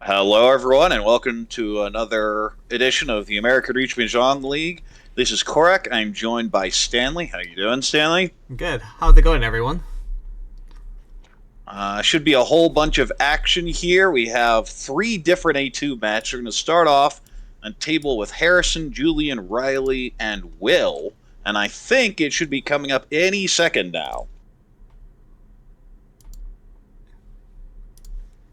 Hello, everyone, and welcome to another edition of the American Reach Mahjong League. This is Korak. I'm joined by Stanley. How you doing, Stanley? Good. How's it going, everyone? Should be a whole bunch of action here. We have three different A2 matches. We're going to start off on table with Harrison, Julian, Riley, and Will, and I think it should be coming up any second now. Yep.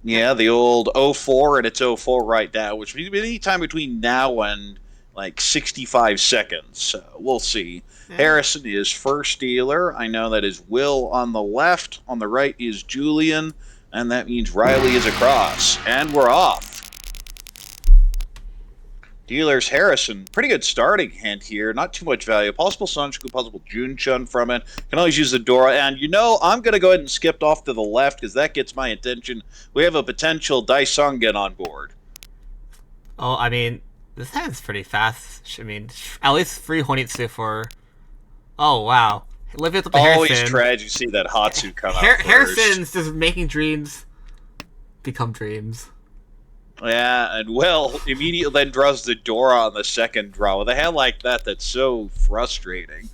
Yeah, the old 04, and it's 04 right now, which means any time between now and like 65 seconds. So we'll see. Yeah. Harrison is first dealer. I know that is Will on the left. On the right is Julian, and that means Riley is across. And we're off. Dealers Harrison, pretty good starting hand here. Not too much value. Possible Sanchoku, possible Jun-Chun from it. Can always use the Dora. And I'm going to go ahead and skip off to the left because that gets my attention. We have a potential Daisungen on board. Oh, I mean, this hand's pretty fast. I mean, at least 3 Honitsu for. Oh, wow. Living up to Always Harrison. tragic to see that Hatsu come out first. Harrison's just making dreams become dreams. Yeah, and Will immediately then draws the Dora on the second draw. With a hand like that, that's so frustrating.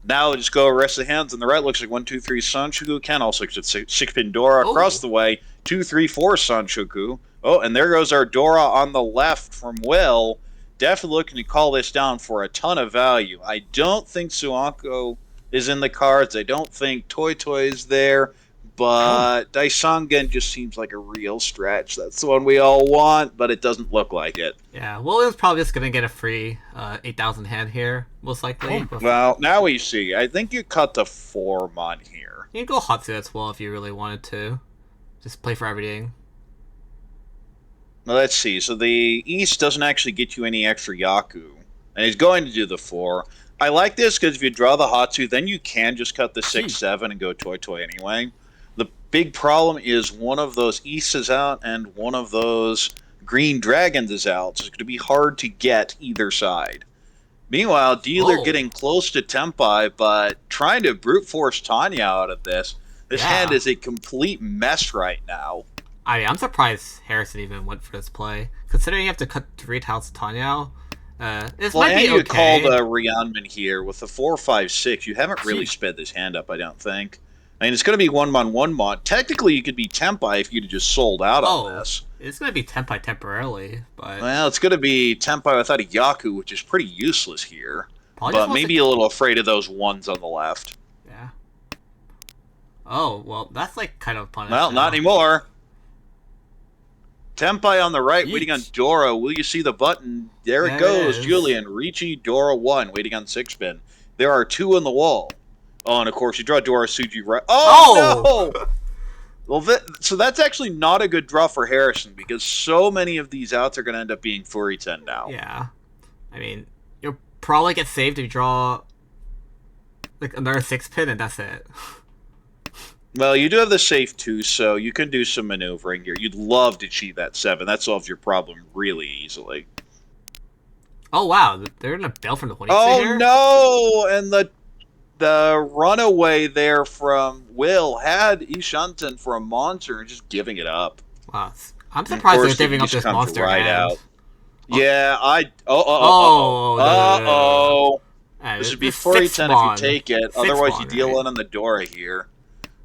Now just go rest of the hands, and the right looks like 1, 2, 3 Sanshoku. Ken also looks at six pin Dora across Oh. the way. 2, 3, 4 Sanshoku. Oh, and there goes our Dora on the left from Will. Definitely looking to call this down for a ton of value. I don't think Suanko is in the cards. I don't think Toy Toy is there. Oh. But Daisangen just seems like a real stretch. That's the one we all want, but it doesn't look like it. Yeah, William's probably just gonna get a free 8,000 hand here, most likely. Well, now we see. I think you cut the form on here. You can go Hatsu as well if you really wanted to. Just play for everything. Now, let's see. So the East doesn't actually get you any extra Yaku, and he's going to do the 4. I like this because if you draw the Hatsu, then you can just cut the 6, 7 and go Toy Toy anyway. The big problem is one of those East is out and one of those Green Dragons is out, so it's going to be hard to get either side. Meanwhile, Dealer Oh. getting close to Tempai, but trying to brute force Tanya out of this. This hand Yeah. is a complete mess right now. I mean, I'm surprised Harrison even went for this play, considering you have to cut 3 tiles to Tanya. This Well, might and be you okay. called Ryanman here with the 4, 5, 6. You haven't really sped this hand up, I don't think. I mean, it's going to be 1 mon 1 mon. Technically, you could be Tempai if you'd have just sold out on Oh, this. it's gonna be Tenpai temporarily, but Well, it's going to be Tempai without a Yaku, which is pretty useless here. probably just But wants maybe to. a little afraid of those ones on the left. Yeah. Oh well, that's like kind of punish. Well, not now. anymore. Tempai on the right, Yeet. waiting on Dora. Will you see the button? There it There it goes. is. Julian, Ricci, Dora 1, waiting on 6 spin. There are 2 on the wall. Oh, and of course, you draw Dora Suji right. Oh, no! Well, so that's actually not a good draw for Harrison because so many of these outs are going to end up being Furry 10 now. Yeah. I mean, you'll probably get saved if you draw like another 6 pin, and that's it. Well, you do have the safe 2, so you can do some maneuvering here. You'd love to cheat that 7. That solves your problem really easily. Oh wow, they're gonna bail from the 20 Oh, here. no! And the runaway there from Will had Ishanten for a monster and just giving it up. Wow, I'm And of surprised they're course, the giving up East this comes monster right hand. out. Yeah, Oh, no, no, no, no. Uh-oh. This This would be 40-10 if you take it. Six Otherwise, you mon, deal right? in on the Dora here.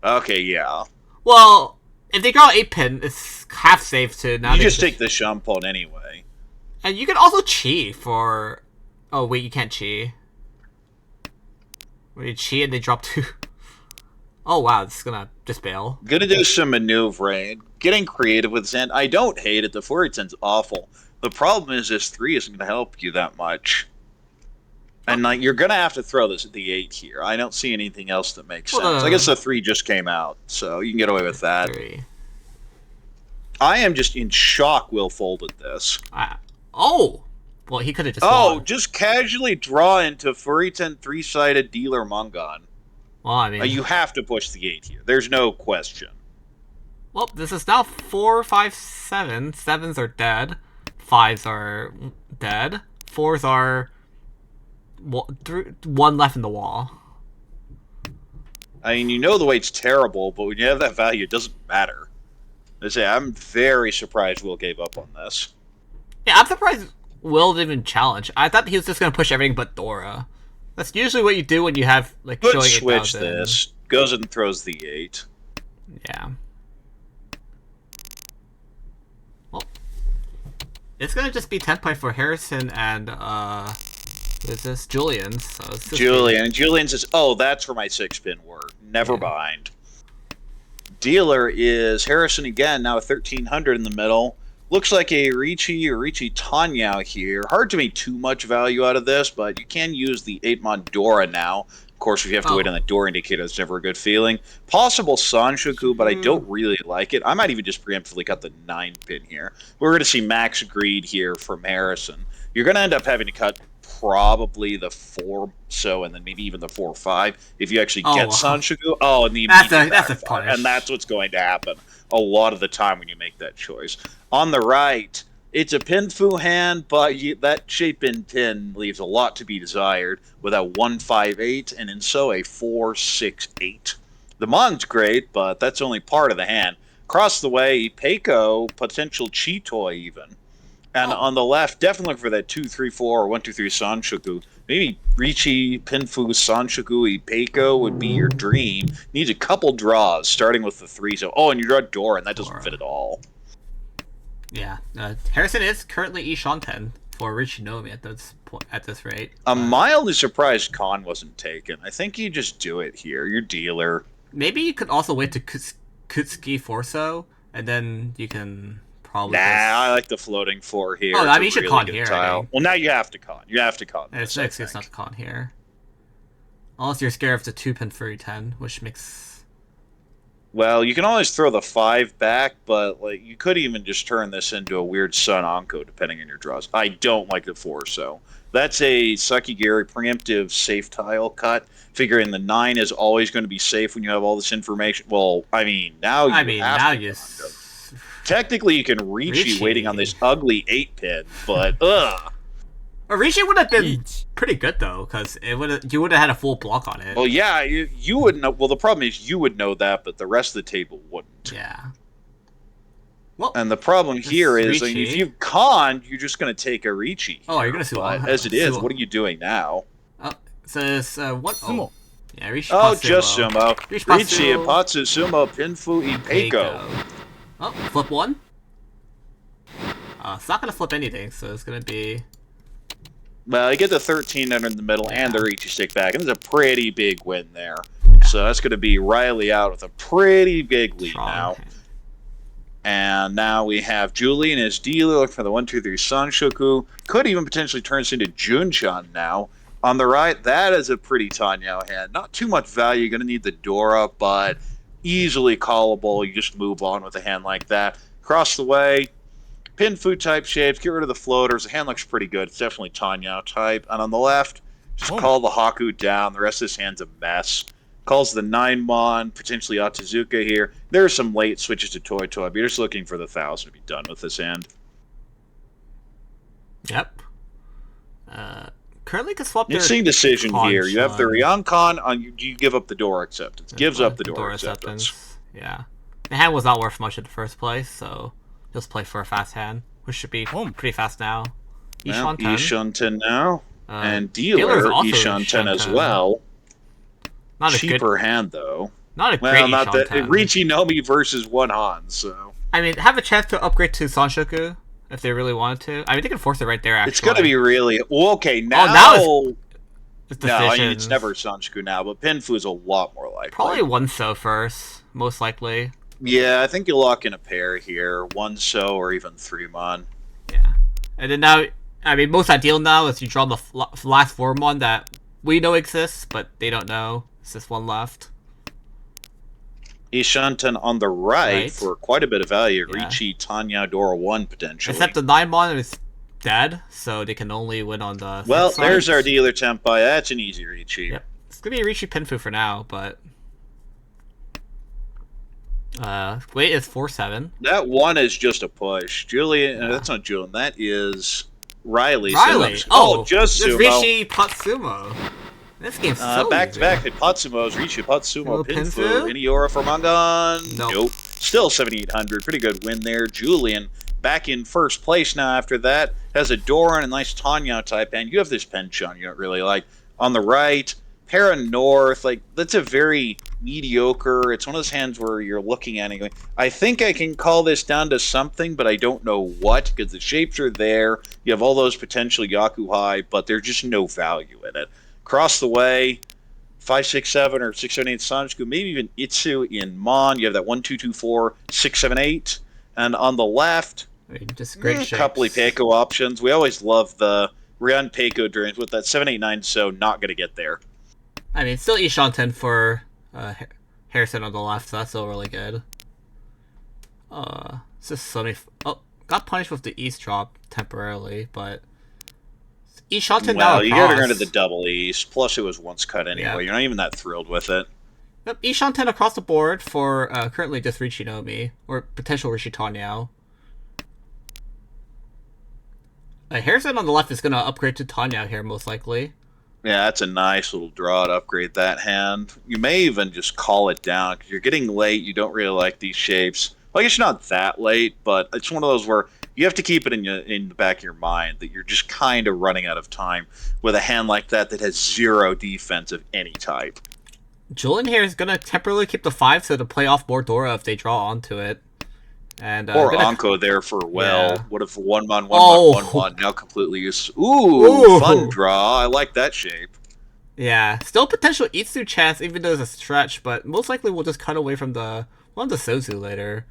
Okay, yeah. Well, if they draw 8 pin, it's half safe to now. You they just can take the Shampon anyway. and you can also chi for. Oh wait, you can't chi. When you chi and they drop 2. Oh wow, this is gonna just bail. Gonna do some maneuvering. Getting creative with Zen. I don't hate it. The 40-10's awful. The problem is this 3 isn't gonna help you that much. And like you're gonna have to throw this at the 8 here. I don't see anything else that makes sense. I guess the 3 just came out, so you can get away with that. 3. I am just in shock Will folded this. Oh! Well, he could have just Oh, won. just casually draw into Furitan 3-sided dealer Mungon. Well, I mean... You have to push the 8 here. There's no question. Well, this is now 4, 5, 7. 7s are dead. 5s are dead. 4s are... 1 left in the wall. I mean, you know the weight's terrible, but when you have that value, it doesn't matter. I say I'm very surprised Will gave up on this. Yeah, I'm surprised Will didn't even challenge. I thought he was just gonna push everything but Dora. That's usually what you do when you have like Could showing switch 8,000. this. Goes and throws the 8. Yeah. Well, it's gonna just be 10 point for Harrison and who is this? Julian. So it's just Julian. And Julian says, oh, that's where my 6-pin were. Never yeah. mind. Dealer is Harrison again, now 1,300 in the middle. Looks like a Ricci or Ricci Tanya here. Hard to make too much value out of this, but you can use the 8-mon Dora now. Of course, if you have to wait on the door indicator, it's never a good feeling. Possible Sanshoku, but I don't really like it. I might even just preemptively cut the 9-pin here. We're going to see max greed here from Harrison. You're going to end up having to cut probably the 4 so, and then maybe even the 4-5 if you actually get Sanshoku. Oh, and the immediate that's a punish. and that's what's going to happen a lot of the time when you make that choice. On the right, it's a Pinfu hand, but that shape in pin leaves a lot to be desired with a 1-5-8 and in so a 4-6-8. The Mon's great, but that's only part of the hand. Across the way, Peiko, potential Chitoi even. And on the left, definitely look for that 2-3-4 or 1-2-3 Sanshoku. Maybe Ricci, Pinfu, Sanshoku, Peiko would be your dream. Needs a couple draws, starting with the 3. So, and you draw Dora, and that doesn't fit at all. Yeah, Harrison is currently Ishanten for Richinomi at this rate. I'm mildly surprised Khan wasn't taken. I think you just do it here. You're dealer. Maybe you could also wait to Kutsuki Forso, and then you can probably. I like the floating 4 here. Oh, I mean, you should con here. Well, now you have to con. You have to con. It's no excuse not to con here. Unless you're scared of the 2-pin Furry 10, which makes. Well, you can always throw the 5 back, but like you could even just turn this into a weird Sun Anko, depending on your draws. I don't like the 4, so that's a Sakigiri preemptive safe tile cut. Figuring the 9 is always going to be safe when you have all this information. Well, I mean, now you technically you can reach you waiting on this ugly 8-pin, but Ricci would have been pretty good though, because you would have had a full block on it. Well, yeah, you would know. Well, the problem is you would know that, but the rest of the table wouldn't. Yeah. Well, and the problem here is like, if you've conned, you're just going to take a Ricci. Oh, you're going to But as it is, what are you doing now? Says what? Sumo. Yeah, Ricci. Just Sumo. Ricci and Patsu Sumo Pinfu Peiko. Oh, flip 1. It's not going to flip anything, so it's going to be. Well, you get the 1300 in the middle and the Ricci stick back, and there's a pretty big win there. Yeah. So that's going to be Riley out with a pretty big lead now. And now we have Julian as dealer looking for the 1-2-3 Sanshoku. Could even potentially turn this into Junchan now. On the right, that is a pretty Tanyao hand. Not too much value. You're going to need the Dora, but easily callable. You just move on with a hand like that. Across the way, Pinfu type shapes, get rid of the floaters. The hand looks pretty good. It's definitely Tanyao type. And on the left, just call the Haku down. The rest of this hand's a mess. Calls the 9-mon, potentially Atazuka here. There are some late switches to Toy Toy, but you're just looking for the 1,000 to be done with this hand. Yep. Currently can swap their interesting decision here. You have the Ryoncon on you give up the door acceptance. Gives up the door acceptance. Yeah. The hand was not worth much in the first place, so just play for a fast hand, which should be pretty fast now. Ishanten now. And dealer Ishanten as well. Not a cheaper hand though. Not a great not that Ricci Nomi versus one Han, so I mean have a chance to upgrade to Sanshoku if they really wanted to. I mean they can force it right there actually. It's gonna be really okay now. No, I mean, it's never Sanshoku now, but Pinfu is a lot more likely. Probably 1-so first, most likely. Yeah, I think you lock in a pair here, 1-so or even 3-mon. Yeah, and then now, I mean, most ideal now is you draw the last 4-mon that we know exists, but they don't know. It's just one left. Ishanten on the right for quite a bit of value. Yeah. Ricci, Tanya, Dora 1 potentially. Except the 9-mon is dead, so they can only win on the. Well, there's our dealer Tempai. That's an easy Ricci. Yep. It's gonna be a Ricci Pinfu for now, but. Wait, it's 4-7. That 1 is just a push. Julian, that's not Julian. That is Riley. Riley. Just Sumo. Ricci Patsumo. This game's so back to back. Patsumo's Ricci Patsumo Pinfu. Iniora for Mangan. Nope. Still 7,800. Pretty good win there. Julian back in first place now after that. Has a door and a nice Tanya type hand. You have this penchant you don't really like. On the right, Para North. Like, that's a very mediocre. It's one of those hands where you're looking at it going, I think I can call this down to something, but I don't know what because the shapes are there. You have all those potential Yaku High, but there's just no value in it. Across the way, 567 or 678 Sanjiku, maybe even Itsu in Mon. You have that 1224, 678. And on the left, I mean, just great shapes. couple of Peiko options. We always love the Ryan Peiko dreams with that 789, so not going to get there. I mean, still Ishanten for Harrison on the left, so that's still really good. It's just suddenly. Oh, got punished with the East drop temporarily, but Ishanten now Well, you across. got to go to the double East. Plus, it was once cut anyway. Yeah. You're not even that thrilled with it. Yep, Ishanten across the board for currently just Richinomi, or potential Rishitanyao. Harrison on the left is going to upgrade to Tanyao here, most likely. Yeah, that's a nice little draw to upgrade that hand. You may even just call it down because you're getting late. You don't really like these shapes. Well, I guess you're not that late, but it's one of those where you have to keep it in the back of your mind that you're just kind of running out of time with a hand like that that has zero defense of any type. Julian here is going to temporarily keep the 5 so to play off more Dora if they draw onto it. And Or Anko there for Yeah. What if 1-1, 1-1, Oh. 1-1, now completely useless. Ooh, fun draw. I like that shape. Yeah, still potential Itsu chance even though it's a stretch, but most likely we'll just cut away from the Sozu later.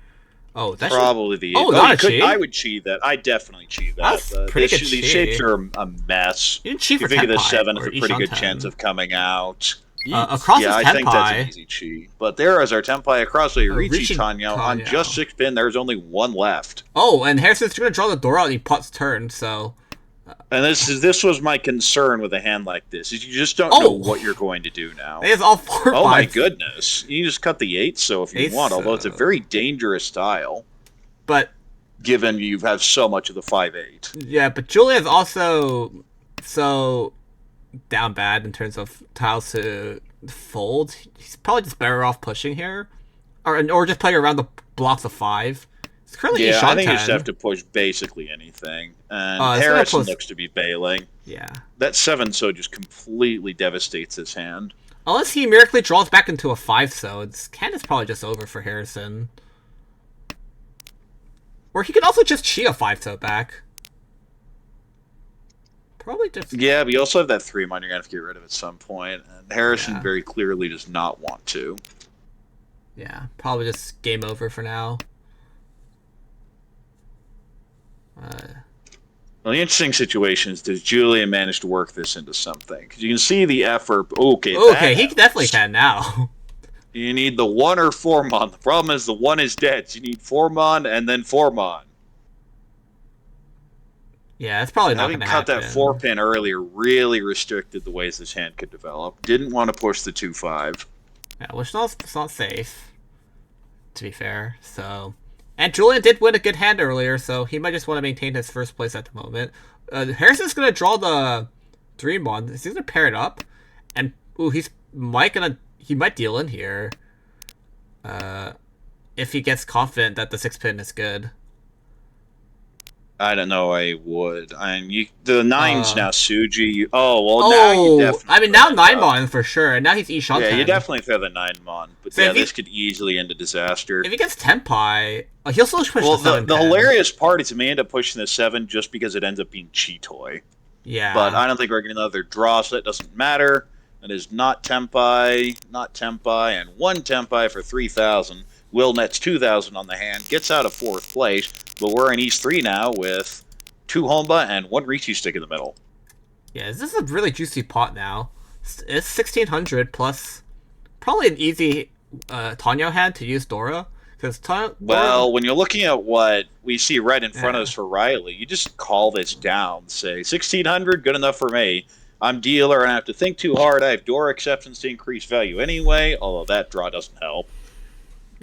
Oh, that's Probably the. Oh, not a chi? I would chi that. I definitely chi that. That's pretty good These chi. shapes are a mess. You didn't chi for You figure the Tenpai 7 or is a pretty good Ishanten. chance of coming out. Across Yeah, is I think that's Tenpai. an easy chi. But there is our Tenpai across the Richi Tanyo. On Tanyo. just 6 pin, there's only one left. Oh, and Harrison's going to draw the Dora and he puts turn, so. And this was my concern with a hand like this, is you just don't know what you're going to do now. He has all 4 Oh my fives. goodness. You just cut the 8 so if you Eight, want, although it's a very dangerous style, But, given you have so much of the 5-8. yeah, but Julia's also so down bad in terms of tiles to fold. He's probably just better off pushing here. Or just playing around the blocks of 5. It's currently Yeah, Ishanten. I think you just have to push basically anything. And it's Harrison gonna push- looks to be bailing. Yeah. That 7 so just completely devastates his hand. Unless he miraculously draws back into a 5 so, Canada's probably just over for Harrison. Or he could also just chi a 5 so back. Probably just. Yeah, but you also have that 3-mon you're going to have to get rid of at some point. And Harrison Yeah. very clearly does not want to. Yeah, probably just game over for now. Well, the interesting situation is, does Julian manage to work this into something? Because you can see the effort. Okay, Okay, he definitely can now. You need the 1 or 4-mon. The problem is the 1 is dead, so you need 4-mon and then 4-mon. Yeah, it's probably not Having going to cut happen. that 4-pin earlier really restricted the ways this hand could develop. Didn't want to push the 2-5. Yeah, which it's not safe, to be fair. So, and Julian did win a good hand earlier, so he might just want to maintain his first place at the moment. Harrison's going to draw the 3-mon. He's going to pair it up, and he might deal in here. If he gets confident that the 6-pin is good. I don't know. I would. The 9's now Suji. Now you definitely. I mean, now 9-mon for sure, and now he's Ishanten. Yeah, you definitely throw the 9-mon. But So yeah, if he- this could easily end a disaster. If he gets Tenpai, he'll still push Well, the 7. the hilarious part is he may end up pushing the 7 just because it ends up being Cheetoy. Yeah. But I don't think we're getting another draw, so that doesn't matter. That is not Tenpai, and 1 Tenpai for 3,000. Will nets 2,000 on the hand, gets out of 4th place, but we're in East 3 now with 2 Homba and 1 Richi stick in the middle. Yeah, this is a really juicy pot now. It's 1,600 plus probably an easy Tanyo hand to use Dora. Well, when you're looking at what we see right in front of us for Riley, you just call this down. Say 1,600, good enough for me. I'm dealer, and I have to think too hard. I have Dora exceptions to increase value anyway, although that draw doesn't help.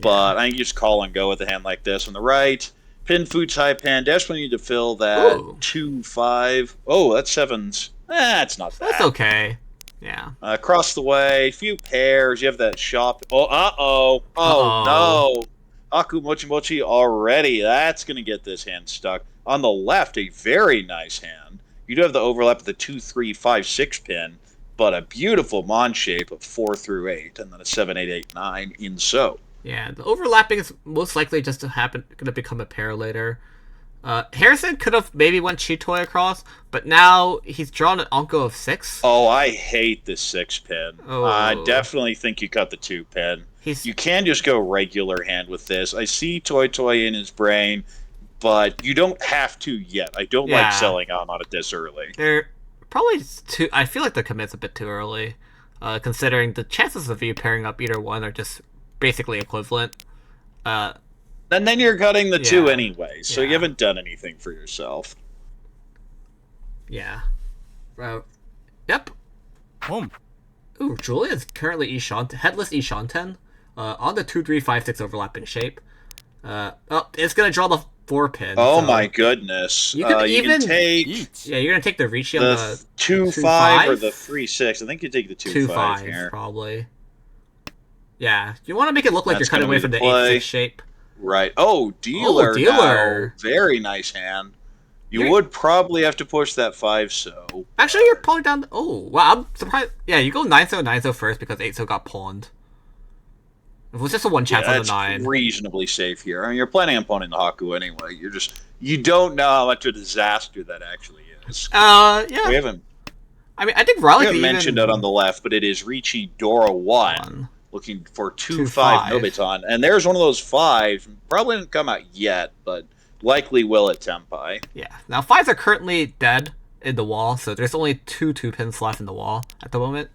But I think you just call and go with a hand like this. On the right, pin food type hand. Desperately need to fill that 2-5. Oh, that's 7s. It's not bad. That's okay. Yeah. Across the way, few pairs. You have that shop. Oh, uh-oh. Oh, no. Aku Mochi Mochi already. That's going to get this hand stuck. On the left, a very nice hand. You do have the overlap of the 2, 3, 5, 6 pin, but a beautiful Mon shape of 4 through 8, and then a 7, 8, 8, 9 in so. Yeah, the overlapping is most likely just to happen, gonna become a pair later. Harrison could have maybe went Chitoy across, but now he's drawn an Onko of 6. Oh, I hate the 6 pin. I Oh, definitely think you cut the 2 pin. he's You can just go regular hand with this. I see Toy Toy in his brain, but you don't have to yet. I don't like yeah. selling out on it this early. They're probably too. I feel like the commit's a bit too early, considering the chances of you pairing up either one are just basically equivalent. Uh, And then you're cutting the 2 yeah, anyway, so you yeah, haven't done anything for yourself. yeah. Yep. Home. Ooh, Julia's currently headless Ishanten, on the 2, 3, 5, 6 overlapping shape. It's gonna draw the 4 pin. Oh So my goodness. you can You can even take Eat. yeah, you're gonna take the Ricci on the the 2, 5 or the 3, 6. I think you take the 2, 5 2, 5 here. probably. Yeah, you want to make it look like That's you're cutting gonna be away the from the play. 8, 6 shape. Right. Oh, dealer, Dealer. now. Very nice hand. You You're- would probably have to push that 5 so. Actually, you're pulling down. Oh, wow! I'm surprised. Yeah, you go 9 so 9 so first because 8 so got pawned. It was just a one Yeah, chance on the that's 9. reasonably safe here. I mean, you're planning on pawning the Haku anyway. You don't know how much of a disaster that actually is. Yeah. We haven't I mean, I think Riley we could haven't even mentioned it on the left, but it is Ricci Dora 1 one. looking for 2, 2, 5 5. Nobiton. And there's one of those 5s. Probably didn't come out yet, but likely will at Tempai. Yeah. Now 5s are currently dead in the wall, so there's only 2 2 pins left in the wall at the moment.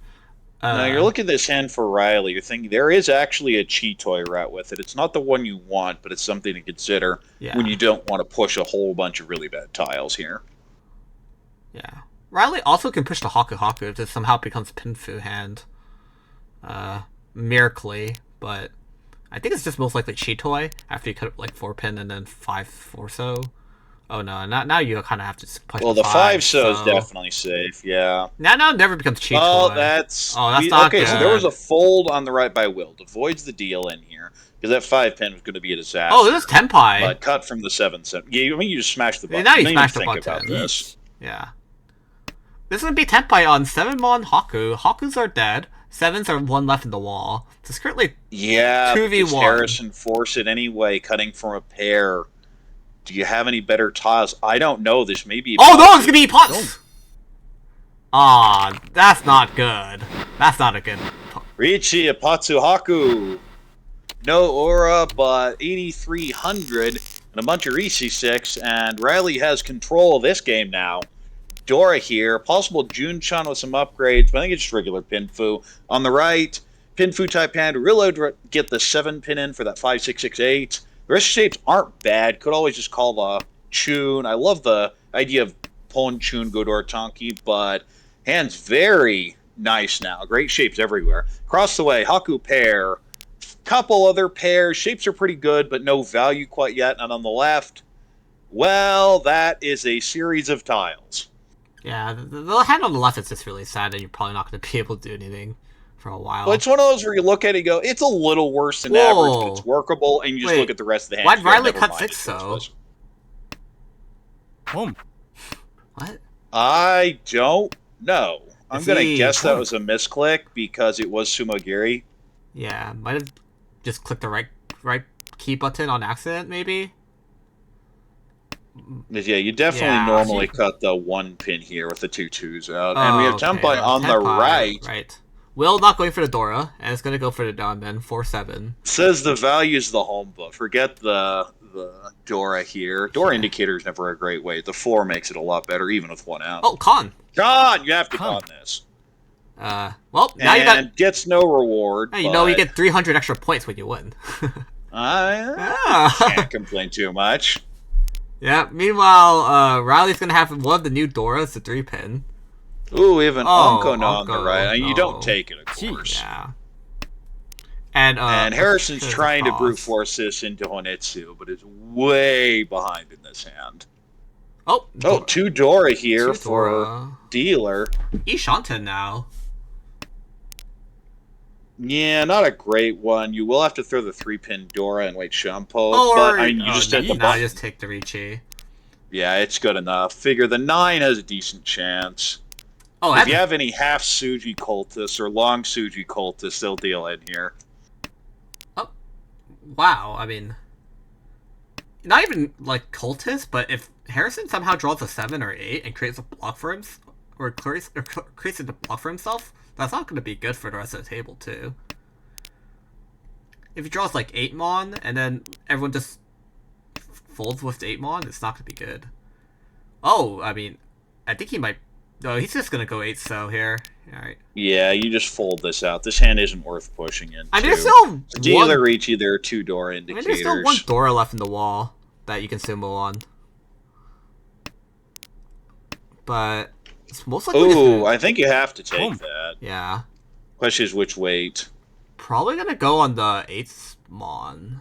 Now you're looking at this hand for Riley. You're thinking there is actually a Chitoy route with it. It's not the one you want, but it's something to consider Yeah. when you don't want to push a whole bunch of really bad tiles here. Yeah. Riley also can push the Haku Haku if it somehow becomes Pinfu hand. Miraculously, but I think it's just most likely Chitoy after you cut like 4 pin and then 5 so. Oh no, now you kind of have to push Well, the 5 so is definitely safe, yeah. Now it never becomes Chitoy. Oh, that's not okay. good. So there was a fold on the right by Will. Avoids the deal in here because that 5 pin was going to be a disaster. Oh, this is Tenpai. But cut from the 7-7. Yeah, I mean you just smash the button. Now you Don't smash even the think button. about this. Yeah. This would be Tenpai on 7-mon Haku. Hakus are dead. 7s are 1 left in the wall. So it's currently Yeah, 2v1. because Harrison force it anyway, cutting from a pair. Do you have any better tiles? I don't know. This may be. Oh no, it's gonna be pots. Ah, that's not good. That's not a good. Ricci Apatsu Haku. No aura, but 8,300 and a bunch of Ricci 6, and Riley has control of this game now. Dora here, possible Jun-chan with some upgrades, but I think it's just regular Pinfu. On the right, Pinfu type hand, Rillo get the 7 pin in for that 5, 6, 6, 8. The rest of shapes aren't bad. Could always just call the Chun. I love the idea of Pon Chun Godor Tonki, but hand's very nice now. Great shapes everywhere. Across the way, Haku pair. Couple other pairs. Shapes are pretty good, but no value quite yet. And on the left, well, that is a series of tiles. Yeah, the hand on the left is just really sad, and you're probably not going to be able to do anything for a while. But it's one of those where you look at it and go, it's a little worse than average, but it's workable, and you just look at the rest of the hand. Why'd Riley cut 6 so? Home. What? I don't know. I'm going to guess that home? was a misclick because it was Sumogiri. Yeah, might have just clicked the right key button on accident, maybe? Yeah, you definitely normally cut the 1 pin here with the 2 2s out. And we have Tempai on the right. Right. Will not going for the Dora, and it's going to go for the Donman, 4-7. Says the value is the home book. Forget the Dora here. Dora indicator is never a great way. The 4 makes it a lot better, even with 1 out. Oh, Con! Con! You have to con this. Well, now you got... gets no reward. You know you get 300 extra points when you win. I can't complain too much. Yeah, meanwhile, Riley's going to have one of the new Doras, the 3-pin. Ooh, we have an Onko on the right. No. You don't take it, of course. Yeah. And Harrison's trying to brute force this into Honetsu, but is way behind in this hand. Oh, 2 Dora here for dealer. Ishanten now. Yeah, not a great one. You will have to throw the 3-pin Dora and White Shampoo, but I Or mean, you just hit the nah, just button. take the Ricci. Yeah, it's good enough. Figure the 9 has a decent chance. Oh, If you that's have any half Suji cultists or long Suji cultists, they'll deal in here. oh wow. I mean, not even like cultist, but if Harrison somehow draws a 7 or 8 and creates a block for him, creates a block for himself, that's not going to be good for the rest of the table too. If he draws like 8 mon and then everyone just folds with 8 mon, it's not going to be good. Oh, I mean, I think he might. No, he's just going to go 8 so here. All right. Yeah, you just fold this out. This hand isn't worth pushing I mean, there's into. still So one. dealer Ricci, there are 2 Dora I mean, there's still one indicators. Dora left in the wall that you can Sumo on, but it's most likely just Oh, gonna. I think you have to take Boom. that. Yeah, Question is which weight. probably gonna go on the 8th mon.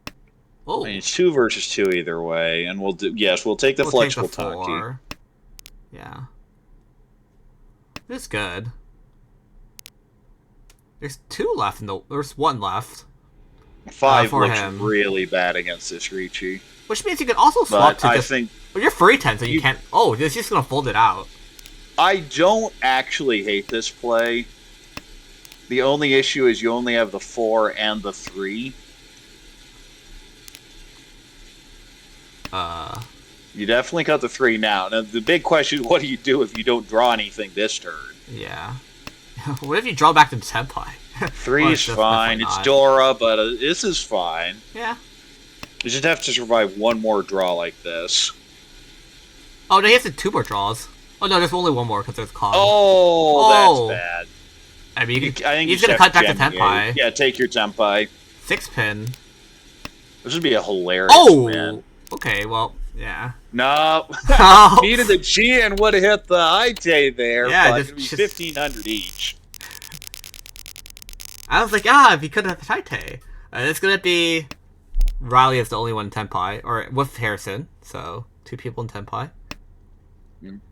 I mean, Oh, it's 2 versus 2 either way, and we'll do. Yes, we'll take the we'll take the flexible Tanki. 4. Yeah, it's good. There's 2 left in the. There's 1 left 5 for looks him, really bad against this Ricci, which means you can also swap but to I just. think Well, you're free 10, so you you. can't. Oh, it's just gonna fold it out. I don't actually hate this play. The only issue is you only have the 4 and the 3. Uh, You definitely got the 3 now. Now, the big question is what do you do if you don't draw anything this turn? yeah. What if you draw back to Senpai? Well, Three's it's just fine. definitely It's not. Dora, but this is fine. Yeah. You just have to survive one more draw like this. Oh, no, he has 2 more draws. Oh, no, there's only 1 more because there's Con. Oh, Oh. that's bad. I mean, I think he's you gonna just have cut back to gem Tenpai. Yeah, take your Tenpai. 6 pin. This would be a hilarious win. Oh! Okay, well, yeah. No, Oh! needed the G and would have hit the Ite there, Yeah, but just- it'd be just- 1,500 each. I was like, if he could have Taite. It's gonna be Riley is the only one in Tenpai, or with Harrison, so 2 people in Tenpai.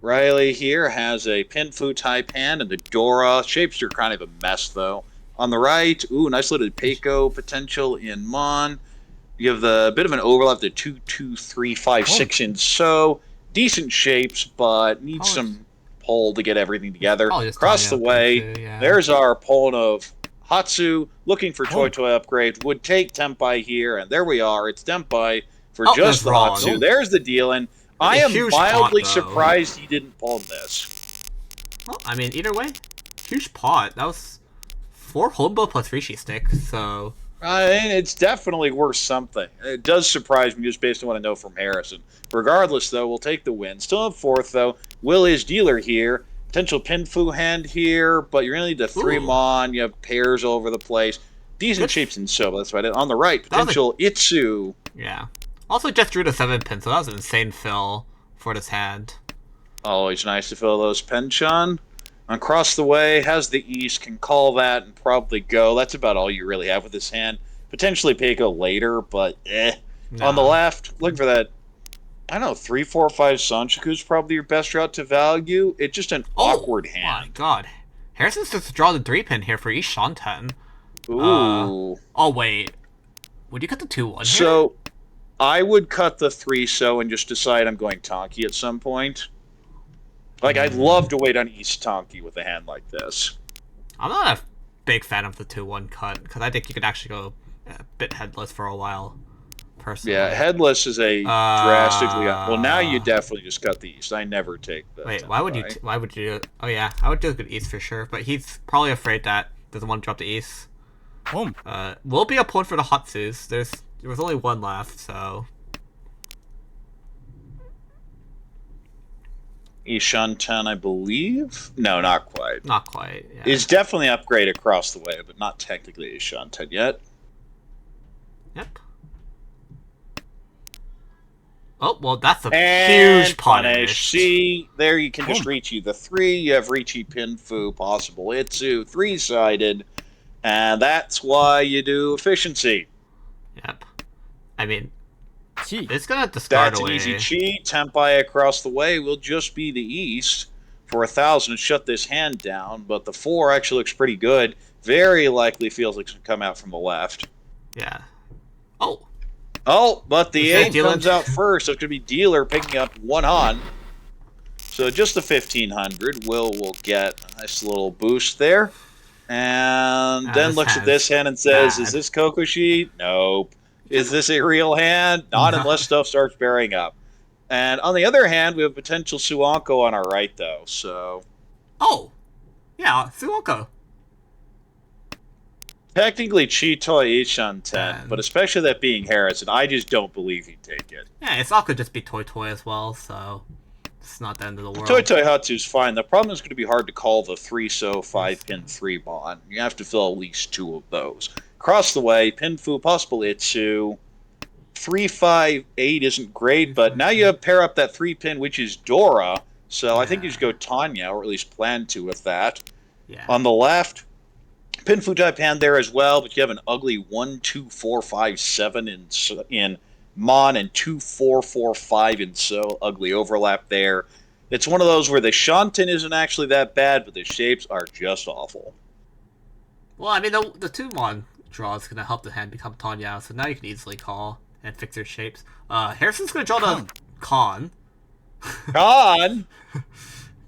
Riley here has a Pinfu type hand and the Dora. Shapes are kind of a mess, though. On the right, ooh, nice little Peiko potential in Mon. You have the bit of an overlap, the 2, 2, 3, 5, 6 in So. Decent shapes, but needs some pull to get everything together. Probably just Across the Tanya way, too, yeah. there's our opponent of Hatsu, looking for Oh. Toy upgrade. Would take Tenpai here, and there we are. It's Tenpai for Oh, just that's the wrong. Hatsu. There's the deal, and I a am huge mildly pot, though. surprised he didn't pawn this. Well, I mean, either way, huge pot. That was 4 Hombo plus Rishi stick, so. And it's definitely worth something. It does surprise me just based on what I know from Harrison. Regardless, though, we'll take the win. Still in 4th, though. Will is dealer here. Potential Pinfu hand here, but you're going to need the 3 Ooh. Mon. You have pairs all over the place. Decent Good. shapes in So, that's right. On the right, That was a- potential Itsu. Yeah. Also, just drew the 7 pin, so that was an insane fill for this hand. Always nice to fill those penchon. Across the way, has the East, can call that and probably go. That's about all you really have with this hand. Potentially Peiko later, but eh. No. On the left, look for that. I don't know, 3, 4, 5 Sanchoku is probably your best route to value. It's just an awkward My hand. god. Harrison's just draw the 3 pin here for each Shanten. Ooh. Oh, wait. Would you cut the 2-1 here? So, I would cut the 3 So and just decide I'm going Tonki at some point. Like, I'd love to wait on East Tonki with a hand like this. I'm not a big fan of the 2-1 cut, because I think you could actually go a bit headless for a while, personally. Yeah, headless is a drastically. Well, now you definitely just cut the East. I never take the. Wait, why would you? Tenpai. Why would you? Oh yeah, I would do a good East for sure. But he's probably afraid that doesn't want to drop the East. Boom. Will be a point for the Hatsus. There was only 1 left, so Ishan 10, I believe. No, not quite. not quite. Yeah. It's definitely upgrade across the way, but not technically Ishan 10 yet. Yep. Oh well, that's a And huge punish. See, there you can just Boom. reach you the 3. You have Richi Pinfu, possible Itsu, 3-sided. And that's why you do efficiency. Yep. I mean, Gee. it's gonna discard That's an away. easy cheat. Tenpai across the way will just be the East for 1,000 to shut this hand down, but the 4 actually looks pretty good. very likely feels like it's going to come out from the left. Yeah. Oh. Oh, but the Okay, egg comes out first, so it's going to be dealer picking up 1 on. So just the 1500 will get a nice little boost there. And then This looks at this hand's hand and says, is bad. this Kokoshi? Nope. Is this a real hand? Not No. unless stuff starts bearing up. And on the other hand, we have potential Suanko on our right, though. So Oh. Yeah, Suoko. technically Chitoy Ishan 10, but And especially that being Harrison, I just don't believe he'd take it. yeah, it's all could just be Toy Toy as well, so it's not the end of the world. Toy Toy Hatsu's fine. The problem is going to be hard to call the 3-so 5-pin 3 bond. You have to fill at least 2 of those. Across the way, Pinfu, possible Itsu. 3-5-8 isn't great, but now you have pair up that 3-pin, which is Dora. So I think you just go Tanya, or at least plan to with that. Yeah. On the left, Pinfu type hand there as well, but you have an ugly 1-2-4-5-7 in Mon and 2-4-4-5 in So. Ugly overlap there. It's one of those where the Shanten isn't actually that bad, but the shapes are just awful. Well, I mean, the two Mon draw is going to help the hand become Tanya, so now you can easily call and fix their shapes. Harrison's going to draw the Con. Con!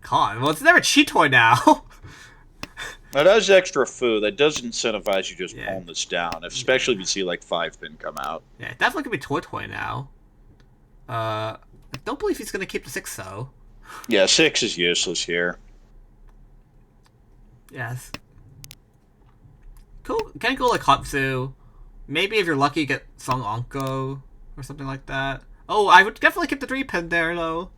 Con. Well, it's never Chitoy now. That does extra food. That does incentivize you just pulling this down, especially if you see like 5-pin come out. Yeah, it definitely could be Toy Toy now. I don't believe he's going to keep the 6 though. Yeah, 6 is useless here. Yes. Cool. Can go like Hatsu. Maybe if you're lucky, get Song Anko or something like that. Oh, I would definitely keep the 3-pin there though.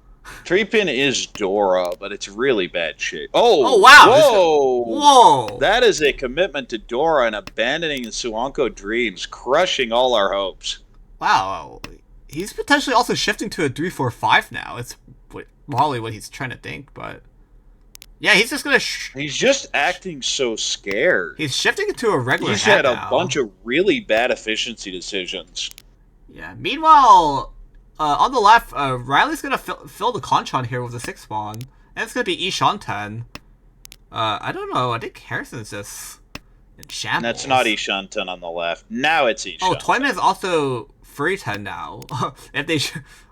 3-pin is Dora, but it's really bad shape. Oh, Oh wow! Whoa! Whoa! That is a commitment to Dora and abandoning the Suanko dreams, crushing all our hopes. Wow. He's potentially also shifting to a 3-4-5 now. It's probably what he's trying to think, but yeah, he's just gonna. He's just acting so scared. He's shifting it to a regular. He's had a now. bunch of really bad efficiency decisions. Yeah. Meanwhile, on the left, Riley's gonna fill the Conchon here with a 6 spawn, and it's gonna be Ishanten. I don't know. I think Harrison's just in shambles. That's not Ishanten on the left. Now it's Ishanten. Oh, Toyman is also free 10 now. If they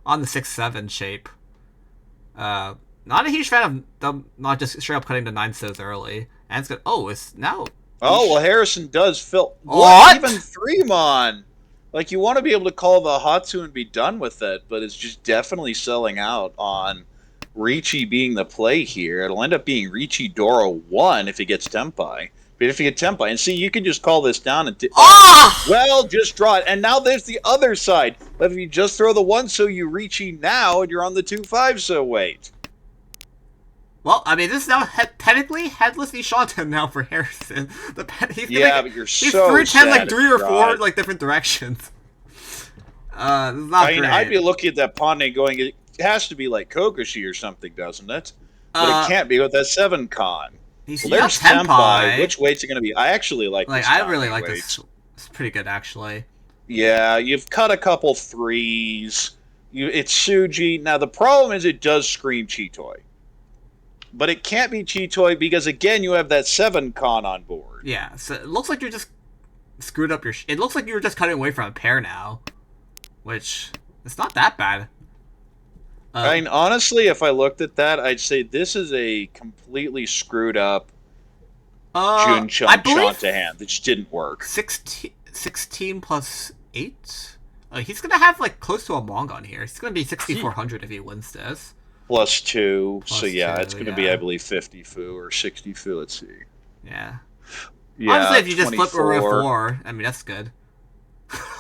on the 6-7 shape. Not a huge fan of them not just straight up cutting the 9 sos early. And it's good. Oh, it's now. Oh, well, Harrison does fill. What? Even 3-mon? Like, you want to be able to call the Hatsu and be done with it, but it's just definitely selling out on Ricci being the play here. It'll end up being Ricci Dora 1 if he gets Tempai. But if you get Tempai, and see, you can just call this down and... well, just draw it. And now there's the other side. But if you just throw the 1 so you Ricci now, and you're on the 2-5 so wait. Well, I mean, this is now technically headless Ishanten now for Harrison. But you're he's so free 10 like sad 3 or 4 it. like different directions. Not I mean, great. I'd be looking at that pawn and going, it has to be like Kokoshi or something, doesn't it? But it can't be with that 7 con. He's well, there's Tempai. Which weights are going to be? I actually like this. I really like this. It's pretty good, actually. Yeah, you've cut a couple 3s. It's Suji. Now, the problem is it does scream Chitoy. But it can't be Chitoy because, again, you have that 7 con on board. Yeah, so it looks like you're just screwed up your... it looks like you're just cutting away from a pair now. Which, it's not that bad. I mean, honestly, if I looked at that, I'd say this is a completely screwed up Jun Chun Chanta hand that just didn't work. 16 plus 8? He's going to have, like, close to a Mong on here. He's going to be 6,400 if he wins this. Plus 2. Plus so, yeah, 2, it's going to be, I believe, 50 fu or 60 fu. Let's see. Yeah. Honestly, if you 24. Just flip a 4, I mean, that's good.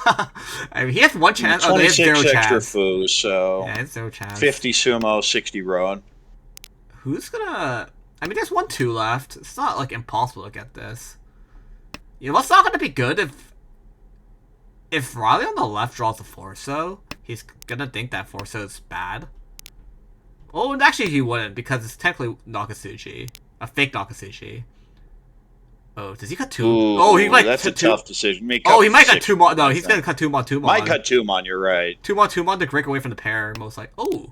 I mean, he has 1 chance. 26 they have 0 extra chance. fu, so... yeah, it's 0 chance. 50 sumo, 60 Rowan. Who's gonna... I mean, there's 1-2 left. It's not, like, impossible to get this. You know what's not gonna be good if Riley on the left draws a Forso, he's gonna think that Forso is bad. Oh, and actually he wouldn't, because it's technically Nakatsuchi. A fake Nakatsuchi. Oh, does he cut 2? Ooh, he might that's a tough decision. He might cut 2 mon. No, he's gonna cut 2 mon, 2 mon. Might cut 2 mon, you're right. 2 mon, 2 mon to break away from the pair, most like. Oh!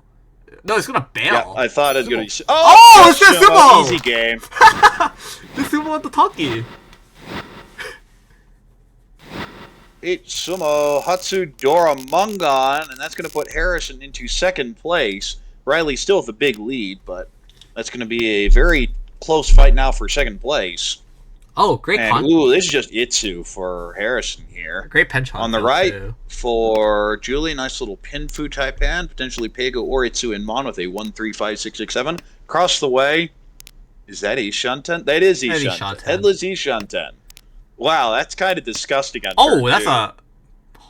No, he's gonna bail. Yeah, I thought it was gonna... Oh, it's just Tsumo! Easy game. The Tsumo with the Toki. Tsumo, Hatsu, Dora, Mungon, and that's going to put Harrison into second place. Riley still with a big lead, but that's going to be a very close fight now for second place. Oh, great And ooh, this is just Itsu for Harrison here. great penchant On the fill right too. for Julie, nice little pin fu Taipan, potentially Pego or Itsu in Mon with a 1-3-5-6-6-7. Across the way, is that Ishanten? That is Maybe Ishanten. Shanten. Headless Ishanten. Wow, that's kind of disgusting on Oh, turn that's two. a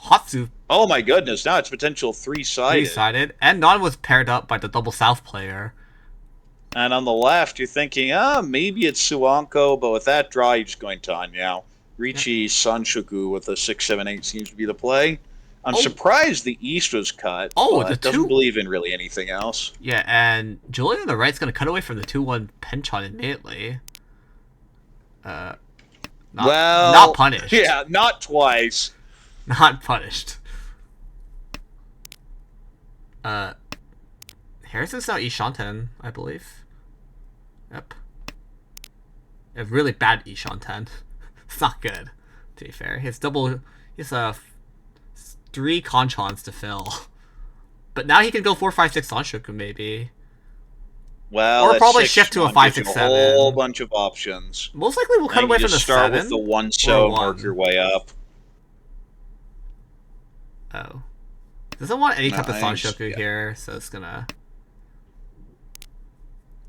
Hatsu Oh my goodness, now it's potential three-sided. three-sided, and Non was paired up by the double south player. And on the left, you're thinking, maybe it's Suanko, but with that draw, you're just going Tanyao. Richi Sanshoku with a 6-7-8 seems to be the play. I'm Oh. surprised the East was cut, Oh, but the doesn't two- believe in really anything else. Yeah, and Julian on the right's gonna cut away from the 2-1 penchant immediately. Not, Well, not punished. Yeah, not twice. Not punished. Harrison's now Ishanten, I believe. Yep. A really bad Ishanten. It's not good, to be fair. He has 3 Conchons to fill. But now he can go 4-5-6 Sanshoku maybe. Well, Or that probably 6-1 shift to a gives you 5-6-7. A whole bunch of options. Most likely we'll cut And away you from the just start 7. with the 1 so and one. work your way up. Oh. Doesn't want any type of Nice, Sanshoku yeah. here, so it's gonna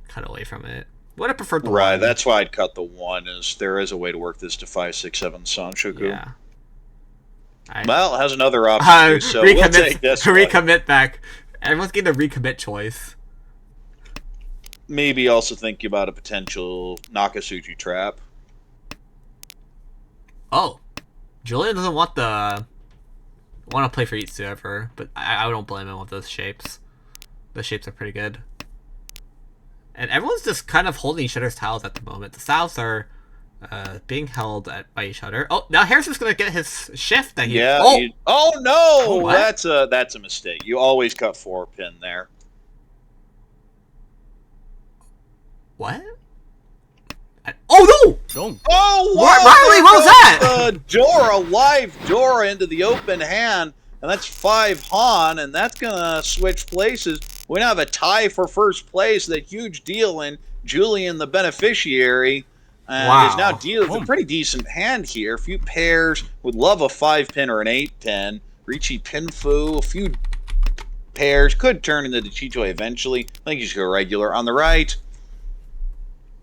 cut away from it. Would have preferred the Right, 1. that's why I'd cut the 1, is there is a way to work this to 5-6-7 Sanshoku. Yeah. Well, it has another option too, so we'll take this one. recommit back. Everyone's getting a recommit choice. Maybe also think about a potential Nakasuji trap. Oh. Julian doesn't want to play for Itsu ever, but I don't blame him with those shapes. Those shapes are pretty good. And everyone's just kind of holding each other's tiles at the moment. The styles are being held by each other. Oh, now Harrison's gonna get his shift that he. Yeah. Oh, oh no, Oh, what? that's a mistake. You always cut 4 pin there. what? Oh no! Oh, wow, Riley, what was that? Dora, live Dora into the open hand, and that's 5 Han, and that's gonna switch places. We now have a tie for first place, that huge deal, and Julian, the beneficiary, Wow. is now dealing with a pretty decent hand here. A few pairs, would love a 5 pin or an 8 pin. Ricci Pinfu, a few pairs, could turn into the Chicho eventually. I think you should go regular. On the right,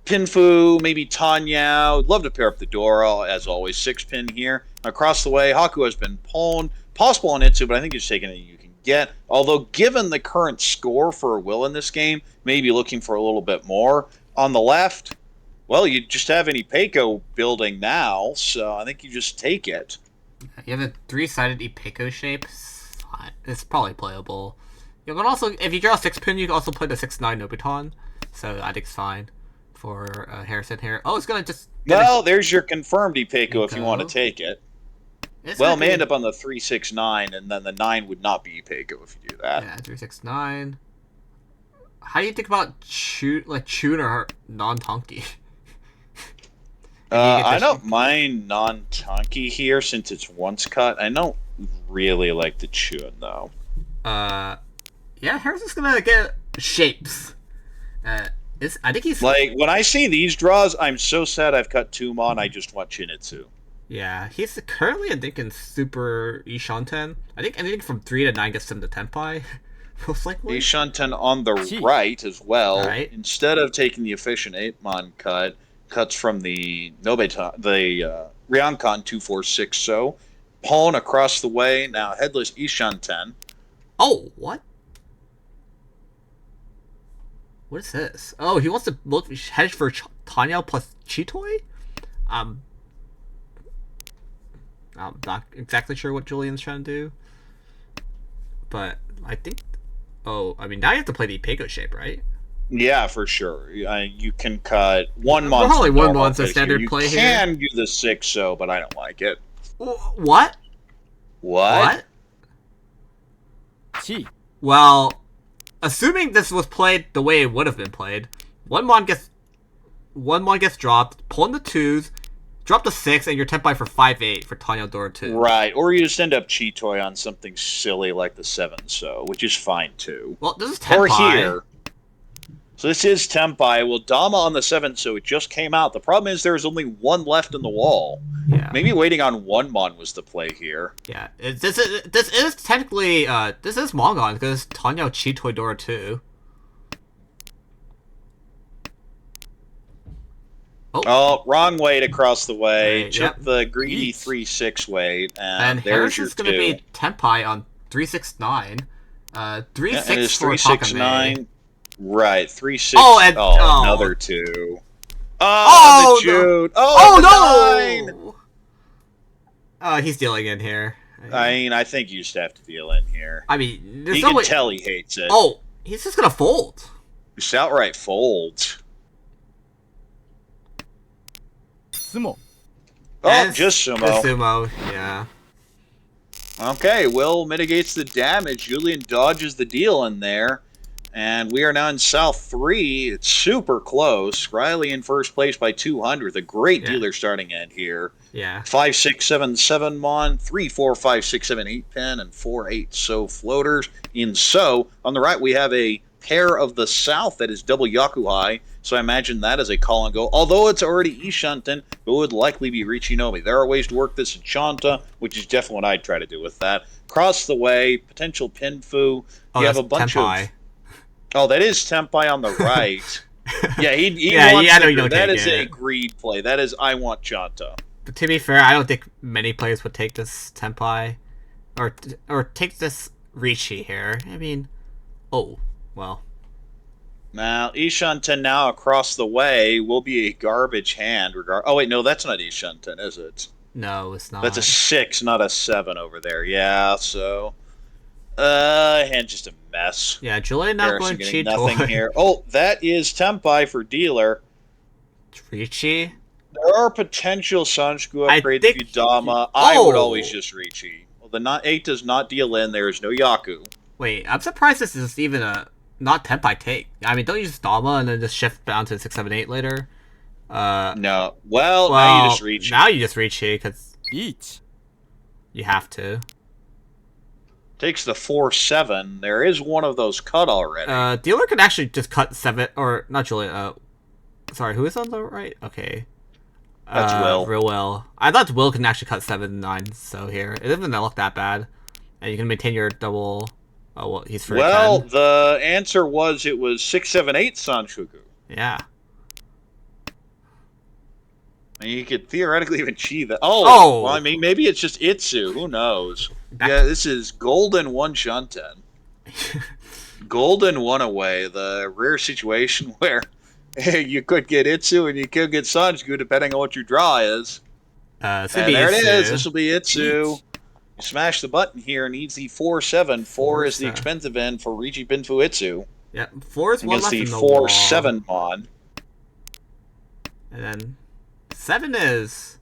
Pinfu, maybe Tanya. Would love to pair up the Dora, as always. 6 pin here. Across the way, Haku has been pwned. Possible on Itsu, but I think he's taking it you can get. Although, given the current score for Will in this game, maybe looking for a little bit more. On the left, well, you just have any Peiko building now, so I think you just take it. You have a 3-sided Ipeko shape. It's probably playable. You can also, if you draw a 6 pin, you can also play the 6-9 Nobuton. So I think it's fine for Harrison here. Oh, it's gonna just. Well, there's your confirmed Peiko if you want to Peiko. take it. It's Well, gonna may be- end up on the 3-6-9, and then the 9 would not be Peiko if you do that. Yeah, 3-6-9. How do you think about Chun or non-Tonki? I don't mind non-Tonki here since it's once cut. I don't really like the Chun, though. Yeah, Harrison's gonna get shapes. I think he's Like, when I see these draws, I'm so sad I've cut 2 Mon, I just want Chinitsu. Yeah, he's currently I think in Super Ishanten. I think anything from 3 to 9 gets him to Tenpai, most likely. Ishanten on the right as well. Right. Instead of taking the efficient 8 Mon cut, cuts from the Nobeton, the Ryoncon 246 so. Pawn across the way, now headless Ishanten. Oh, what? What is this? Oh, he wants to look hedge for Tanya plus Chitoi? I'm not exactly sure what Julian's trying to do. But I think... Oh, I mean, now you have to play the Ipeko shape, right? Yeah, for sure. You can cut 1 Well, Mon. probably one normal Mon's a place standard here. play You here. can do the 6 so, but I don't like it. What? What? Well, assuming this was played the way it would have been played, one mon gets dropped, pull in the 2s, drop the 6 and you're Tenpai for 5-8 for Tanya Door 2. Right, or you just end up Cheetoy on something silly like the 7 so, which is fine too. Well, this is Or Tenpai. here. So this is Tenpai. Well, Dama on the 7 so it just came out. The problem is there's only one left in the wall. Yeah. Maybe waiting on one Mon was the play here. Yeah. This is technically, this is Mongon because Tanya Cheetoy Door 2. Oh, wrong way to cross the way. Right, Took yep. the greedy 3-6 way, And there's your Harrison's going to 2. be Tenpai on 369. 3-6 Yeah, and it's for 369. Takame. Right, 3-6. Oh, and Another 2. Oh, The Jude. Oh, The 9! no! He's dealing in here. I mean, I think you just have to deal in here. I mean, there's You no can way. tell he hates it. Oh, he's just gonna fold. Just outright folds. Tsumo. Oh, And just the Sumo. Sumo, yeah. Okay, Will mitigates the damage. Julian dodges the deal in there. And we are now in South 3. It's super close. Riley in first place by 200. A great dealer starting end here. Yeah. 5, 6, 7, 7 Mon, 3, 4, 5, 6, 7, 8 pin, and 4, 8 So floaters. In So, on the right, we have a pair of the South that is double Yakuhai. So I imagine that is a call and go. Although it's already Ishanten, it would likely be Richinomi. There are ways to work this in Chanta, which is definitely what I'd try to do with that. Cross the way, potential Pinfu. Oh, You have that's a bunch Tenpai. of. Oh, that is Tenpai on the right. Yeah, he Yeah, wants I know to, you don't that take is it. a greed play. That is I want Chanta. But to be fair, I don't think many players would take this Tenpai. Or take this Richi here. I mean, oh, well. Now, Ishanten now across the way will be a garbage hand. Oh, wait, no, that's not Ishanten, is it? No, it's not. That's a 6, not a 7 over there. Yeah, so... hand just a mess. Yeah, Julian now Harrison going getting cheat nothing here. Oh, that is Tenpai for dealer. Richi? There are potential Sanshku I upgrades think- if you Dama. I would Oh! always just Richi. Well, the 8 does not deal in. There is no Yaku. Wait, I'm surprised this is even a not Tenpai take. I mean, don't you just Dama and then just shift down to 6, 7, 8 later? No. Well, now you just Richi. Now you just Richi because Each. you have to. Takes the 4-7. There is one of those cut already. Dealer could actually just cut 7 or not Julian. Sorry, who is on the right? Okay. That's Will. Real Will. I thought Will can actually cut 7 9. So here, it doesn't look that bad, and you can maintain your double. Oh well, he's for Well, 10. the answer was it was 6, 7, 8 Sanshuku. Yeah. And you could theoretically even cheat that. Oh, Oh! well, I mean, maybe it's just Itsu. Who knows? Back- Yeah, this is Golden 1 Shunten. Golden 1 away. The rare situation where you could get Itsu and you could get Sanjuku depending on what your draw is. It's gonna And be there it Itsu. is. This will be Itsu. You smash the button here. Needs the 4-7. 4 is the 4-7. expensive end for Riji Binfu Itsu. Yeah, 4 is one Against left the in the wall. 4-7 Mon. And then 7 is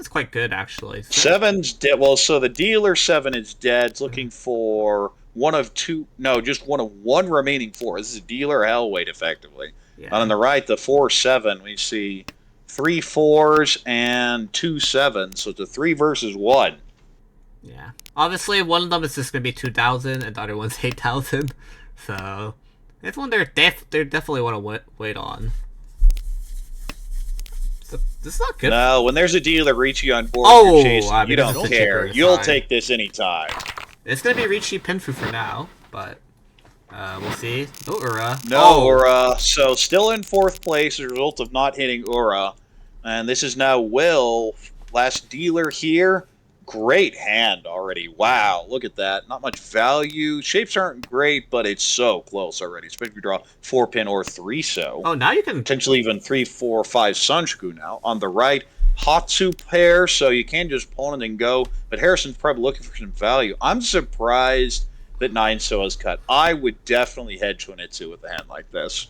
quite good actually. Seven's dead. Well, so the dealer 7 is dead. It's looking for one of two. No, just one of one remaining 4. This is a dealer hell weight, effectively. Yeah. And on the right, the 4-7, we see 3 4s and 2 7s. So it's a 3 versus 1. Yeah. Obviously, one of them is just gonna be 2,000, and the other one's 8,000. So it's one they definitely want to wait on. So this is not good. No, when there's a dealer reaching on board, Oh, you're chasing, I mean, you this don't is care. cheaper, You'll fine. take this anytime. It's gonna be Richi Pinfu for now, but we'll see. No Ura. No, Oh. Ura. So still in 4th place as a result of not hitting Ura. And this is now Will, last dealer here. Great hand already. Wow, look at that. Not much value. Shapes aren't great, but it's so close already. Especially if you draw 4 pin or 3 so. Oh, now you can. Potentially even 3, 4, 5 Sanjuku now. On the right, Hatsu pair, so you can just pawn it and go. But Harrison's probably looking for some value. I'm surprised that 9 so is cut. I would definitely head to an Itsu with a hand like this.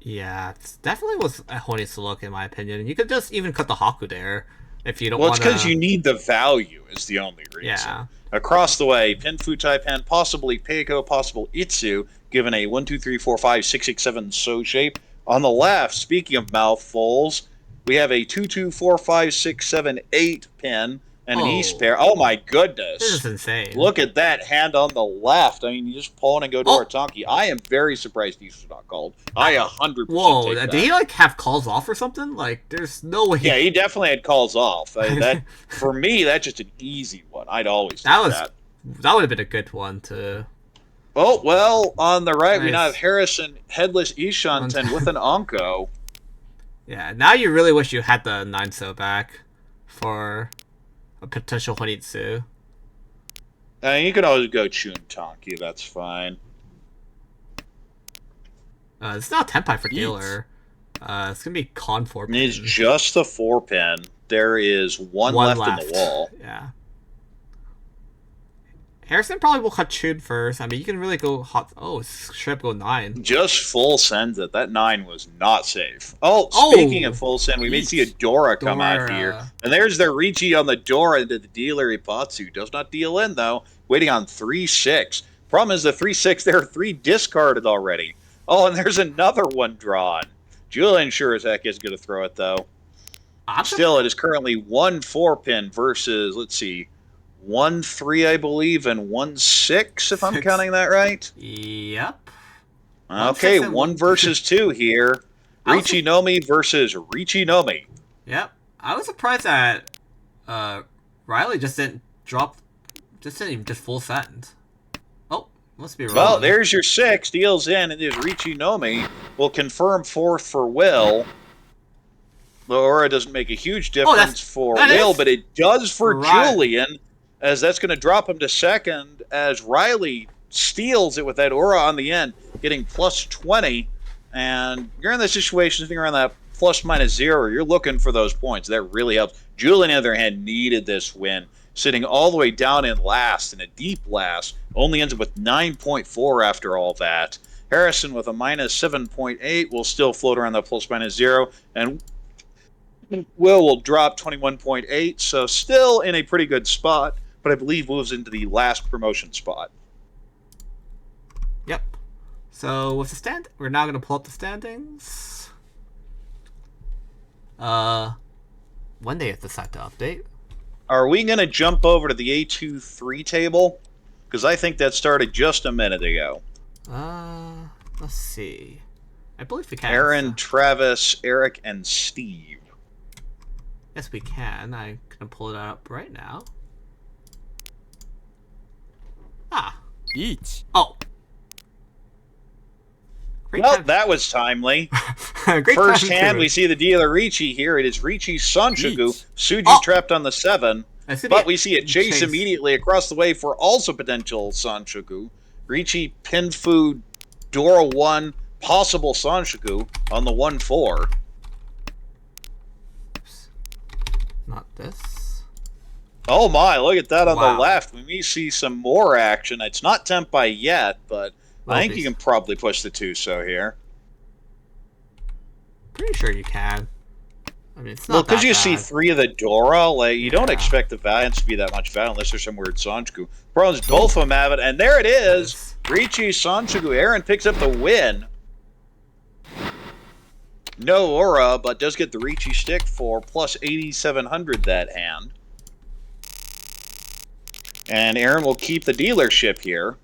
Yeah, it definitely was a Honey's to look in my opinion. You could just even cut the Haku there if you don't Well, want it's to. because you need the value is the only reason. Yeah. Across the way, Pinfu Taipan, possibly Peiko, possible Itsu, given a 1, 2, 3, 4, 5, 6, 6, 7 so shape. On the left, speaking of mouthfuls, We have a 2, 2, 4, 5, 6, 7, 8 pin and an east Oh, pair. Oh my this goodness. is insane. Look at that hand on the left. I mean, you just pawn and go to our Oh, Tonki. I am very surprised these are not called. I 100% whoa! take Did that. he like have calls off or something? Like, there's no way. Yeah, he definitely had calls off. That for me, that's just an easy one. I'd always that take was that. that would have been a good one to. Oh well, on the right we now have Nice. Harrison Headless Ishanten with an Onko. Yeah, now you really wish you had the 9-so back for a potential Honitsu. You can always go Chun Tonki. That's fine. It's not Tenpai for Eat. dealer. It's gonna be Con 4 And it's pin. just the 4 pin. There is one left in the wall. Yeah. Harrison probably will cut Chun first. I mean, you can really go hot. Oh, straight up go 9. Just full sends it. That 9 was not safe. Oh, Oh! speaking of full send, we may see a Dora come out here. Dora. And there's their Ricci on the Dora into the dealer Ipatsu. Does not deal in, though. Waiting on 3-6. Problem is, the 3-6, there are 3 discarded already. Oh, and there's another one drawn. Julian sure as heck is going to throw it, though. Still, it is currently 1 4 pin versus, let's see, 1 3, I believe, and 1 6, if I'm 6. counting that right. Yep. Okay, 1 6 and 1 versus 2 here. Ricci Nomi versus Ricci Nomi. Yep. I was surprised that Riley just didn't even just full send. Oh, must be wrong. Well, there's your 6, deals in, and there's Ricci Nomi. Will confirm 4th for Will. The aura doesn't make a huge difference for Will, but it does for Julian, as that's going to drop him to 2nd, as Riley steals it with that aura on the end, getting plus 20. And you're in the situation, sitting around that plus minus 0, you're looking for those points. That really helps. Julian, on the other hand, needed this win, sitting all the way down in last, in a deep last, only ends up with 9.4 after all that. Harrison with a minus 7.8 will still float around that plus minus 0, and Will drop 21.8, so still in a pretty good spot, but I believe moves into the last promotion spot. Yep. So with the we're now gonna pull up the standings. When they decide to update. Are we gonna jump over to the A23 table? Because I think that started just a minute ago. Let's see. I believe we can. Aaron, Travis, Eric, and Steve. Yes, we can. I'm gonna pull it up right now. Each. Oh. Well, that was timely. First hand, we see the dealer Ricci here. It is Ricci Sanchoku. Suji trapped on the 7. But we see a chase immediately across the way for also potential Sanchoku. Ricci, Pinfu, Dora 1, possible Sanchoku on the 1-4. Not this. Oh my, look at that on the left. We may see some more action. It's not Tenpai yet, but I think you can probably push the 2-so here. Pretty sure you can. I mean, it's not well, because you bad. see 3 of the Dora, like you don't expect the Valiance to be that much value unless there's some weird Sanchoku. Problem is, both of them have it, and there it is. Ricci Sanchoku. Aaron picks up the win. No aura, but does get the Ricci stick for plus 8,700 that hand. And Aaron will keep the dealership here.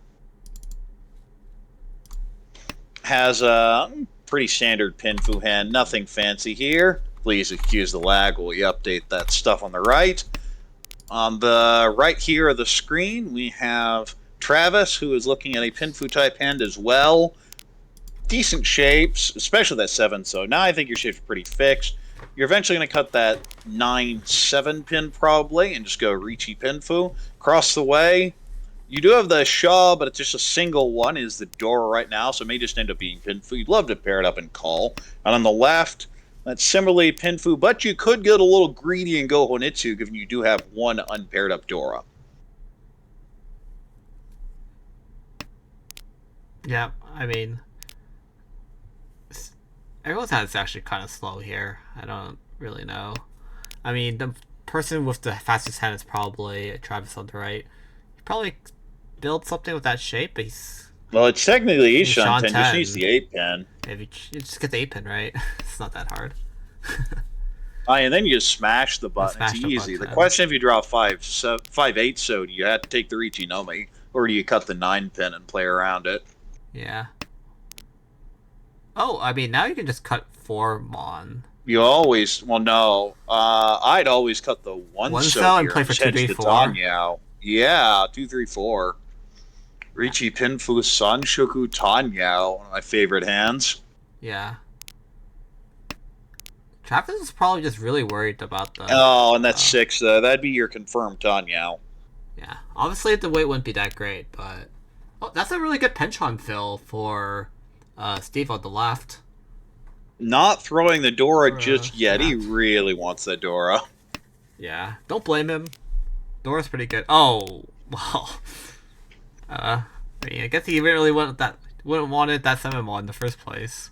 Has a pretty standard Pinfu hand, nothing fancy here. Please excuse the lag while we update that stuff on the right. On the right here of the screen, we have Travis, who is looking at a Pinfu type hand as well. Decent shapes, especially that 7, so now I think your shape's pretty fixed. You're eventually going to cut that 9-7 pin probably and just go Ricci Pinfu. Across the way, you do have the Shaw, but it's just a single one is the Dora right now, so it may just end up being Pinfu. You'd love to pair it up and call. And on the left, that's similarly Pinfu, but you could get a little greedy and go Honitsu, given you do have one unpaired up Dora. Yeah, I mean, everyone's hand is actually kind of slow here. I don't really know. I mean, the person with the fastest hand is probably Travis on the right. He probably build something with that shape, but he's... Well, it's technically Ishan 10, just needs the 8 pin. Maybe you just get the 8 pin, right? It's not that hard. And then you just smash the Let's button. It's smash the easy. The button. question if you draw 5 8, so do you have to take the Richinomi, or do you cut the 9 pin and play around it? Yeah. Oh, I mean, now you can just cut 4 Mon. You always, well, no. I'd always cut the 1 1 so cell and here play and for just 2, hedge 3, the 4. Tanyao. Yeah, 2 3 4. Richi Pinfu Sanshoku Tanyao, one of my favorite hands. Yeah. Travis is probably just really worried about the. Oh, and that's 6. That'd be your confirmed Tanyao. Yeah. Obviously, the weight wouldn't be that great, but. Oh, that's a really good Penchon fill for Steve on the left. Not throwing the Dora Dora, just yet. He snap. really wants that Dora. Yeah. Don't blame him. Dora's pretty good. Oh, well. I mean, I guess he really wouldn't wanted that 7-1 in the first place.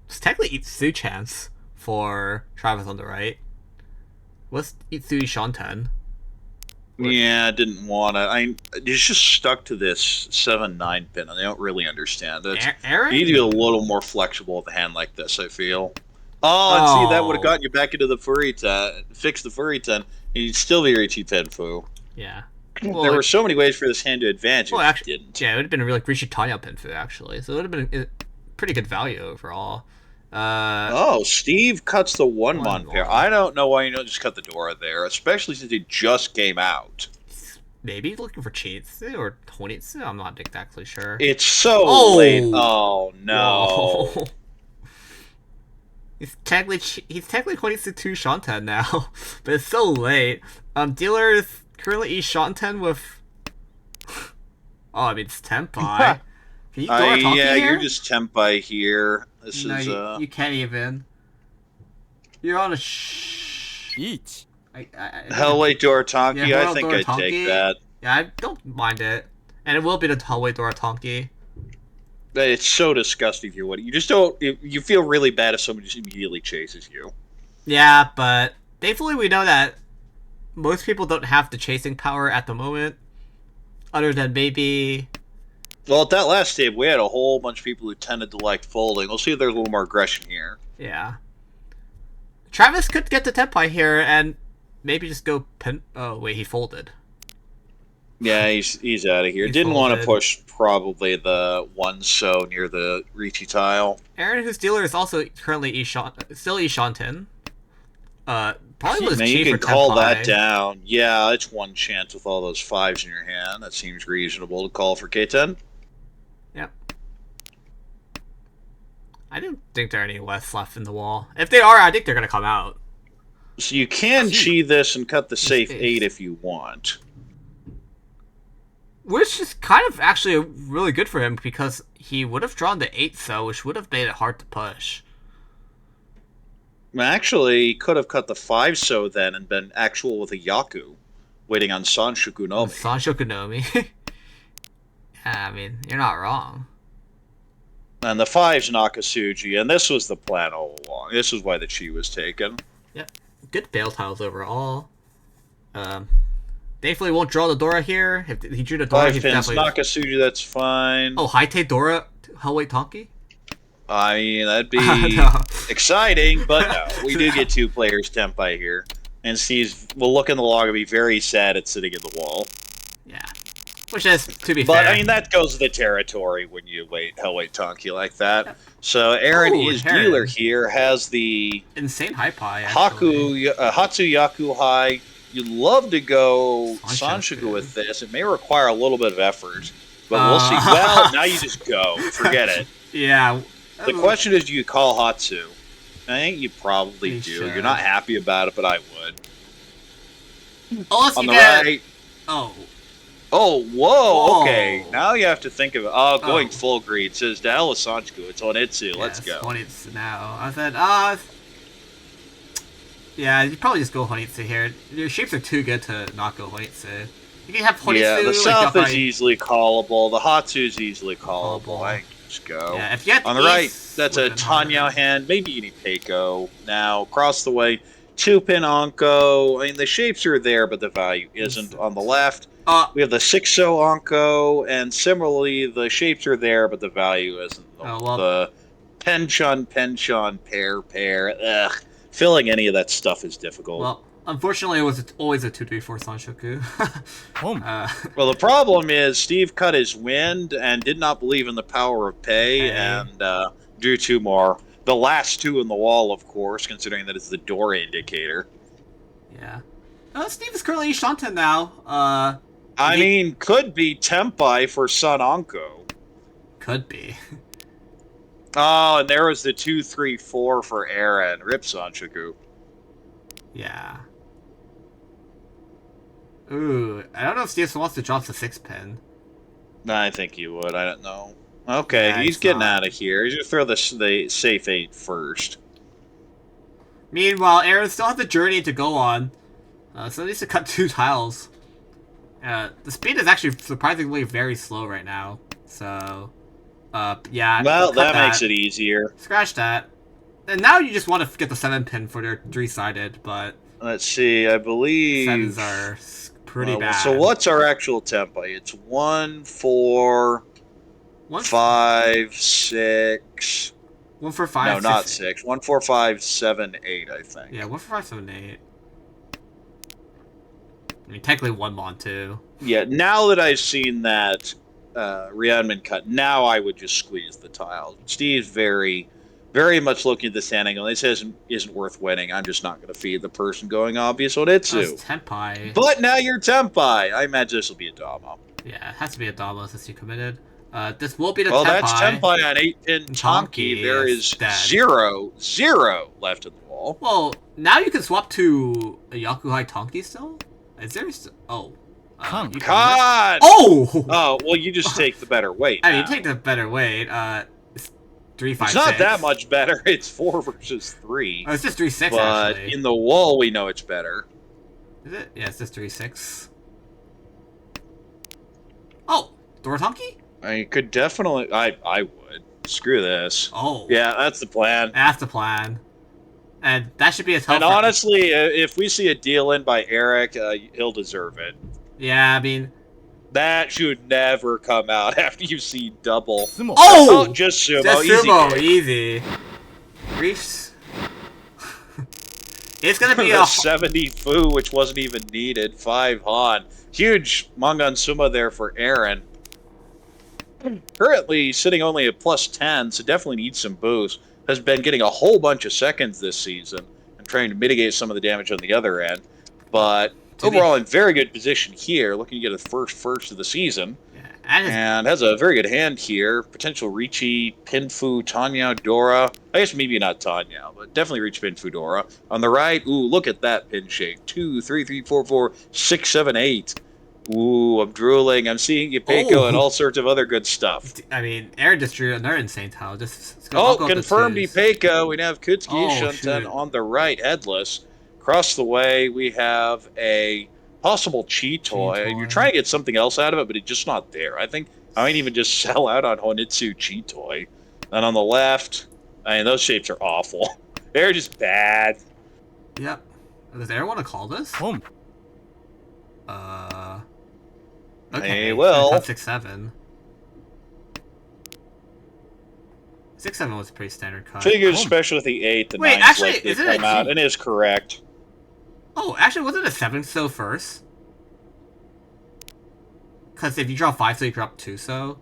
It's technically Itsu chance for Travis on the right. What's Itsui Shanten? Yeah, didn't want to. He's just stuck to this 7 9 pin, and they don't really understand it. Aaron? You need to be a little more flexible with a hand like this, I feel. Oh, and see, that would have Oh. gotten you back into the Furita, fix the Furita, and you'd still be Richi Penfu. Yeah. Well, Well, there were so many ways for this hand to advance. well, It actually, didn't. yeah, it would have been a really Rishi Tanya Pinfu, actually. So it would have been pretty good value overall. Oh, Steve cuts the one One mon pair. mon. I don't know why you don't just cut the Dora there, especially since it just came out. Maybe looking for Cheatsu or Tonitsu? I'm not exactly sure. It's so Oh! late. Oh no. Whoa. He's technically Tonitsu 2 Shanten now, but it's so late. Dealer is currently E Shanten with. Oh, I mean, it's Tenpai. Can you Dora Tonki Yeah, here? you're just Tempai here. This No, is you can't even. You're on a Each. Hellweight Doratonki. Yeah, I think Dora I'd Tonki. take that. Yeah, I don't mind it. And it will be the Hellweight Dora Tonki. But it's so disgusting here. What you just don't. You feel really bad if someone just immediately chases you. Yeah, but thankfully we know that most people don't have the chasing power at the moment. Other than maybe. Well, at that last save, we had a whole bunch of people who tended to like folding. We'll see if there's a little more aggression here. Yeah. Travis could get the Tenpai here and maybe just go pen. Oh, wait, he folded. Yeah, he's out of here. He Didn't want to folded. push probably the 1 so near the Ricci tile. Aaron, whose dealer is also currently still Ishanten. Probably was Man, cheap you can for call Tenpai. that down. Yeah, it's 1 chance with all those 5s in your hand. That seems reasonable to call for K10. Yep. I don't think there are any less left in the wall. If they are, I think they're gonna come out. So you can chi this and cut the safe Ace. 8 if you want. Which is kind of actually really good for him because he would have drawn the 8 so, which would have made it hard to push. Actually, he could have cut the 5 so then and been actual with a Yaku, waiting on Sanshukunomi. Sancho Konomi. Yeah, I mean, you're not wrong. And the 5's Nakasuji, and this was the plan all along. This is why the chi was taken. Yep. Good bail tiles overall. Thankfully won't draw the Dora here. If he drew the Dora, 5 he's pins definitely... Nakasuji, that's fine. Oh, Haite Dora Hellweight Tonki? I mean, that'd be No. exciting, but no. We do get 2 players Tempai here. And Steve's will look in the log and be very sad at sitting in the wall. Yeah. Which is, to be But, fair... I mean, that goes with the territory when you Hellweight Tonki like that. So, Aaron, Ooh, his Heron. dealer here, has the Insane high pie, actually. Hatsu Yaku High. You'd love to go Sanshoku. Sanshoku with this. It may require a little bit of effort, but we'll see. Well, now you just go. Forget it. Yeah. The question is, do you call Hatsu? I think you probably You do. should. You're not happy about it, but I would. Unless On you the get... right. Oh. Oh, whoa, Whoa. okay. Now you have to think of it. Oh, going Oh. full greed. Says to hell with Sanshoku. It's on Itsu. Let's go. Honitsu now. I said, yeah, you probably just go Honitsu here. Your shapes are too good to not go Honitsu. You can have Honitsu, Yeah, the like, south is Yakai- easily callable. The Hatsu is easily callable. Callable. I can just go. Yeah, if you had On the East, right, that's a would've been harder. Tanya hand. Maybe you need Peiko. Now, across the way, 2-pin Onko. I mean, the shapes are there, but the value isn't. On the left, we have the 6-so Onko, and similarly, the shapes are there, but the value isn't. Oh, well- The Penchon, pair. Ugh. Filling any of that stuff is difficult. Well, unfortunately, it was always a 2-3-4 Sanshoku. Home. Well, the problem is Steve cut his wind and did not believe in the power of pay Okay. and drew two more. The last two in the wall, of course, considering that it's the door indicator. Yeah. Steve is currently Shanten now. I mean, could be Tempai for Sun Anko. Could be. Oh, and there was the 2-3-4 for Aaron. Rip Sanshoku. Yeah. Ooh, I don't know if Steve wants to drop the 6-pin. I think he would. I don't know. Okay, Yeah, he's getting out of here. He's going to throw the safe 8 first. Meanwhile, Aaron still has the journey to go on. So he needs to cut 2 tiles. The speed is actually surprisingly very slow right now. So, yeah. Well, that makes it easier. Scratch that. And now you just want to get the 7-pin for their 3-sided, but... Let's see, I believe... 7s are pretty bad. So what's our actual tempo? It's 1, 4, 5, 6... 1, 4, 5, No, 6, not 8. 6. 1, 4, 5, 7, 8, I think. Yeah, 1, 4, 5, 7, 8. I mean, technically 1 Mon too. Yeah, now that I've seen that Rhiannon cut, now I would just squeeze the tile. Steve's very much looking at the stand angle. This isn't worth winning. I'm just not going to feed the person going obvious Onitsu. That's Tempai. But now you're Tempai. I imagine this will be a Damo. Yeah, it has to be a Damo since you committed. This will be the Well, Tempai. that's Tempai on 8-pin Tonki. There is zero left in the wall. Well, now you can swap to a Yakuhai Tonki still? Is there still... Oh. God! Oh! Oh, well, you just take the better weight. I mean, you take the better weight. It's 3, 5, It's not 6. that much better. It's 4 versus 3. Oh, it's just 3, 6, but actually. in the wall, we know it's better. Is it? Yeah, it's just 3, 6. Oh! Dorotonki? I could definitely... I would. Screw this. Oh. Yeah, that's the plan. That's the plan. And that should be a tough... And honestly, if we see a deal in by Eric, he'll deserve it. Yeah, I mean... That should never come out after you see double. Tsumo. Oh! Just Sumo. Just Easy Sumo, game. easy. Reefs. It's gonna be The a... 70 Fu, which wasn't even needed. 5 Han. Huge Mangan Suma there for Aaron. Currently sitting only at plus 10, so definitely needs some boost. Has been getting a whole bunch of seconds this season and trying to mitigate some of the damage on the other end. But overall in very good position here, looking to get a first of the season. Yeah, and has a very good hand here. Potential Ricci, Pinfu, Tanya, Dora. I guess maybe not Tanya, but definitely Ricci, Pinfu, Dora. On the right, ooh, look at that pin shake. 2, 3, 3, 4, 4, 6, 7, 8. Ooh, I'm drooling. I'm seeing Yupeko and all sorts of other good stuff. I mean, Aaron just drew another insane tile. Confirmed Yupeko. We have Kutsuki Shunten shoot. on the right, headless. Across the way, we have a possible Chi-Toy. You're trying to get something else out of it, but it's just not there. I think I might even just sell out on Honitsu Chi-Toy. And on the left, I mean, those shapes are awful. They're just bad. Yep. Does Aaron want to call this? Home. Okay. Hey, well. 6-7. 6-7 was a pretty standard cut. Figures, especially with the 8, the Wait, 9's actually, likely is to it a come out, G? and is correct. Oh, actually, wasn't a 7 so first? Because if you draw 5 so, you drop 2 so.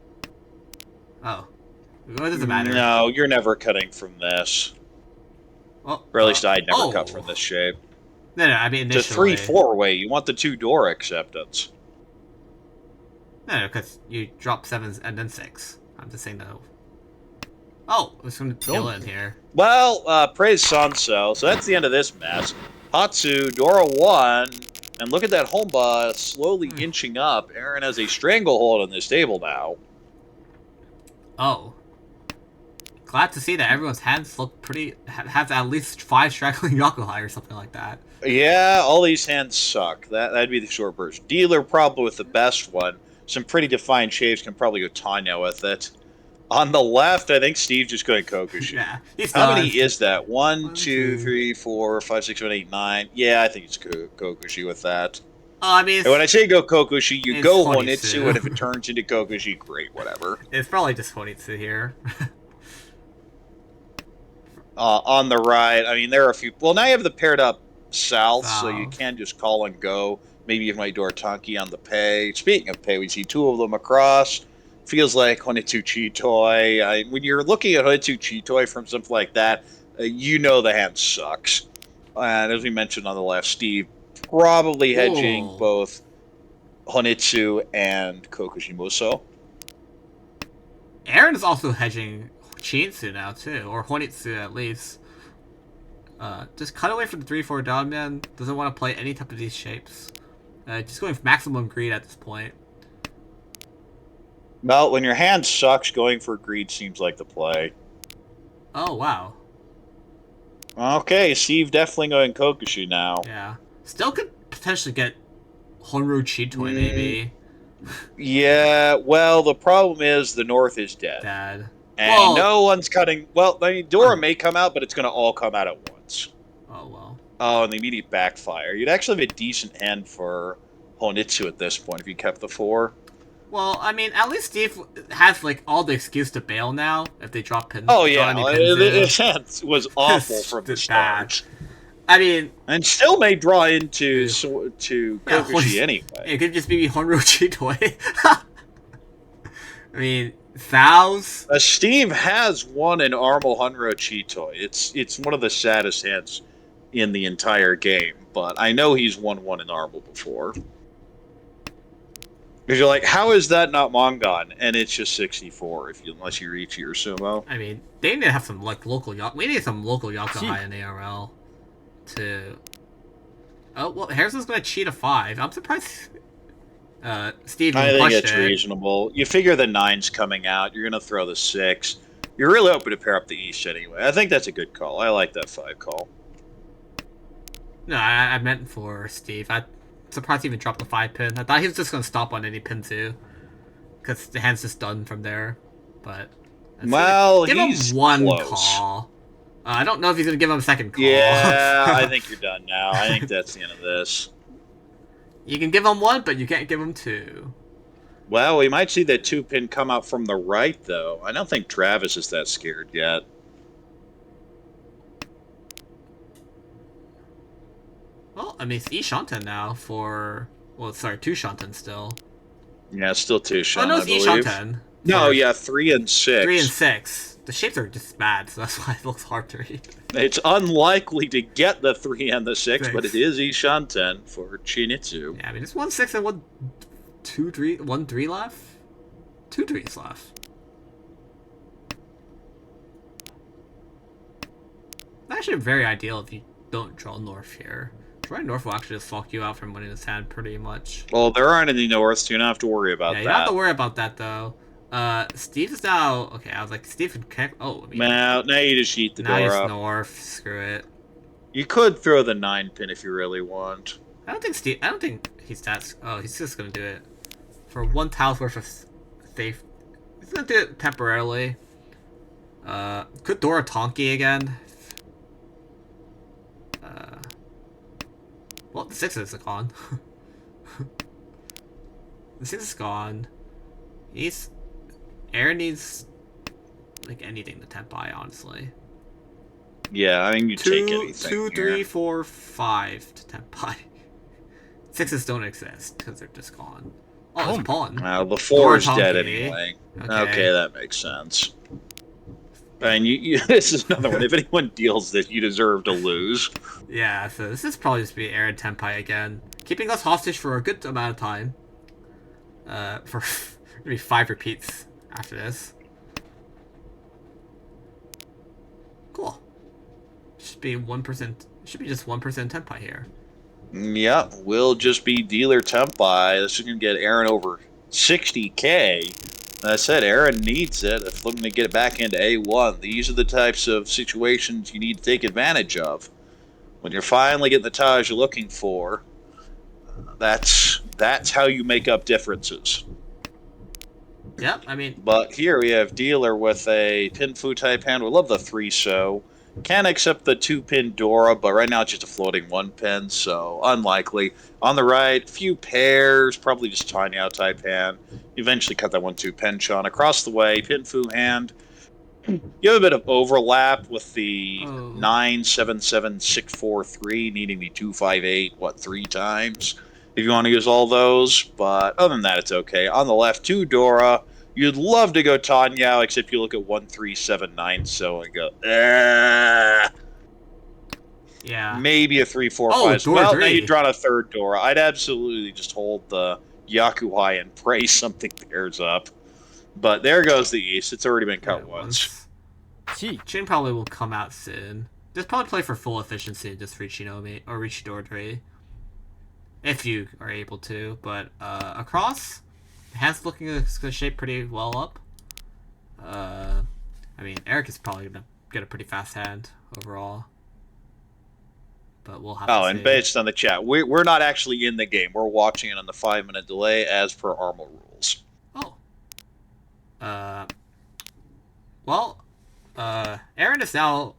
Oh. What does it matter? No, you're never cutting from this. Well, Or at least I'd never cut from this shape. No, I mean, It's initially. a 3-4 way. You want the 2 door acceptance. No, because you drop 7s and then 6. I'm just saying no. Oh, there's some Dylan here. Well, praise Sanso. So that's the end of this mess. Hatsu, Dora 1, and look at that Homba slowly inching up. Aaron has a stranglehold on this table now. Oh. Glad to see that everyone's hands look pretty... have at least 5 straggling Yakuhai or something like that. Yeah, all these hands suck. That'd be the short version. Dealer probably with the best one. Some pretty defined shapes can probably go Tanya with it. On the left, I think Steve's just going Kokushi. Yeah, he's How done. many is that? 1, 2, 3, 4, 5, 6, 7, 8, 9. Yeah, I think it's Kokushi with that. I mean, And when I say go Kokushi, you it's go 22. Honitsu, and if it turns into Kokushi, great, whatever. it's probably just 22 here. On the right, I mean, there are a few. Well, now you have the paired up south, so you South. can just call and go. Maybe you might Doratanki on the pay. Speaking of pay, we see two of them across. Feels like Honitsu Chitoi. When you're looking at Honitsu Chitoi from something like that, you know the hand sucks. And as we mentioned on the left, Steve probably hedging Oh, both Honitsu and Kokushimuso. Aaron is also hedging Chinsu now too, or Honitsu at least. Just cut away from the 3-4 down man. Doesn't want to play any type of these shapes. Just going for maximum greed at this point. Well, when your hand sucks, going for greed seems like the play. Oh wow, Okay, Steve definitely going Kokushu now. yeah. Still could potentially get Honru Chitoi Mm, maybe. yeah, well, the problem is the North is dead. Dad. And Well, no one's cutting. Well, I mean, Dora or may come out, but it's going to all come out at once. oh well. Oh, and the immediate backfire. You'd actually have a decent hand for Honitsu at this point if you kept the four. Well, I mean, at least Steve has like all the excuse to bail now if they Oh, draw yeah, any Pinzu. his hand was awful It's from the just bad. start. I mean, And still may draw into uh, to yeah, Kokushi anyway. it could just be Honru Chitoi. I mean, Thous. Steve has won an Armal Hunro Chitoi. It's one of the saddest hands in the entire game, but I know he's won one in Armal before. Because you're like, how is that not Mongon? And it's just 64 if you unless you reach your sumo. I mean, they need to have some like local We need some local Cheat. Yakuhai in ARL to. Oh well, Harrison's gonna cheat a 5. I'm surprised. Steve I even think pushed it's it. reasonable. You figure the nine's coming out. You're gonna throw the 6. You're really open to pair up the East anyway. I think that's a good call. I like that 5 call. No, I meant for Steve. I'm surprised he even dropped the 5 pin. I thought he was just gonna stop on any pin too, because the hand's just done from there. But Well, give he's him one close. call. I don't know if he's gonna give him a second call. Yeah, I think you're done now. I think that's the end of this. You can give him one, but you can't give him two. Well, we might see that 2 pin come out from the right, though. I don't think Travis is that scared yet. Well, I mean, it's E Shanten now for. Well, sorry, 2 Shanten still. Yeah, it's still 2 Oh, Shun, no, I it's E believe. Shanten. No, yeah, 3 and 6. 3 and 6. The shapes are just bad, so that's why it looks hard to read. It's unlikely to get the 3 and the 6, but 6. it is Ishanten for Chinitsu. Yeah, I mean, it's 1 6 and 1 2 3. 1 3 left? 2 3s left. Actually, very ideal if you don't draw north here. Drawing north will actually just lock you out from winning this hand pretty much. Well, there aren't any norths, so you don't have to worry about Yeah, you that. don't have to worry about that though. Steve is now okay. I was like, Steve could connect. Oh, I mean, Now you just eat the now door he's up. north. Screw it. You could throw the 9 pin if you really want. I don't think Steve. I don't think he's that. Oh, he's just gonna do it for 1 tile's worth of safe. He's gonna do it temporarily. Could Dora Tonki again? Well, the 6 is gone. The 6 is gone. Aaron needs like anything to temp by, honestly. Yeah, I mean, you take anything. 2, here. 3, 4, 5 to temp by. 6s don't exist because they're just gone. Oh, it's pawn. Well, the 4 is Dora dead Tonki. anyway. Okay. Okay, that makes sense. And this is another one. If anyone deals this, you deserve to lose. Yeah, so this is probably just be Aaron Tempai again. Keeping us hostage for a good amount of time. For maybe 5 repeats after this. Cool. Should be 1%. Should be just 1% Tempai here. Yep, will just be dealer tempi. This is going to get Aaron over 60k. I said Aaron needs it if looking to get it back into A1. These are the types of situations you need to take advantage of. When you're finally getting the ties you're looking for, that's how you make up differences. Yep, I mean... But here we have dealer with a Pinfu type hand. We love the 3-so. Can accept the 2-pin Dora, but right now it's just a floating 1-pin, so unlikely. On the right, few pairs, probably just tiny out type hand. Eventually cut that 1-2 Penchon. Across the way, Pinfu hand. You have a bit of overlap with the Oh. 977643 needing the 258, what, 3 times? If you want to use all those. But other than that, it's okay. On the left, 2 Dora. You'd love to go Tanyao, except you look at 1379 so and go, Yeah. maybe a 3 4 Oh, 5. door Well, now you've 3. drawn a third Dora. I'd absolutely just hold the Yakuhai and pray something pairs up. But there goes the East. It's already been cut At once. once. 1 Chin probably will come out soon. Just probably play for full efficiency and just reach Shinomi or reach door 3. If you are able to. But across, the hand's looking to shape pretty well up. I mean, Eric is probably going to get a pretty fast hand overall. But we'll have Oh, to and see. based on the chat, we're not actually in the game. We're watching it on the 5 minute delay as per ARMA rules. Oh. Well, Aaron is now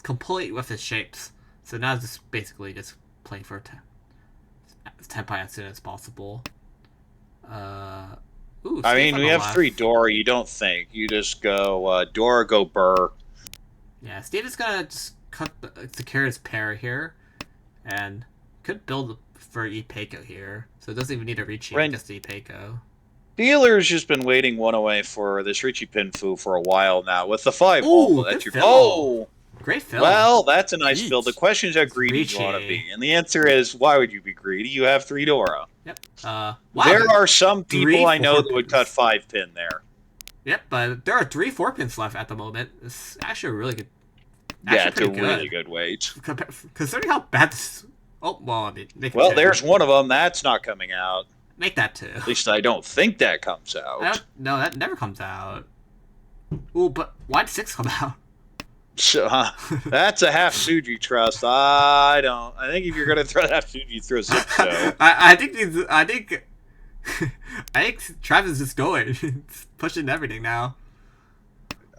complete with his shapes. So now it's just basically just playing for Tenpai as soon as possible. I Steve mean, on we the have left. 3 Dora. You don't think. You just go Dora, go Burr. Yeah, Steve is gonna just secure his pair here, and could build for Ipeiko here. So it doesn't even need a Ricci, Ren just Ipeiko. Dealer's just been waiting one away for this Richie Pinfu for a while now. With the 5 home, Ooh, good that's your. fill. Oh! Great fill. Well, that's a nice fill. The Each. question is how greedy you want to Ricci. be. And the answer is, why would you be greedy? You have 3 Dora. Yep. Wow. There are some Three people I know that 4 would pins. cut 5 pin there. Yep, but there are 3 4 pins left at the moment. It's actually a really good. Yeah, it's a pretty really good weight. Considering how bad this. Oh, well, I mean, make Well, it 2. there's one of them. That's not coming out. Make that 2. At least I don't think that comes out. No, that never comes out. Ooh, but why'd 6 come out? So, that's a half Suji trust. I don't. I think if you're gonna throw half Suji, throw 6. So I think Travis is just going, He's pushing everything now.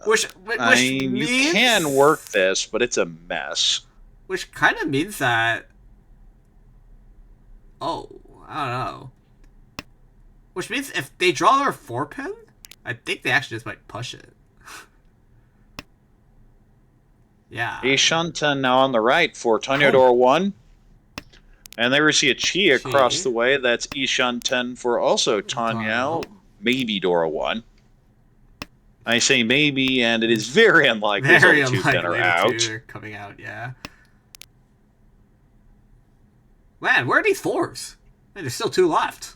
Which I mean, means you can work this, but it's a mess. Which kind of means that. Oh, I don't know. Which means if they draw their 4 pin, I think they actually just might push it. Yeah. Ishanta now on the right for Tanyador 1. And there we see a Chi across the way. That's Ishan 10 for also Tanya, maybe Dora 1. I say maybe, and it is very unlikely Very there's only 2 that unlikely are the out. 2 are coming out, yeah. Man, where are these 4s? Man, there's still 2 left.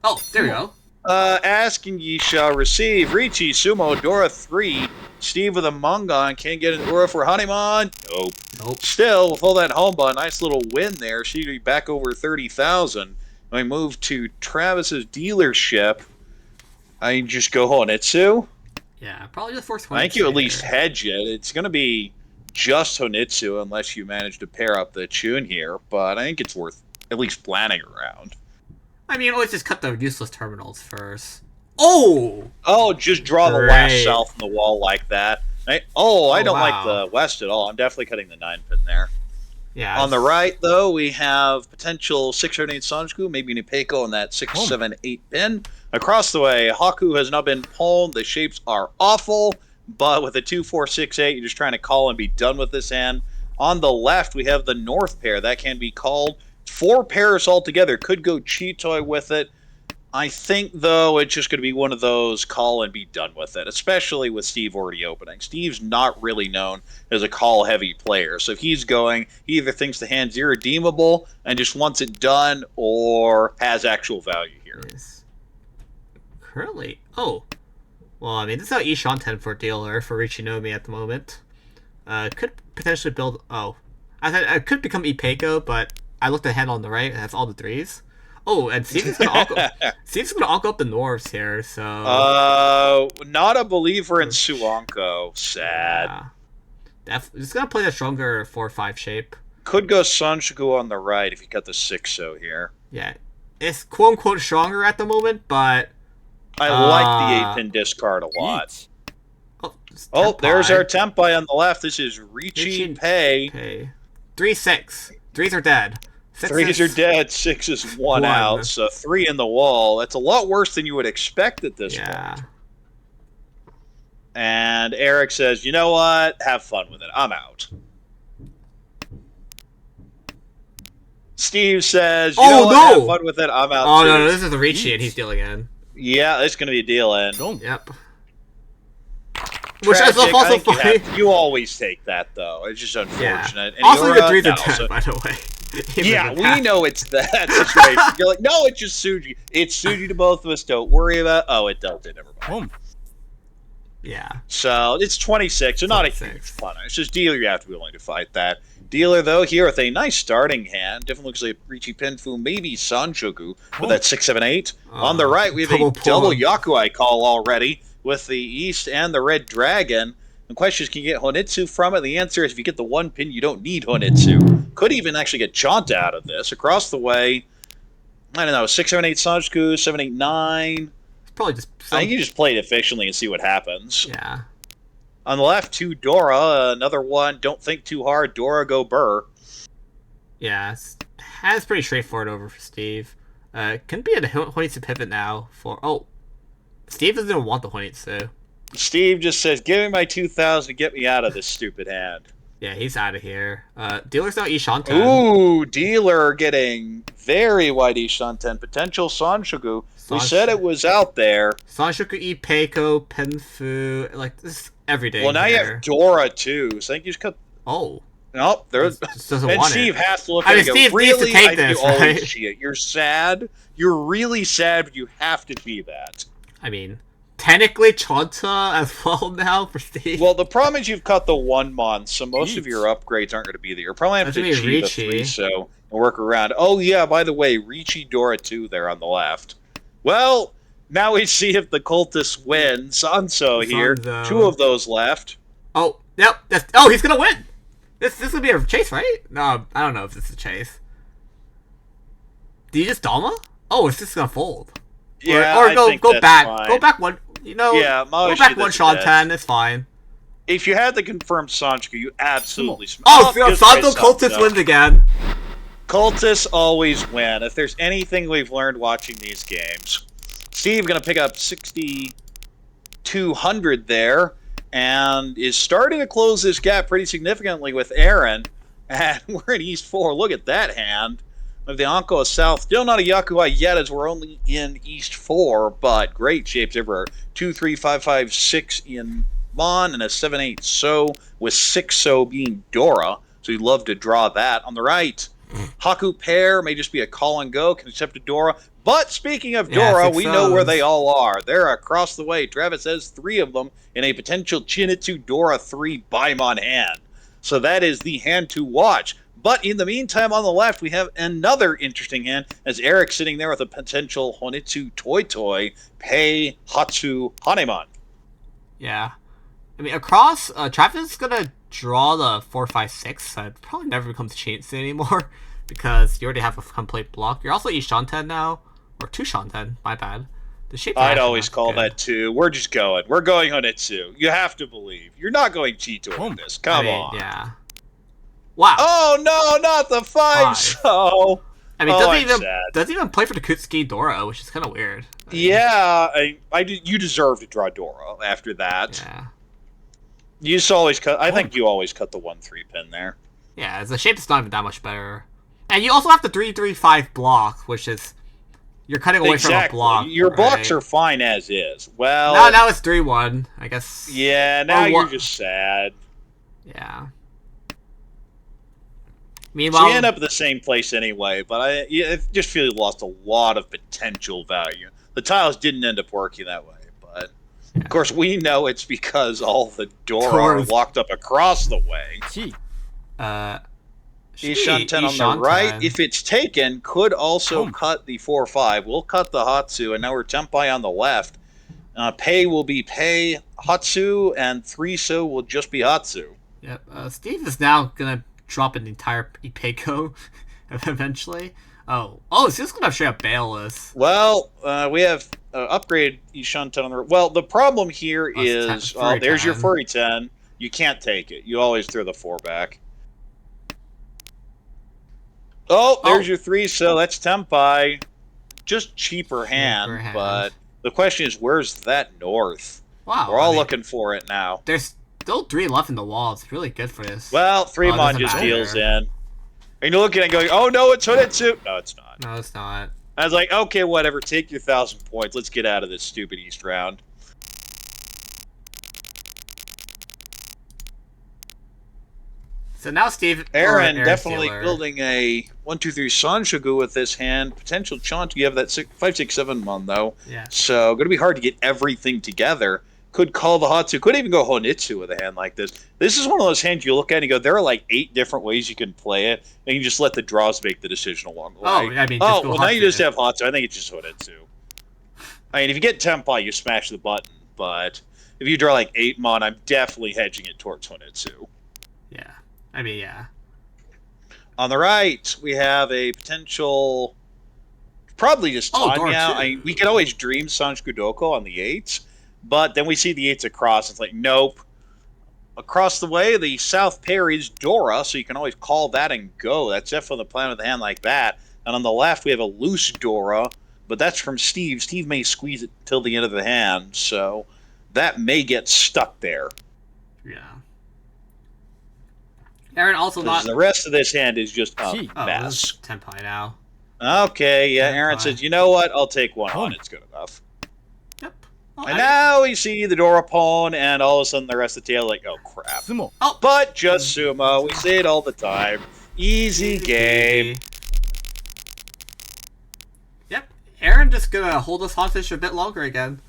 Oh, there we go. Asking ye shall receive. Ricci, Tsumo, Dora 3. Steve with a Mungon. Can't get an Dora for Honeyman. Nope. Nope. Still, with all that Homba, nice little win there. She'd be back over 30,000. We move to Travis's dealership. I just go Honitsu. Yeah, probably just force I think you at least hedge it. It's going to be just Honitsu unless you manage to pair up the tune here, but I think it's worth at least planning around. I mean, always just cut the useless terminals first. Oh! Oh, just draw the last south in the wall like that. I don't like the west at all. I'm definitely cutting the 9 pin there. Yeah. On the right, though, we have potential 608 Sanjuku, maybe Nipeko on that 678 pin. Across the way, Haku has not been pulled. The shapes are awful, but with a 2468, you're just trying to call and be done with this hand. On the left, we have the north pair. That can be called. 4 pairs altogether. Could go Chitoi with it. I think, though, it's just going to be one of those call and be done with it, especially with Steve already opening. Steve's not really known as a call-heavy player, so if he's going, he either thinks the hand's irredeemable and just wants it done, or has actual value here. Yes. Currently, well, I mean, this is how Ishan 10 for dealer for Richinomi at the moment. Could potentially build. I thought I could become Ipeiko, but I looked ahead on the right. It has all the 3s. Oh, and Steve's gonna onk up the Norves here. So. Not a believer in Suanko. Sad. Yeah. Just gonna play the stronger 4-5 shape. Could go Sanjuku on the right if you cut the 6-0 here. Yeah, it's quote unquote stronger at the moment, but. I like the 8-pin discard a lot. There's our Tempai on the left. This is Ricci Pei. 3-6. 3s are dead. 3s are dead. 6 is one out. So 3 in the wall. That's a lot worse than you would expect at this point. And Eric says, you know what? Have fun with it. I'm out. Steve says, you know Oh, what? Have no! fun with it. I'm out Oh, too. no, this is a Ricci, and he's dealing in. Yeah, it's going to be a deal in. Don't. Yep. Which is Tragic. also I think funny. you always take that, though. It's just Yeah. unfortunate. And Also, your Yura, 3's a no, 10, so- by the way. Even Yeah, with we that. know it's that situation. You're like, no, it's just Suji. It's Suji to both of us. Don't worry about. Oh, it dealt it. Never mind. Home. Yeah. So it's 26. So not a 26. huge punish. It's just dealer. You have to be willing to fight that. Dealer though here with a nice starting hand. Definitely looks like Richi Penfu, maybe Sanchoku with that 6-7-8. On the right, we have a double Yakuai call already with the East and the Red Dragon. The question is, can you get Honitsu from it? The answer is, if you get the one pin, you don't need Honitsu. Could even actually get Chanta out of this. Across the way, I don't know, 6-7-8 Sanchoku, 7-8-9. It's probably just I think you just play it efficiently and see what happens. Yeah. On the left, 2 Dora. Another one, don't think too hard. Dora, go Burr. Yeah. It's pretty straightforward over for Steve. Can be a Honitsu pivot now for... Oh. Steve doesn't even want the Honitsu. Steve just says, give me my 2,000 to get me out of this stupid hand. Yeah, he's out of here. Dealer's now Ishanten. Ooh, dealer getting very wide Ishanten. Potential Sanshogu. We said it was out there. Sanshoku, Ipeiko, Penfu, like this every day. Well, now you have Dora too. So I think you just cut. Oh. Nope, there's. Just doesn't And want Steve it. has to look I at mean, it. And Steve go, needs to really? take I this, always right? see it. You're sad. You're really sad, but you have to be that. I mean, technically Chanta as well now for Steve. Well, the problem is you've cut the 1 month, so most of your upgrades aren't going to be there. You're probably have to That's gonna be achieve a Ricci. 3 so and work around. Oh yeah, by the way, Ricci Dora 2 there on the left. Well, now we see if the cultists win. Sanso here. Sanzo. 2 of those left. Oh, yep. Oh, he's gonna win. This would be a chase, right? No, I don't know if this is a chase. Do you just Dalma? Oh, it's just gonna fold. Yeah, or I go think go that's back. fine. Go back one. You know. Yeah, go Moshi, back one this shot is 10. It's fine. If you had the confirmed Sancho, you absolutely Oh, good Santo for Cultist Santo. wins again. Cultists always win. If there's anything we've learned watching these games, Steve gonna pick up 6,200 there, and is starting to close this gap pretty significantly with Aaron. And we're in East 4. Look at that hand. Of the Anko South. Still not a Yakuai yet, as we're only in East 4, but great shapes everywhere. 2, 3, 5, 5, 6 in Mon, and a 7, 8 So, with 6 So being Dora. So you'd love to draw that. On the right, Haku pair may just be a call and go, can accept a Dora. But speaking of Dora, we know where they all are. They're across the way. Travis has 3 of them in a potential Chinitsu Dora 3 Baimon hand. So that is the hand to watch. But in the meantime, on the left, we have another interesting hand, as Eric sitting there with a potential Honitsu Toy, Pei, Hatsu, Hanemon. Yeah. I mean, across, Travis is gonna draw the 4, 5, 6, so it probably never becomes Chainsaw anymore, because you already have a complete block. You're also Ishanten now, or 2 Shanten, my bad. The shape I'd always call that 2. We're just going. We're going Honitsu. You have to believe. You're not going Chito with this. Come on. Yeah. Wow. Oh, no, not the 5 So. I mean, sad. doesn't even play for the Kutsuki Dora, which is kind of weird. Yeah, you deserve to draw Dora after that. Yeah. You just always cut. I think you always cut the 1-3 pin there. Yeah, the shape is not even that much better. And you also have the 3-3-5 block, which is you're cutting away from a block. Your blocks are fine as is. Well, now it's 3-1, I guess. Yeah, now you're just sad. Yeah. Meanwhile, so you end up at the same place anyway, but I just feel you lost a lot of potential value. The tiles didn't end up working that way, but of course we know it's because all the Dora are locked up across the way. Ishanten on the right, if it's taken, could also cut the 4-5. We'll cut the Hatsu, and now we're Tempai on the left. Pei will be Pei, Hatsu, and 3 So will just be Hatsu. Yep. Steve is now gonna drop an entire Ipeiko eventually. Oh, is this gonna straight up bailless? Well, we have upgrade Ishanten on the. Well, the problem here is there's your furry 10. You can't take it. You always throw the 4 back. Oh, there's your 3 So that's Tempai. Just cheaper hand, but the question is, where's that north? Wow. We're all I mean, looking for it now. there's still 3 left in the wall. It's really good for this. Well, Oh, it Fremon doesn't just deals matter. in. And you're looking at it going, oh no, it's Honetsu. No, it's not. No, it's not. I was like, okay, whatever. Take your 1,000 points. Let's get out of this stupid East round. So now Steve. Aaron Aaron's definitely dealer. building a 1-2-3 Sanshogu with this hand. Potential Chant. You have that 5-6-7 mon though. Yeah. So going to be hard to get everything together. Could call the Hatsu. Could even go Honitsu with a hand like this. This is one of those hands you look at and you go, there are like 8 different ways you can play it, and you just let the draws make the decision along the way. Oh, I mean, oh just go well, now you just Hatsu. have Hatsu. I think it's just Honitsu. I mean, if you get Tempai, you smash the button, but if you draw like 8 mon, I'm definitely hedging it towards Honitsu. Yeah. I mean, yeah. On the right, we have a potential, probably just Tanya. Dora too. We could always dream Sanj Kudoko on the 8s, but then we see the 8s across. It's like, nope. Across the way, the south pair is Dora, so you can always call that and go. That's definitely the plan with a hand like that. And on the left, we have a loose Dora, but that's from Steve. Steve may squeeze it till the end of the hand, so that may get stuck there. Yeah. Aaron also not. The rest of this hand is just a Gee. Oh, mess. this is Tenpai now. Okay, yeah, Tenpai. Aaron says, you know what? I'll take one on. It's good enough. Yep. Well, And now we see the Dora pawn, and all of a sudden the rest of the tail, like, oh crap. Tsumo. Oh, But just Sumo. We say it all the time. Easy game. Yep. Aaron just gonna hold us hostage a bit longer again.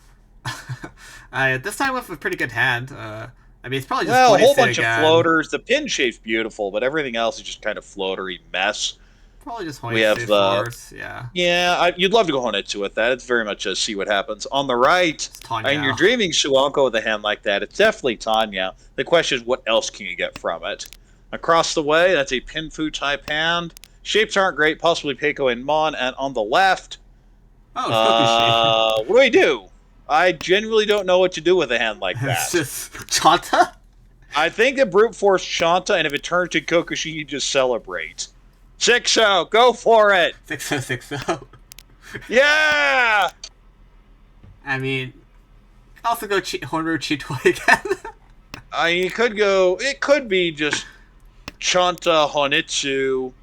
This time with a pretty good hand. I mean, it's probably just Well, a whole wasted bunch again. of floaters. The pin shape's beautiful, but everything else is just kind of floatery mess. Probably just We have, force. Yeah. Yeah, you'd love to go Honetsu with that. It's very much a see what happens. On the right, It's Tanya. and you're dreaming Suanko with a hand like that. It's definitely Tanya. The question is, what else can you get from it? Across the way, that's a Pinfu type hand. Shapes aren't great, possibly Peiko and Mon. And on the left, Oh, what do we do? I genuinely don't know what to do with a hand like it's that. just Chanta. I think it brute force Shanta, and if it turns to Kokushi, you just celebrate. 6-0, go for it! 6060. Yeah! I mean, also go Honru Chitoi again. You could go, it could be just Chanta, Honitsu.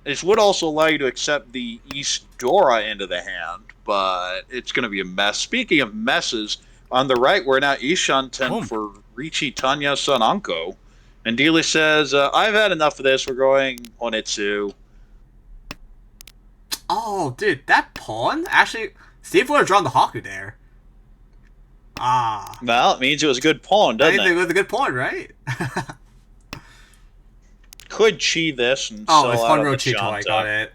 This would also allow you to accept the East Dora into the hand, but it's going to be a mess. Speaking of messes, on the right, we're now Ishanten for Richi Tanya Sananko. And Dealer says, I've had enough of this. We're going Honitsu. Oh, dude, that pawn? Actually, Steve would have drawn the Haku there. Ah. Well, it means it was a good pawn, I doesn't think it it? was a good pawn, right? Could chi this and Oh, sell it's out on Honro the Chitoi, I Shanta.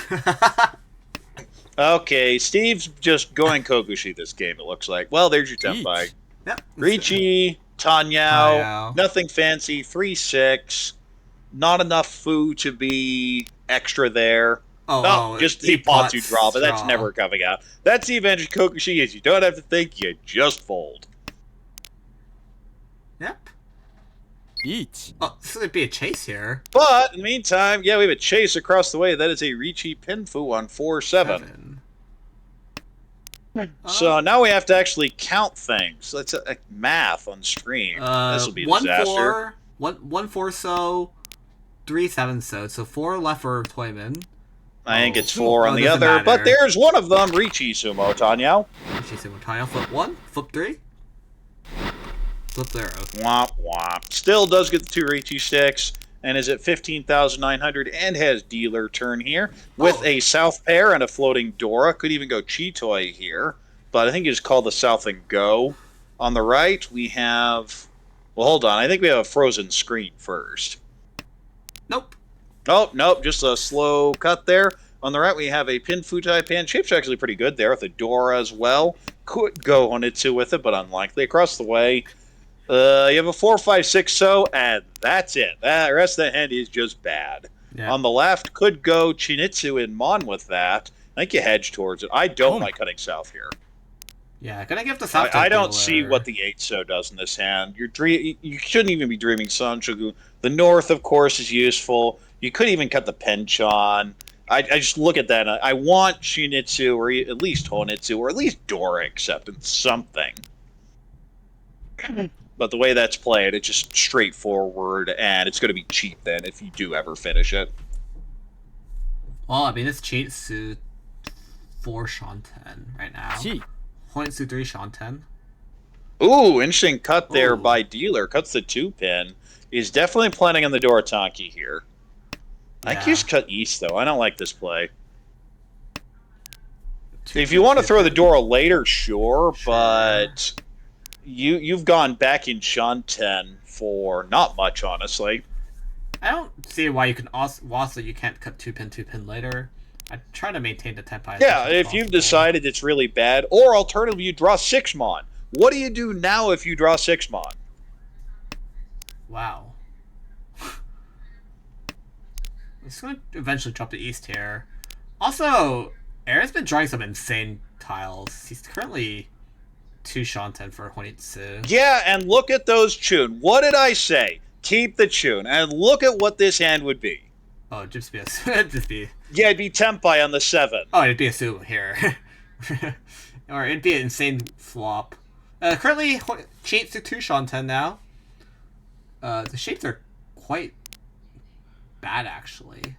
got it. Okay, Steve's just going Kokushi this game, it looks like. Well, there's your Tenpai. Yep. Richi, Tanyao, nothing fancy, 3-6. Not enough food to be extra there. Just the Potsu draw, but that's never coming out. That's the advantage of Kokushi is you don't have to think, you just fold. Yep. Each. Oh, this is going to be a chase here. But, in the meantime, yeah, we have a chase across the way. That is a Richi Pinfu on 4-7. So now we have to actually count things. Let's math on stream. This will be a disaster. 1 4 so, 3 7 so. So 4 left for Toyman. I think it's 4 on the doesn't other, matter. but there's one of them, Richi Sumo Tanyao. Richi Sumo Tanya. Flip 1, flip 3. Flip 0. Womp womp. Still does get the 2 Richi sticks, and is at 15,900 and has dealer turn here with a south pair and a floating Dora. Could even go Chitoi here, but I think you just call the south and go. On the right, we have... Well, hold on. I think we have a frozen screen first. Nope. Oh, nope. Just a slow cut there. On the right, we have a Pinfu type hand. Shape's actually pretty good there with a Dora as well. Could go Honitsu with it, but unlikely. Across the way, you have a 4-5-6 so, and that's it. The rest of the hand is just bad. Yeah. On the left, could go Chinitsu in Mon with that. I think you hedge towards it. I don't like cutting south here. Yeah, gonna give the south. I don't see what the 8 so does in this hand. You shouldn't even be dreaming Sanchogu. The north, of course, is useful. You could even cut the Penchon. I just look at that. I want Shinitsu or at least Honitsu or at least Dora acceptance, something. But the way that's played, it's just straightforward, and it's going to be cheap then if you do ever finish it. Well, I mean, it's cheat suit 4 Shanten right now. 1 Point suit 3 Shanten. Ooh, interesting cut there Ooh. by dealer. Cuts the 2-pin. He's definitely planning on the Dorotanki here. I Yeah. can just cut east, though. I don't like this play. Two If you want to throw the pin. Dora later, sure, Sure. but you've gone back in Shanten for not much, honestly. I don't see why you can also you can't cut 2 pin later. I try to maintain the tempo. as Yeah, much as if you've possible. decided it's really bad, or alternatively, you draw 6 Mon. What do you do now if you draw 6 Mon? Wow. It's going to eventually drop the east here. Also, Aaron's been drawing some insane tiles. He's currently 2 Shanten for Honitsu. Yeah, and look at those Chun. What did I say? Keep the Chun, and look at what this hand would be. Oh, it'd just be just be. Yeah, it'd be Tempai on the 7. Oh, it'd be a Sumo here. Or it'd be an insane flop. Currently, cheats to 2 Shanten now. The shapes are quite bad, actually.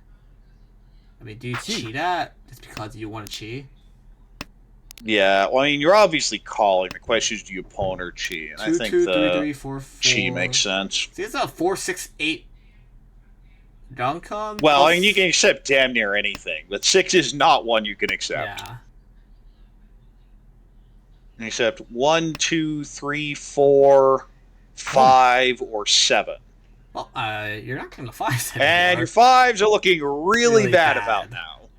I mean, do you cheat at just because you want to cheat? Yeah, well, I mean, you're obviously calling. The question is, do you pawn or chi? And I 2 think 2 the 3 3 4 4. chi makes sense. See, it's a 4 6 8 Duncon. Well, I mean, you can accept damn near anything, but 6 is not one you can accept. Yeah. Except 1, 2, 3, 4, 5, or 7. Well, you're not going to 5 anymore. And your 5s are looking really, Really bad bad. about now.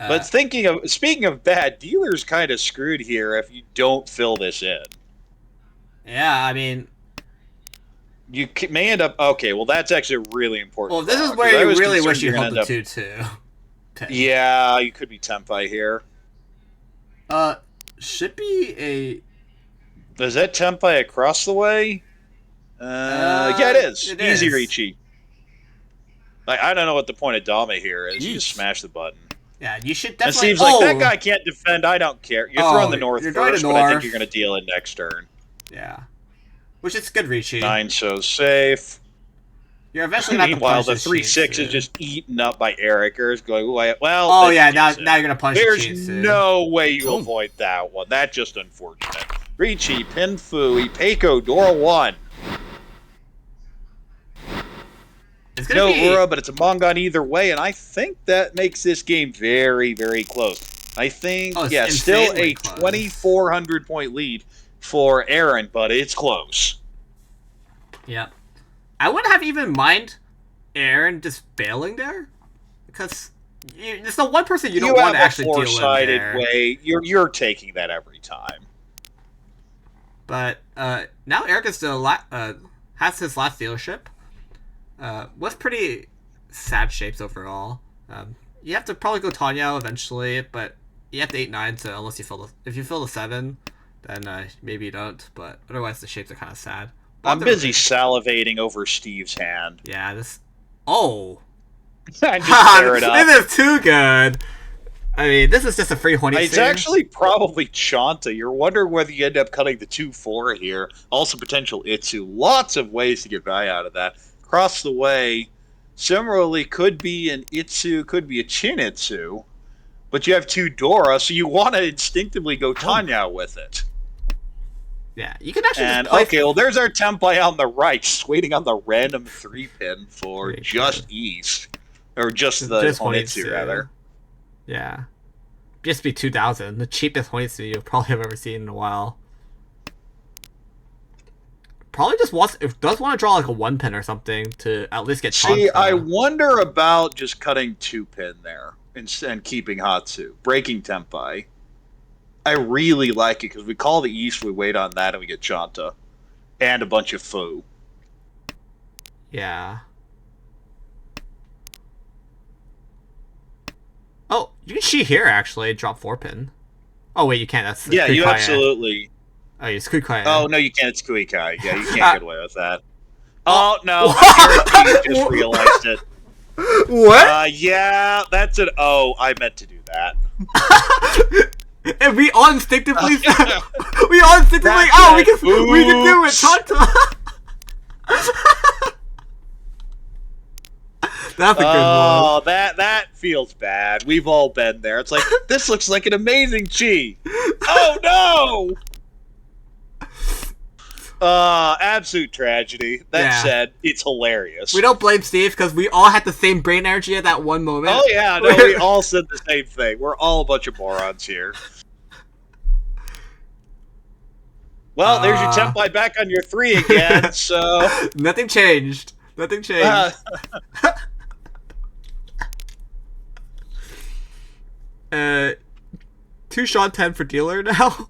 Uh, But speaking of bad, dealer's kind of screwed here if you don't fill this in. yeah, I mean, You may end up okay. Well, that's actually a really important. well, this is draw, where 'cause I you was really concerned wish you you're gonna held end the up- 2 2. Yeah, you could be Tempai here. Should be a. Is that Tempai across the way? Yeah, it is. It Easy is. Richi. Like, I don't know what the point of Dame here is. You just Yeesh. smash the button. Yeah, you should It definitely. seems like that guy can't defend. I don't care. You're throwing the north you're going to first, but I think north. you're going to deal it next turn. Yeah, which is good, Richi. 9 shows safe. You're eventually not. Meanwhile, the the 3-6 is just eaten up by Eric. Is going, well, Oh that's yeah, now decent. you're gonna punch There's the no way you Boom. avoid that one. That's just unfortunate. Richi, Pinfu, Ipeiko, Dora 1. It's gonna No be. Ura, but it's a Mongon either way, and I think that makes this game very, very close. I think, Oh, it's yeah, still insanely a close. 2,400 point lead for Aaron, but it's close. Yeah, I wouldn't have even mind Aaron just failing there, because it's the one person you don't want to have a actually deal in four-sided there. way. You're taking that every time. But now Eric is has his last dealership. With pretty sad shapes overall. You have to probably go Tanya eventually, but you have to 8-9. So unless you if you fill the 7, then maybe you don't. But otherwise, the shapes are kind of sad. I'm busy salivating over Steve's hand. Yeah, this. Oh, I just tear it up. this is too good. I mean, this is just a free Honey. It's actually probably Chanta. You're wondering whether you end up cutting the 2-4 here. Also potential Itsu. Lots of ways to get by out of that. Across the way, similarly, could be an Itsu, could be a Chinitsu. But you have 2 Dora, so you want to instinctively go Tanya with it. Yeah, you can actually And just play. okay, well, there's our Tempai on the right, just waiting on the random 3-pin for Very just good. East. Or just the Just Honitsu, Honitsu. rather. Yeah, just be 2,000, the cheapest Honitsu you'll probably have ever seen in a while. Probably just does want to draw like a 1-pin or something to at least get. See, Chanta. I wonder about just cutting 2-pin there and keeping Hatsu, breaking Tempai. I really like it because we call the East, we wait on that, and we get Chanta. And a bunch of Fu. Yeah. Oh, you can see here actually drop 4-pin. Oh wait, you can't. That's Yeah, you Kuikaya. absolutely. Oh, it's Kuikaya. Oh, no, you can't. It's Kuikai. Yeah, you can't get away with that. Oh, no. What? Guaranteed just realized it. What? Yeah, that's an O. I meant to do that. And we all instinctively said, oh, we can do it, Tanta. That's a good Oh, one. that feels bad. We've all been there. It's like, this looks like an amazing chi. Oh no! Absolute tragedy. That Yeah. said, it's hilarious. We don't blame Steve because we all had the same brain energy at that one moment. Oh yeah, no, we all said the same thing. We're all a bunch of morons here. Well, there's your tempai back on your 3 again, so... Nothing changed. Nothing changed. Two shot 10 for dealer now.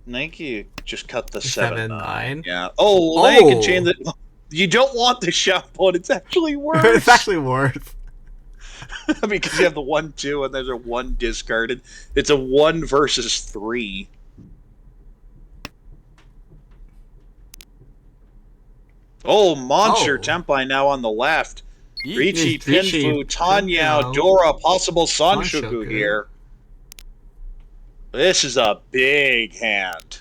I think you just cut the 7, 7-9. 9. Yeah. Oh, well, now you can change it. You don't want the shot point. It's actually worse. It's actually worse. Because you have the 1-2 and there's a 1 discarded. It's a 1 versus 3. Oh, monster tempai now on the left. Richi, Pinfu, Tanya, Dora, possible Sanshoku here. This is a big hand.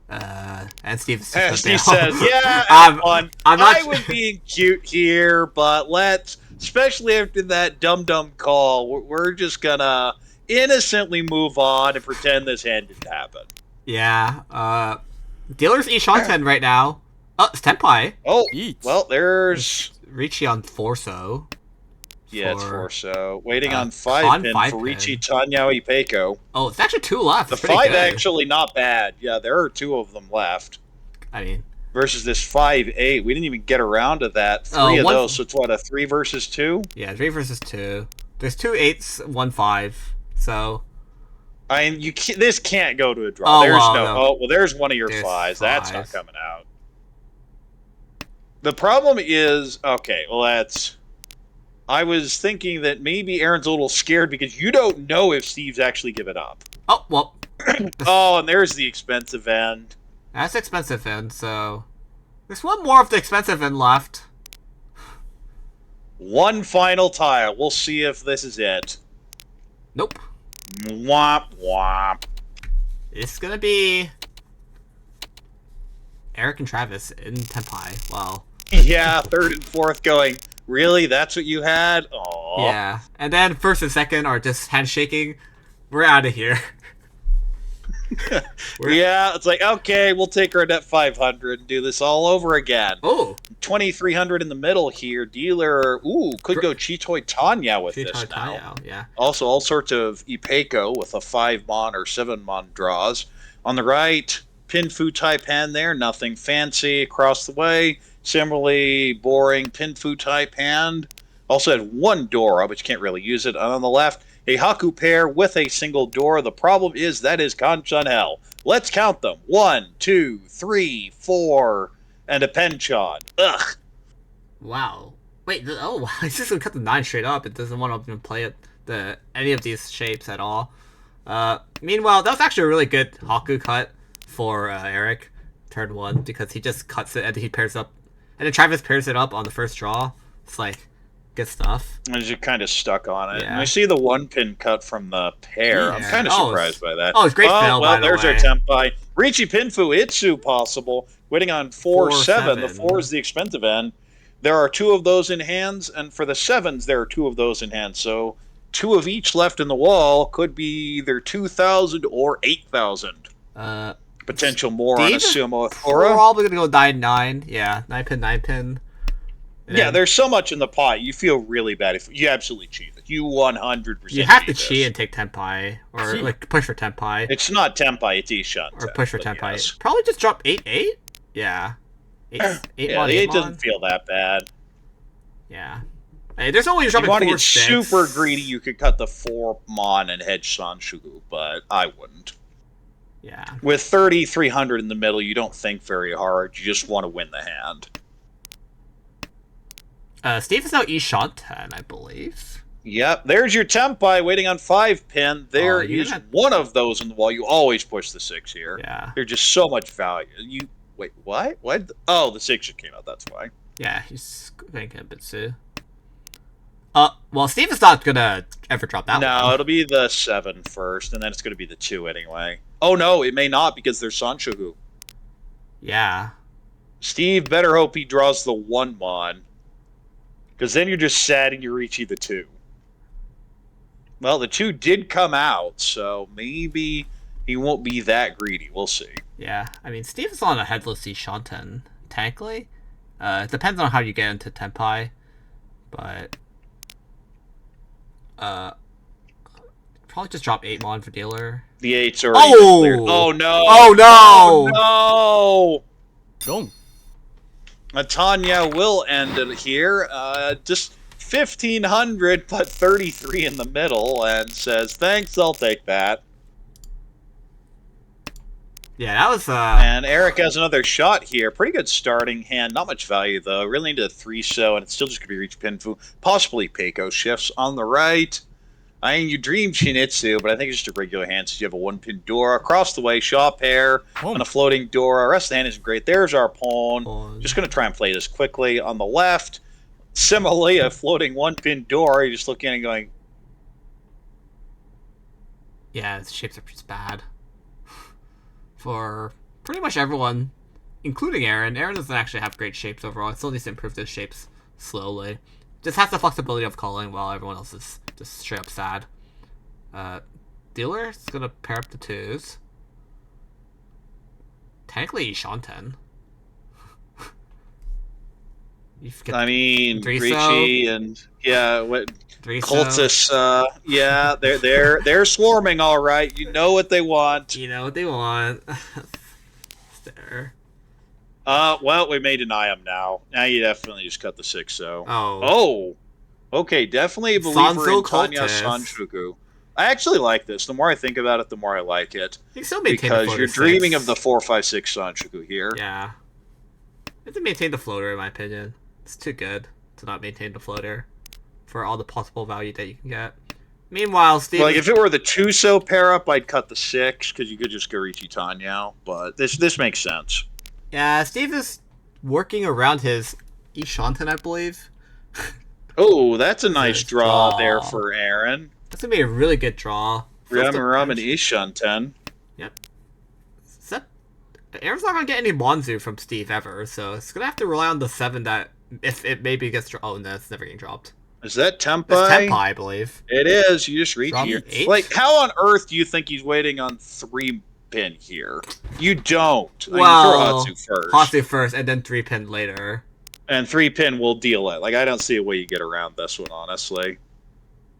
And Steve says, yeah, I was being cute here, but let's, especially after that dum-dum call, we're just gonna innocently move on and pretend this hand didn't happen. Yeah, dealer's E-Shot-10 right now. Oh, it's Tenpai. Oh, well, there's... Ricci on Forso. Yeah, it's Forso. Waiting on 5 pin for Ricci, Tanyao, Ipeco. Oh, it's actually 2 left. The 5 actually not bad. Yeah, there are 2 of them left. I mean... Versus this 5-8. We didn't even get around to that. 3 of those, so it's what, a 3 versus 2? Yeah, 3 versus 2. There's 2 8s, 1 5, so... I mean, this can't go to a draw. No. There's one of your 5s. That's not coming out. The problem is... Okay, well, that's... I was thinking that maybe Aaron's a little scared because you don't know if Steve's actually given up. Oh, well. Oh, and there's the expensive end. That's expensive end, so... There's one more of the expensive end left. One final tile. We'll see if this is it. Nope. Womp womp. It's gonna be... Eric and Travis in Tenpai. Well... Yeah, 3rd and 4th going... Really? That's what you had? Aww. Yeah. And then 1st and 2nd are just handshaking. We're out of here. Yeah, it's like, okay, we'll take our net 500 and do this all over again. Oh. 2,300 in the middle here. Dealer, could go Chitoi Tanya with this now. Yeah. Also, all sorts of Ipeco with a 5-mon or 7-mon draws. On the right, Pinfu type hand there. Nothing fancy across the way. Similarly boring Pinfu type hand. Also had 1 Dora, but you can't really use it. And on the left, a Haku pair with a single Dora. The problem is that is Kanchan Hell. Let's count them. 1, 2, 3, 4, and a Penchon. Ugh. Wow. Wait, he's just gonna cut the 9 straight up. It doesn't want to even play any of these shapes at all. Meanwhile, that was actually a really good Haku cut for Eric. Turn 1, because he just cuts it and he pairs up. And then Travis pairs it up on the first draw. It's like, good stuff. And you're kind of stuck on it. Yeah. And I see the 1-pin cut from the pair. Yeah. I'm kind of surprised by that. Oh, it's great fail, well, by the there's way. our tempai. Richi Pinfu Itsu possible. Waiting on 4-7. The 4 is the expensive end. There are 2 of those in hands, and for the 7s, there are 2 of those in hands. So 2 of each left in the wall could be either 2,000 or 8,000. Potential more on a Tsumo Aura. Probably gonna go 9-9. Yeah, 9-pin, 9-pin. Yeah, there's so much in the pot. You feel really bad if you absolutely cheat it. You 100%. You have to cheat and take Tenpai, or like push for Tenpai. It's not Tenpai, it's Ishan. Or push for Tenpai. Yes. Probably just drop 8-8. Yeah. 8 yeah, the 8 doesn't feel that bad. Yeah. Hey, there's only dropping 4 If you want to get 6. super greedy, you could cut the 4-mon and hedge Sanshugu, but I wouldn't. Yeah. With 3,300 in the middle, you don't think very hard. You just want to win the hand. Steve is now E-Shot-10, I believe. Yep, there's your tempai waiting on 5-pin. There is one of those in the wall. You always push the 6 here. Yeah. There's just so much value. Wait, what? What? Oh, the 6 just came out, that's why. Yeah, he's going to Bitsu. Well, Steve is not gonna ever drop that No, one. it'll be the 7 first, and then it's going to be the 2 anyway. Oh no, it may not because there's Sanchoku. Yeah. Steve better hope he draws the 1 mon. Because then you're just sad and you reach the 2. Well, the 2 did come out, so maybe he won't be that greedy. We'll see. Yeah. I mean, Steve is on a headless Shanten, technically. It depends on how you get into Tenpai, but probably just drop 8 mon for dealer. The 8's already cleared. Oh no! Oh no! Oh no! ロン Tanya will end it here. Just 1,500, but 33 in the middle, and says, "Thanks, I'll take that." Yeah, that was And Eric has another shot here. Pretty good starting hand. Not much value though. Really into 3-so, and it's still just gonna be reach Pinfu. Possibly Peiko shifts on the right. I mean, you dream Shinitsu, but I think it's just a regular hand since you have a 1-pin Dora. Across the way, Shaw pair on a floating Dora. Rest of the hand isn't great. There's our pawn. Just going to try and play this quickly. On the left, similarly, a floating 1-pin Dora. You're just looking at it and going, yeah, the shapes are just bad for pretty much everyone, including Aaron. Aaron doesn't actually have great shapes overall. It still needs to improve his shapes slowly. Just has the flexibility of calling while everyone else is just straight up sad. Dealer is gonna pair up the 2s. Technically, Shanten. I mean, Driso. Ricci and yeah, what Driso. Cultists, yeah, they're swarming all right. You know what they want. You know what they want. There. Well, we may deny them now. Now you definitely just cut the 6-so. Oh. Okay, definitely a believer Sanzo in Tanya Cultist. Sanchuku. I actually like this. The more I think about it, the more I like it. You still maintain the Because floater you're dreaming 6. of the 4-5-6 Sanchuku here. Yeah. You have to maintain the floater, in my opinion. It's too good to not maintain the floater for all the possible value that you can get. Meanwhile, Steve. Like, if it were the 2-so pair up, I'd cut the 6, because you could just go Riichi Tanya. But this makes sense. Yeah, Steve is working around his Ishanten, I believe. Oh, that's a nice draw draw. there for Aaron. That's gonna be a really good draw. Ram and Ishanten. Yep. Except Aaron's not gonna get any Monzu from Steve ever, so it's gonna have to rely on the 7 that if it maybe gets oh no, it's never getting dropped. Is that Tempai? It's Tenpai, I believe. It is. You just reach Drop here. 8? Like, how on earth do you think he's waiting on 3-pin here? You don't. Well, I mean, throw Hatsu first. Hatsu first, and then 3-pin later. And 3-pin will deal it. Like, I don't see a way you get around this one, honestly.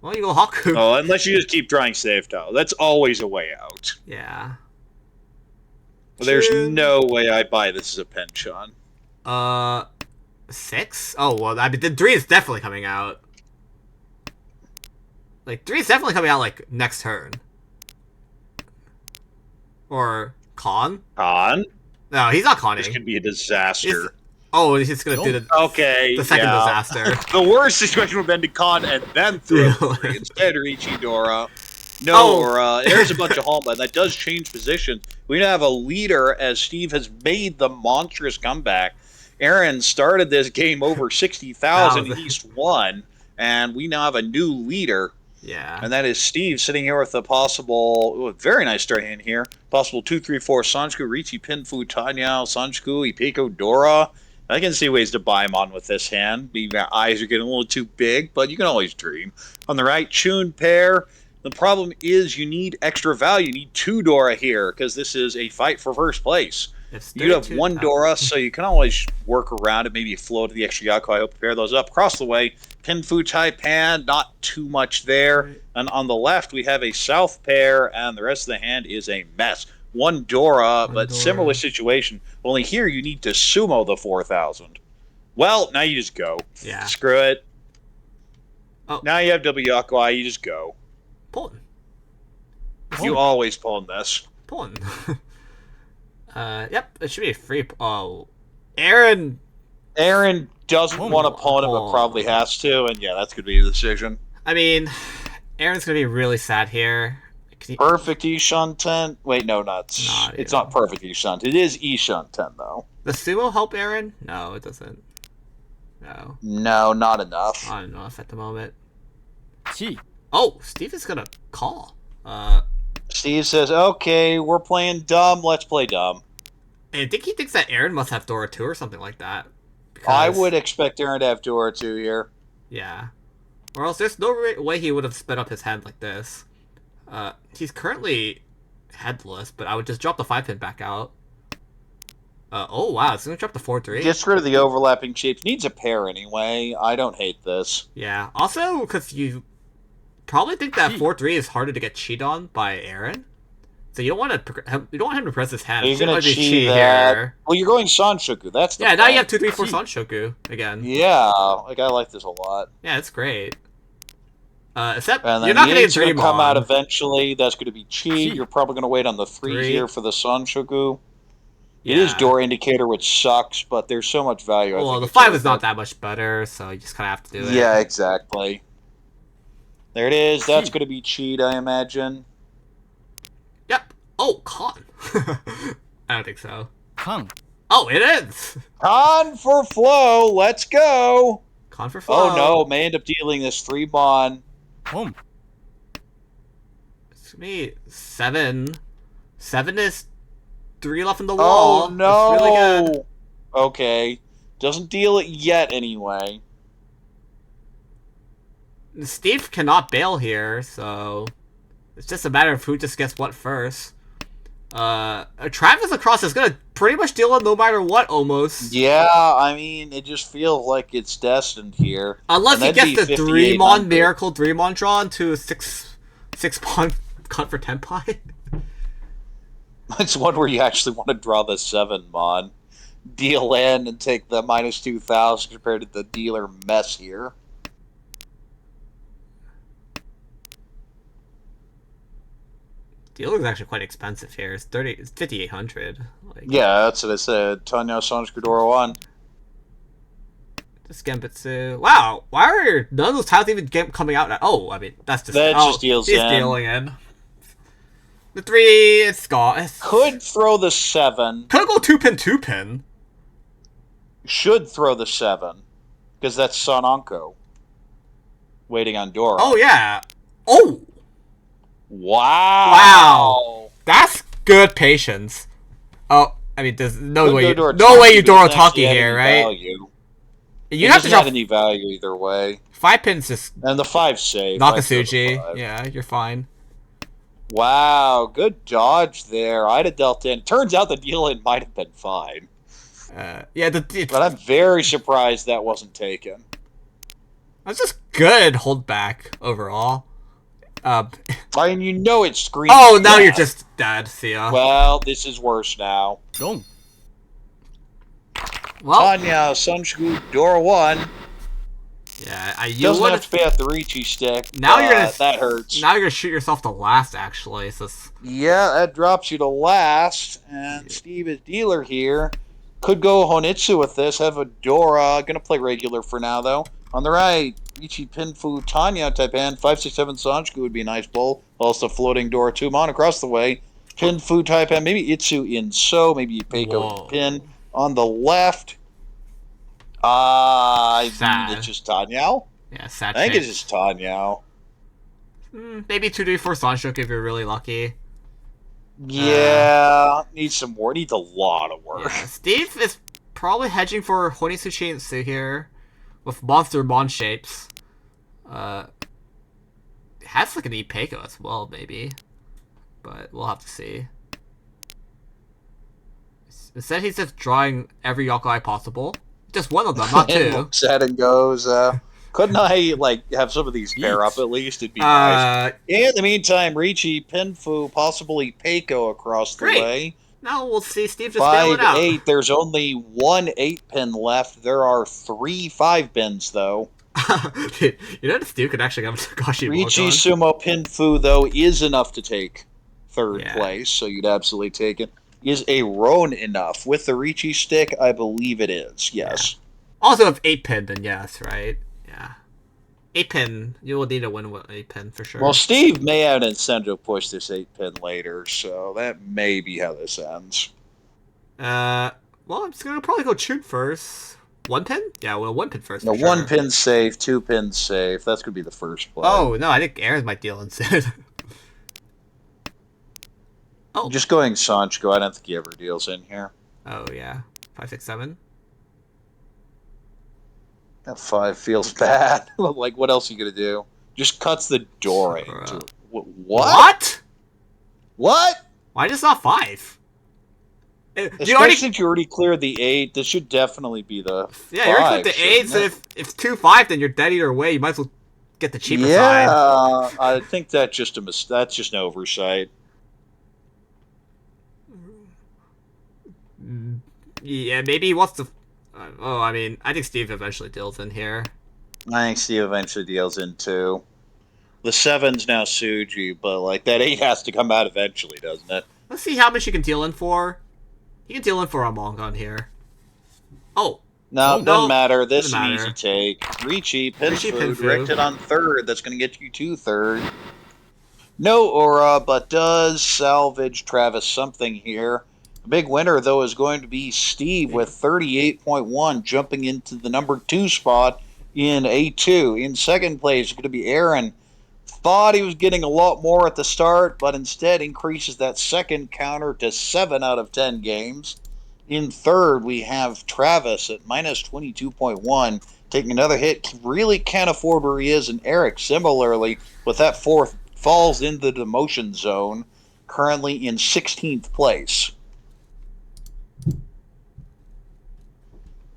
Well, you go Haku. Oh, unless you just keep drawing safe tile. That's always a way out. Yeah. Well, there's June. no way I buy this as a penchant. 6? Oh, well, I mean, the 3 is definitely coming out. Like, 3 is definitely coming out, like, next turn. Or Con? Con? No, he's not conning. This could be a disaster. He's just gonna do Okay, the second yeah. disaster. The worst situation would have been to Con and then throw Yeah. 3 instead of Ichidora. No, Oh. there's a bunch of home, but that does change position. We now have a leader as Steve has made the monstrous comeback. Aaron started this game over 60,000 East 1, and we now have a new leader. Yeah. And that is Steve sitting here with a possible, very nice start hand here. Possible 2-3-4 Sanjuku, Riichi, Pinfu, Tanya, Sanjuku, Ipeko, Dora. I can see ways to buy him on with this hand. My eyes are getting a little too big, but you can always dream. On the right, Chun pair. The problem is you need extra value. You need 2 Dora here, because this is a fight for first place. You have 1 Dora, so you can always work around it. Maybe float to the extra Yaku. I hope pair those up. Across the way, Pinfu, Taipan, not too much there. Right. And on the left, we have a South pair, and the rest of the hand is a mess. 1 Dora, but Dora. Similar situation. Only here you need to Tsumo the 4,000. Well, now you just go. Yeah. Screw it. Oh. Now you have Yaku. You just go. Pulling. You always pull in this. Pulling. Yep, it should be a free. Oh, Aaron doesn't want to pawn him, but probably has to, and yeah, that's going to be the decision. I mean, Aaron's going to be really sad here. Perfect Ishanten. Wait, no, it's not perfect Ishanten. It is Ishanten, though. Does Tsumo help Aaron? No, it doesn't. No. No, not enough. Not enough at the moment. Chi. Oh, Steve is gonna call. Steve says, okay, we're playing dumb. Let's play dumb. I think he thinks that Aaron must have Dora too or something like that. I Because, would expect Aaron to have Dora 2 here. yeah. Or else there's no way he would have sped up his hand like this. He's currently headless, but I would just drop the 5-pin back out. Oh wow, it's gonna drop the 4-3. Gets rid of the overlapping shapes. Needs a pair anyway. I don't hate this. Yeah. Also, because you probably think that 4-3 is harder to get cheat on by Aaron. So you don't want him to press his hand. So you're Shouldn't going to be cheat that. here. Well, you're going Sanshoku. That's the Yeah, now plan. you have 2-3-4 Sanshoku again. Yeah, like I like this a lot. Yeah, it's great. Except And you're then not the gonna get 8's going to Dream come out on. eventually. That's going to be cheat. You're probably going to wait on the 3 3. here for the Sanshoku. Yeah. It is door indicator, which sucks, but there's so much value. I Well, think the it's 5 worth is not it. that much better, so you just kind of have to do it. Yeah, exactly. There it is. That's going to be cheat, I imagine. Yep. Oh, con. I don't think so. Con. Oh, it is. Con for flow. Let's go. Con for flow. Oh no, may end up dealing this 3 mon. Home. It's gonna be 7. 7 is 3 left in the wall. Oh no. That's really good. Okay. Doesn't deal it yet anyway. Steve cannot bail here, so it's just a matter of who just gets what first. Travis across is gonna pretty much deal it no matter what, almost. Yeah, I mean, it just feels like it's destined here. Unless And he that'd gets be the 3-mon 5,800. miracle 3-mon draw into a 6-pawn cut for Tenpai. It's one where you actually want to draw the 7 mon. Deal in and take the minus 2,000 compared to the dealer mess here. Dealer is actually quite expensive here. It's 5,800. Like, Yeah, that's what I said. Tanya Sanskudora 1. just Genbutsu. Wow, why are none of those tiles even coming out? Oh, I mean that's just That just deals he's in. dealing in. The 3, it's gone. Could throw the 7. Could go 2-pin. Should throw the 7. Because that's Sananko. Waiting on Dora. Oh yeah. Oh Wow. wow. That's good patience. Oh, I mean, there's no way you Doro Taki here, right? Value. You It have to doesn't drop have any value either way. 5 pins. Just And the 5's safe. I throw the Nakasuji. 5. Yeah, you're fine. Wow, good dodge there. I'd have dealt in. Turns out the deal in might have been fine. Yeah, But I'm very surprised that wasn't taken. that's just good holdback overall. I mean, you know it's screaming. Oh, now death. you're just dead. See ya. Well, this is worse now. Long. Well, Tanya, Sunshoku, Dora 1. yeah, you Doesn't would have to pay out the Ricci stick. Now you're gonna that hurts. Now you're gonna shoot yourself to last. Actually, so Yeah, that drops you to last. And Steve is dealer here. Could go Honitsu with this. Have a Dora. Gonna play regular for now, though. On the right, Ichi Pinfu Tanya type hand. 567 Sanshku would be a nice bowl. Also floating Dora 2 mon across the way. Pinfu type hand. Maybe Itsu in so. Maybe Peiko pin on the left. I think it's just Tanya. Yeah, sad. I think it's just Tanya. Maybe 2-3-4 Sanshok if you're really lucky. Yeah, needs some more. Needs a lot of work. Yeah, Steve is probably hedging for Honitsu Shinsu here with monster mon shapes. Has like an Ipeiko as well, maybe, but we'll have to see. Instead, he's just drawing every yokai possible. Just one of them, not two. Looks at and goes, couldn't I have some of these pair up at least? It'd be nice. In the meantime, Ricci, Pinfu, possibly Peiko across the way. Now we'll see Steve just bail it out. 5-8. There's only one 8-pin left. There are 3 5-pins though. You know, Steve could actually have Takashi Ricci, Tsumo, Pinfu though is enough to take third place, so you'd absolutely take it. Is a Roan enough? With the Ricci stick, I believe it is, yes. Yeah. Also, if 8-pin, then yes, right? Yeah. 8-pin, you will need to win with 8-pin for sure. Well, Steve may have an incentive to push this 8-pin later, so that may be how this ends. Well, I'm just gonna probably go Chun first. 1 pin? Yeah, well, 1 pin first No, for one sure. pin safe, 2 pin safe. That's going to be the first play. Oh, no, I think Aaron might deal instead. Oh. Just going Sanchko. I don't think he ever deals in here. Oh, yeah. 5, 6, 7. That 5 feels bad. Like, what else are you going to do? Just cuts the door into it. What? What? What? Why just not 5? You Especially already... since you already cleared the 8. This should definitely be the Yeah, you already put 5, the 8, shouldn't so it? if it's 2, 5, then you're dead either way. You might as well get the cheaper Yeah, side. I think that's just that's just an oversight. Yeah, maybe he wants to... oh, I mean, I think Steve eventually deals in here. I think Steve eventually deals in 2. The 7's now Suji, but like that 8 has to come out eventually, doesn't it? Let's see how much you can deal in for. You can deal in for a Mongon here. Oh. No, it doesn't No. matter. This is Doesn't an matter. easy take. Ricci, Richie Pinfu, Pinfu. directed on 3rd. That's going to get you to 3rd. No aura, but does salvage Travis something here. The big winner, though, is going to be Steve with 38.1, jumping into the number 2 spot in A2. In second place is going to be Aaron. Thought he was getting a lot more at the start, but instead increases that second counter to 7 out of 10 games. In third, we have Travis at minus 22.1, taking another hit. Really can't afford where he is. And Eric, similarly, with that 4th, falls into the demotion zone, currently in 16th place.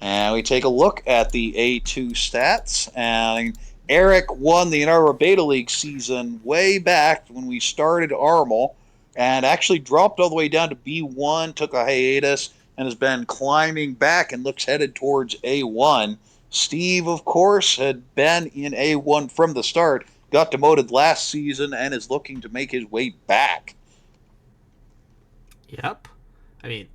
And we take a look at the A2 stats. And Eric won the inaugural Beta League season way back when we started Armal, and actually dropped all the way down to B1, took a hiatus, and has been climbing back and looks headed towards A1. Steve, of course, had been in A1 from the start, got demoted last season, and is looking to make his way back. Yep. I mean,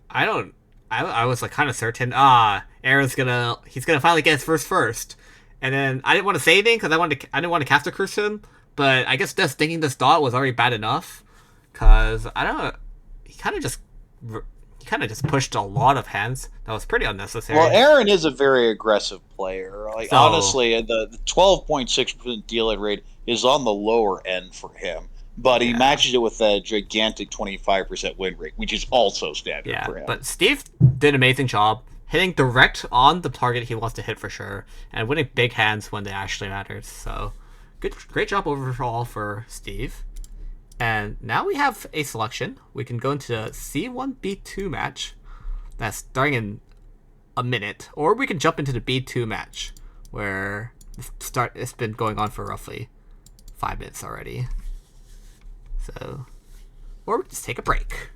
I don't... I was like kind of certain, Aaron's he's gonna finally get his first. And then I didn't want to say anything because I didn't want to cast a curse him, but I guess just thinking this dot was already bad enough. Cause I don't know, he kind of just pushed a lot of hands that was pretty unnecessary. Well, Aaron is a very aggressive player. Like So- honestly, the 12.6% deal in rate is on the lower end for him, but he Yeah. matches it with a gigantic 25% win rate, which is also standard Yeah, for him. but Steve did an amazing job hitting direct on the target he wants to hit for sure, and winning big hands when they actually matters. So, great job overall for Steve. And now we have a selection. We can go into the C1B2 match that's starting in a minute, or we can jump into the B2 match where it's been going on for roughly 5 minutes already. So, or we can just take a break.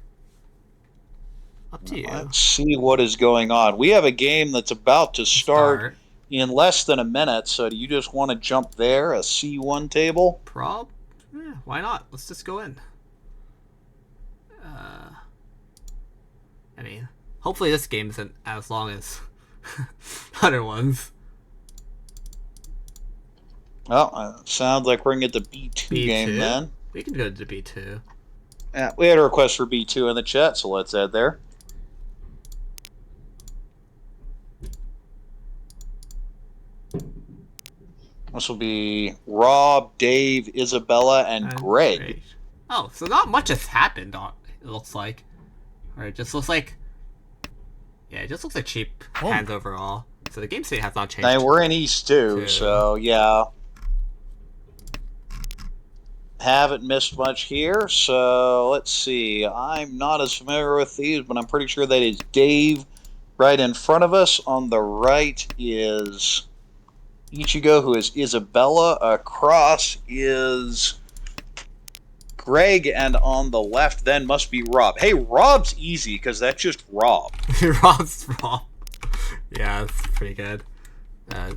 Up to you. Let's see what is going on. We have a game that's about to start in less than a minute, so do you just want to jump there, a C1 table? Why not? Let's just go in. I mean, hopefully this game isn't as long as other ones. Well, sounds like we're going to get the B2 game then. We can go to B2. Yeah, we had a request for B2 in the chat, so let's add there. This will be Rob, Dave, Isabella, and Greg. Great. Oh, so not much has happened, it looks like. Or it just looks like... Yeah, it just looks like cheap hands overall. So the game state has not changed. Now, we're in East too, so yeah. Haven't missed much here, so let's see. I'm not as familiar with these, but I'm pretty sure that is Dave right in front of us. On the right is Ichigo, who is Isabella. Across is Greg, and on the left then must be Rob. Hey, Rob's easy, because that's just Rob. Rob's Rob. Yeah, that's pretty good. The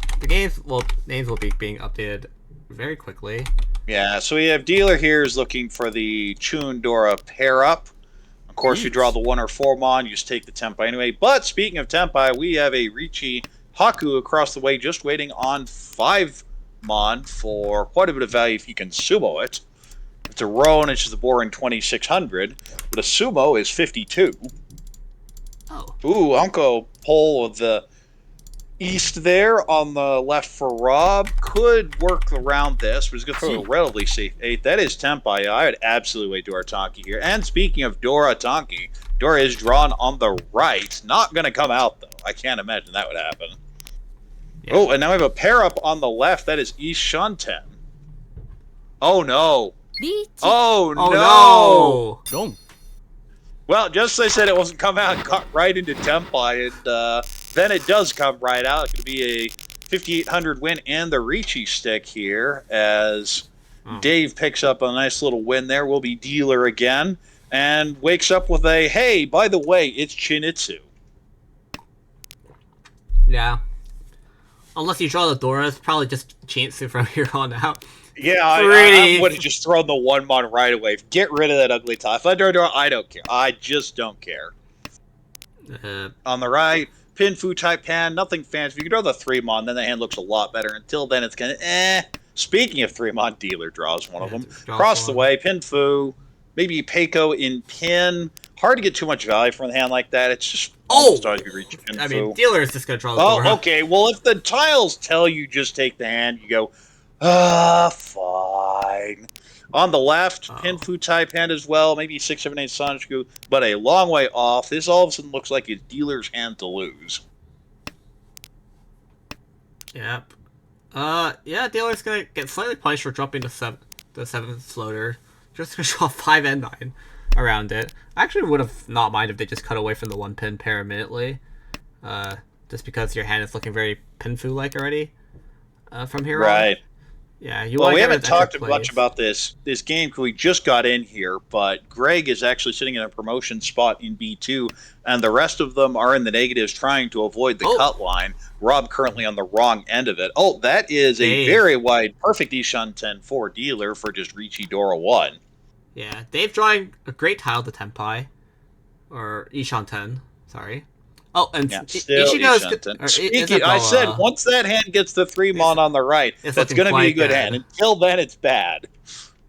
names will be being updated very quickly. Yeah, so we have Dealer here is looking for the Chundora pair up. Of course, you draw the 1 or 4 mon, you just take the Tempai anyway. But speaking of Tempai, we have a Ricci Haku across the way just waiting on 5 mon for quite a bit of value if you can sumo it. It's a Roan, it's just a boring 2600, but a sumo is 52. Oh. Ooh, Uncle pull of the East there on the left for Rob could work around this, but he's going to throw a relatively safe 8. That is Tempai. I would absolutely wait Dora Tonki here. And speaking of Dora Tonki, Dora is drawn on the right. Not going to come out, though. I can't imagine that would happen. Yeah. Oh, and now we have a pair up on the left. That is East Shunten. Oh, no. Oh, no. Wrong. Well, just as I said, it wasn't come out and cut right into Tempai, and then it does come right out. It's going to be a 5,800 win and the Ricci stick here as Dave picks up a nice little win there. Will be dealer again and wakes up with a, hey, by the way, it's Chinitsu. Yeah. Unless you draw the Dora, it's probably just Chinitsu from here on out. Yeah, I would have just thrown the 1-mon right away. Get rid of that ugly tie. If I draw Dora, I don't care. I just don't care. On the right, Pinfu type hand, nothing fancy. If you can draw the 3-mon, then the hand looks a lot better. Until then, it's kind of Speaking of 3-mon, dealer draws one of them. Across the way, Pinfu, maybe Peiko in pin. Hard to get too much value from the hand like that. It's just almost always you reach Pinfu. I mean, dealer is just going to draw the Dora. Oh, okay. Well, if the tiles tell you just take the hand, you go, fine. On the left, Pinfu type hand as well, maybe 6, 7, 8 Sanjiku, but a long way off. This all of a sudden looks like his dealer's hand to lose. Yep. Yeah, dealer's gonna get slightly punished for dropping the 7th floater. Just gonna draw 5 and 9 around it. I actually would have not minded if they just cut away from the 1-pin pair immediately. Just because your hand is looking very Pinfu-like already. From here on. Right. Yeah, we haven't talked much about this game because we just got in here, but Greg is actually sitting in a promotion spot in B2, and the rest of them are in the negatives trying to avoid the cut line. Rob currently on the wrong end of it. Oh, that is a very wide, perfect Ishan 10-4 dealer for just Ricci Dora 1. Yeah, Dave drawing a great tile to Tempai. Or Ishan 10, sorry. Oh, and Speaking, I said once that hand gets the 3-mon on the right, that's going to be a good hand. Until then, it's bad.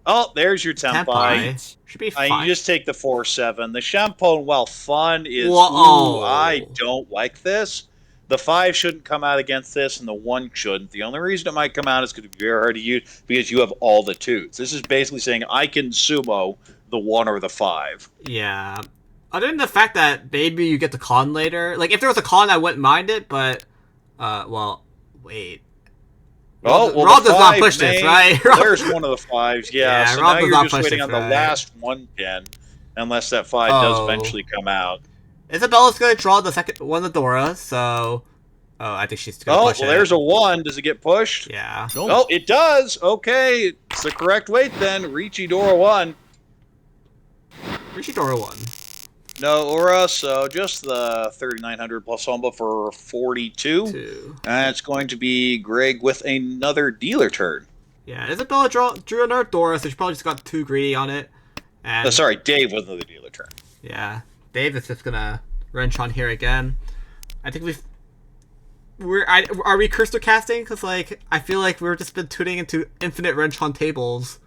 Oh, there's your Tempai. Should be fine. You just take the 4-7. The Champone, while fun, is ooh, I don't like this. The 5 shouldn't come out against this, and the 1 shouldn't. The only reason it might come out is going to be very hard to use because you have all the 2s. This is basically saying I can sumo the 1 or the 5. Yeah. Other than the fact that maybe you get the con later. Like, if there was a con, I wouldn't mind it, but... well, wait. Rob does not push this, right? There's one of the 5s, yeah. So now you're just waiting on the last 1 pin, unless that 5 does eventually come out. Isabella's going to draw the second one of Dora, so... Oh, I think she's going to push it. There's a 1. Does it get pushed? Yeah. Oh, it does! Okay, it's the correct weight then. Ricci Dora 1. Ricci Dora 1. No Aura, so just the 3,900 plus Homba for 42. And it's going to be Greg with another dealer turn. Yeah, Isabella drew another Dora, so she probably just got too greedy on it. And sorry, Dave with another dealer turn. Yeah, Dave is just gonna wrench on here again. I think are we cursor casting? Because like I feel like we've just been tuning into infinite wrench on tables.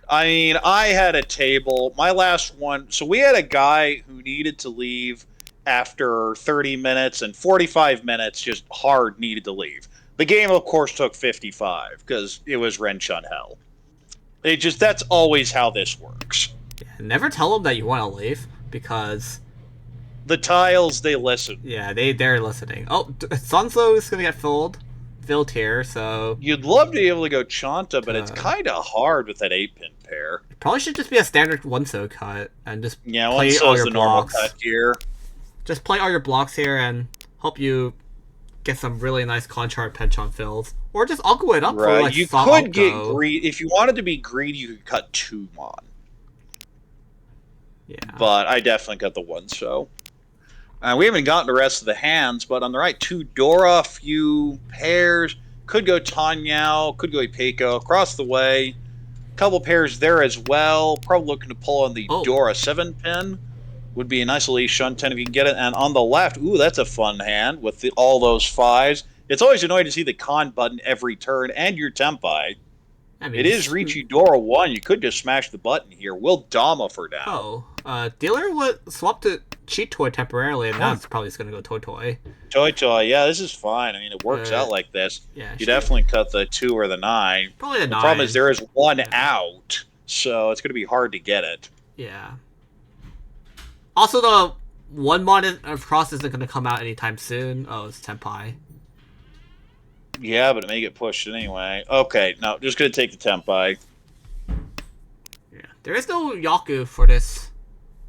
I mean, I had a table. My last one... So we had a guy who needed to leave after 30 minutes, and 45 minutes just hard needed to leave. The game, of course, took 55, because it was wrench on hell. That's always how this works. Yeah, never tell them that you want to leave, because... The tiles, they listen. Yeah, they're listening. Oh, Sunso is going to get filled here, so... You'd love to be able to go Chanta, but it's kind of hard with that 8-pin pair. It probably should just be a standard 1-so cut, and just play all your the blocks. Normal cut here. Just play all your blocks here, and hope you get some really nice Conchart Penchant fills. Or just Uncle it up for, like, you could get greedy. If you wanted to be greedy, you could cut 2-mon. Yeah. But I definitely cut the 1-so. We haven't gotten the rest of the hands, but on the right, 2 Dora, few pairs. Could go Tanyao, could go Ipeiko. Across the way, a couple pairs there as well. Probably looking to pull on the Dora 7-pin. Would be a nice little Shunten if you can get it. And on the left, ooh, that's a fun hand with all those 5s. It's always annoying to see the con button every turn and your Tempai. I mean, it is Ricci Dora 1. You could just smash the button here. Will Dama for now. Dealer would swap to Cheat Toy temporarily, and now it's probably just going to go Toy Toy. Toy, yeah, this is fine. I mean, it works out like this. Yeah, You sure. definitely cut the 2 or the 9. Probably the The 9. problem is there is one Yeah. out, so it's going to be hard to get it. Yeah. Also, the one mod of Cross isn't going to come out anytime soon. Oh, it's Tenpai. Yeah, but it may get pushed anyway. Okay, no, just going to take the Tenpai. Yeah. There is no Yaku for this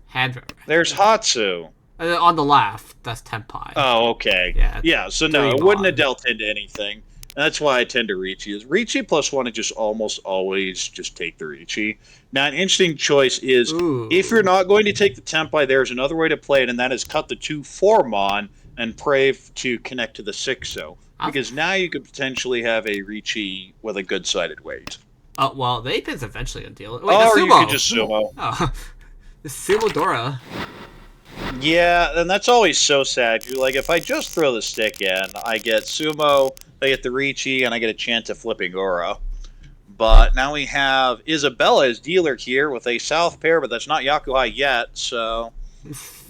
hand. There's Hatsu. On the left, that's Tenpai. Oh, okay. Yeah, So no, it 3 wouldn't have mod. dealt into anything. And that's why I tend to Ricci. Is Ricci +1 and just almost always just take the Ricci. Now, an interesting choice is Ooh. if you're not going to take the Tenpai, there's another way to play it, and that is cut the 2/4 mon and pray to connect to the 6-0. Because now you could potentially have a Ricci with a good sided weight. Oh, well, the 8-pin's eventually going to deal it. Wait, Or the you Sumo. could just Sumo. Oh. The Sumo Dora. Yeah, and that's always so sad. You're like, if I just throw the stick in, I get Sumo, I get the Ricci, and I get a chance of flipping Aura. But now we have Isabella as dealer here with a South pair, but that's not Yakuhai yet, so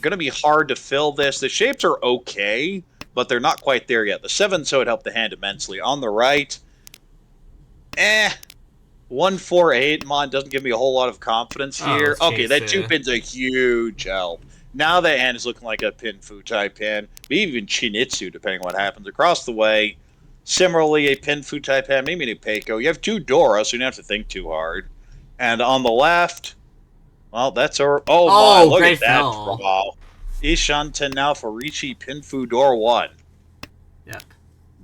going to be hard to fill this. The shapes are okay, but they're not quite there yet. The 7 so it helped the hand immensely. On the right, 148 Mon doesn't give me a whole lot of confidence here. Okay, that 2 pin's a huge help. Now that hand is looking like a pin Futai pin, maybe even Chinitsu, depending on what happens. Across the way, similarly, a pin Futai pin, maybe an Peiko. You have 2 Dora, so you don't have to think too hard. And on the left, well, that's our... Oh, my, look at that draw. Ishanten now for Ricci Pinfu Dora 1. Yep.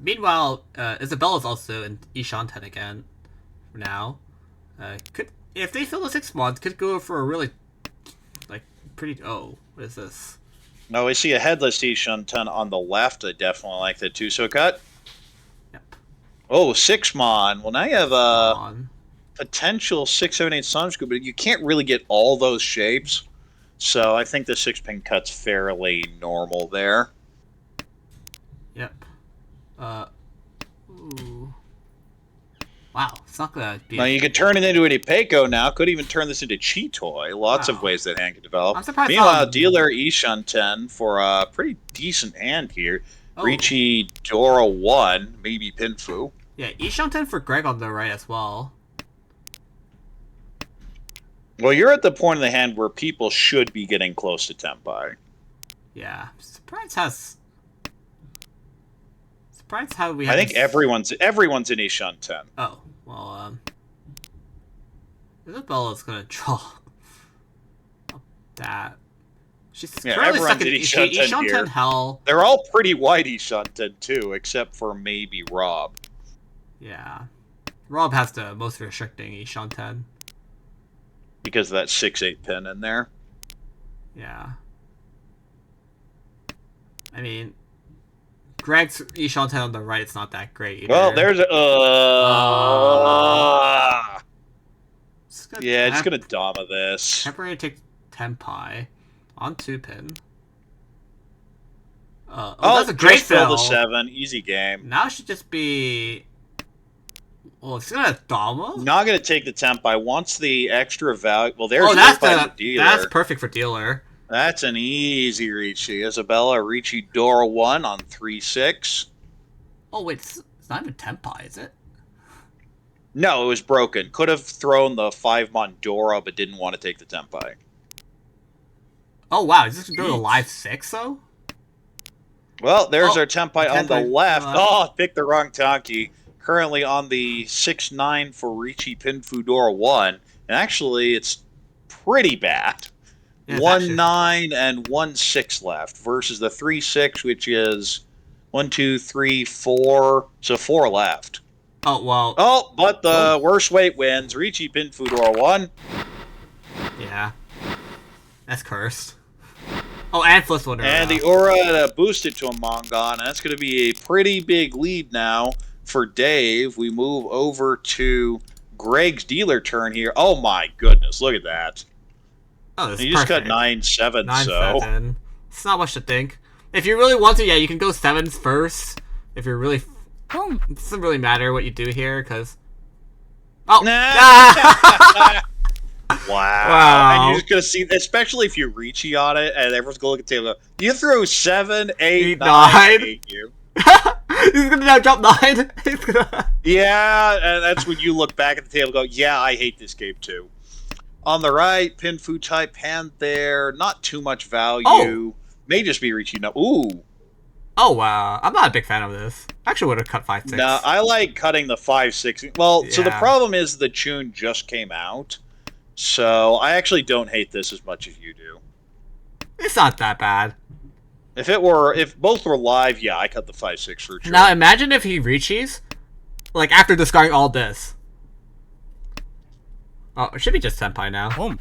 Meanwhile, Isabella's also in Ishanten again. For now. Could if they fill the 6 mods, could go for a really, like, pretty... Oh, what is this? No, we see a headless Ishanten on the left. I definitely like that too. So cut. Yep. Oh, 6 mon. Well, now you have a potential 6, 7, 8 Sun Scoop, but you can't really get all those shapes. So I think the 6-pin cut's fairly normal there. Yep. Ooh. Wow, it's not gonna be... Now you could turn it into an Ipeco now. Could even turn this into Chitoy. Lots of ways that hand can develop. I'm surprised. Meanwhile, dealer Ishanten for a pretty decent hand here. Oh. Ricci Dora 1, maybe Pinfu. Yeah, Ishanten for Greg on the right as well. Well, you're at the point in the hand where people should be getting close to Tenpai. Yeah, surprise how we. I think everyone's in Ishanten. Oh well, Isabella's gonna draw that. She's currently stuck in Ishanten hell. They're all pretty wide Ishanten too, except for maybe Rob. Yeah, Rob has the most restricting Ishanten. Because of that 6-8 pin in there. Yeah. I mean, Greg's Ishanten on the right, it's not that great either. Well, there's a... yeah, just gonna Dama this. Temporary take Tenpai on 2-pin. That's a great fill. The 7, easy game. Now it should just be... Well, it's gonna Dama? Not gonna take the Tenpai. Wants the extra value. Well, there's dealer. That's perfect for dealer. That's an easy Ricci. Isabella Ricci Dora 1 on 3-6. Oh wait, it's not even Tenpai, is it? No, it was broken. Could have thrown the 5-mon Dora, but didn't want to take the Tenpai. Oh wow, is this doing a live 6 though? Well, there's our Tenpai on the left. Oh, picked the wrong Tanki. Currently on the 6-9 for Ricci Pinfu Dora 1. And actually, it's pretty bad. Yeah, 1-9 and 1-6 left versus the 3-6, which is 1, 2, 3, 4. So 4 left. Oh, well. Oh, but the worst weight wins. Ricci Pinfu Dora 1. Yeah. That's cursed. Oh, and Fliss Wonder. And the Aura boosted to a Mongon. And that's going to be a pretty big lead now for Dave. We move over to Greg's dealer turn here. Oh my goodness, look at that. Oh, this you just got 9-7, 9-7. It's not much to think. If you really want to, yeah, you can go 7s first. If you're really... It doesn't really matter what you do here, because... Oh! Wow. And you're Wow. just going to see, especially if you reachy on it, and everyone's going to look at the table and go, you threw 7, 8, 9. 9. I hate you. He's gonna now drop 9. He's gonna... Yeah, and that's when you look back at the table and go, yeah, I hate this game too. On the right, Pin Fu type hand there. Not too much Oh. value. May just be reaching up. Ooh. Oh, wow. I'm not a big fan of this. I actually would have cut 5, 6. No, I like cutting the 5, 6. Well, so the Yeah. problem is the tune just came out. So I actually don't hate this as much as you do. It's not that bad. If both were live, yeah, I cut the 5, 6 for sure. Now imagine if he reaches, like after discarding all this. Oh, it should be just Senpai now. Home.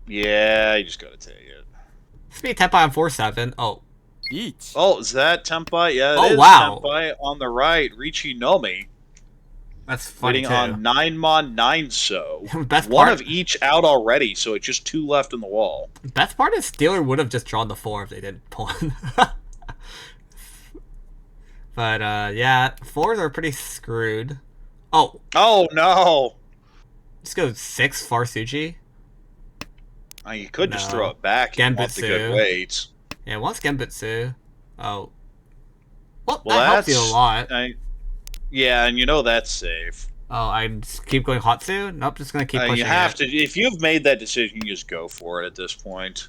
Yeah, you just gotta take it. Speed Senpai on 4-7. Oh. 1. Oh, is that Tempai? Yeah, Oh, it is wow. Tempai on the right. Richi Nomi. That's funny Waiting too. on 9 Mon, 9 So. Best One part- of each out already, so it's just 2 left in the wall. Best part is Steeler would have just drawn the 4 if they didn't pull it. But yeah, 4s are pretty screwed. Oh, Oh no! let's go 6 Farsuji. You could just No. throw it back and want the good Genbutsu. weights. Yeah, once Genbutsu. Oh. Well, Well, that helps you a that's- lot. Yeah, and you know that's safe. Oh, I just keep going Hatsu? Nope, just gonna keep pushing You have it. to. If you've made that decision, you just go for it at this point.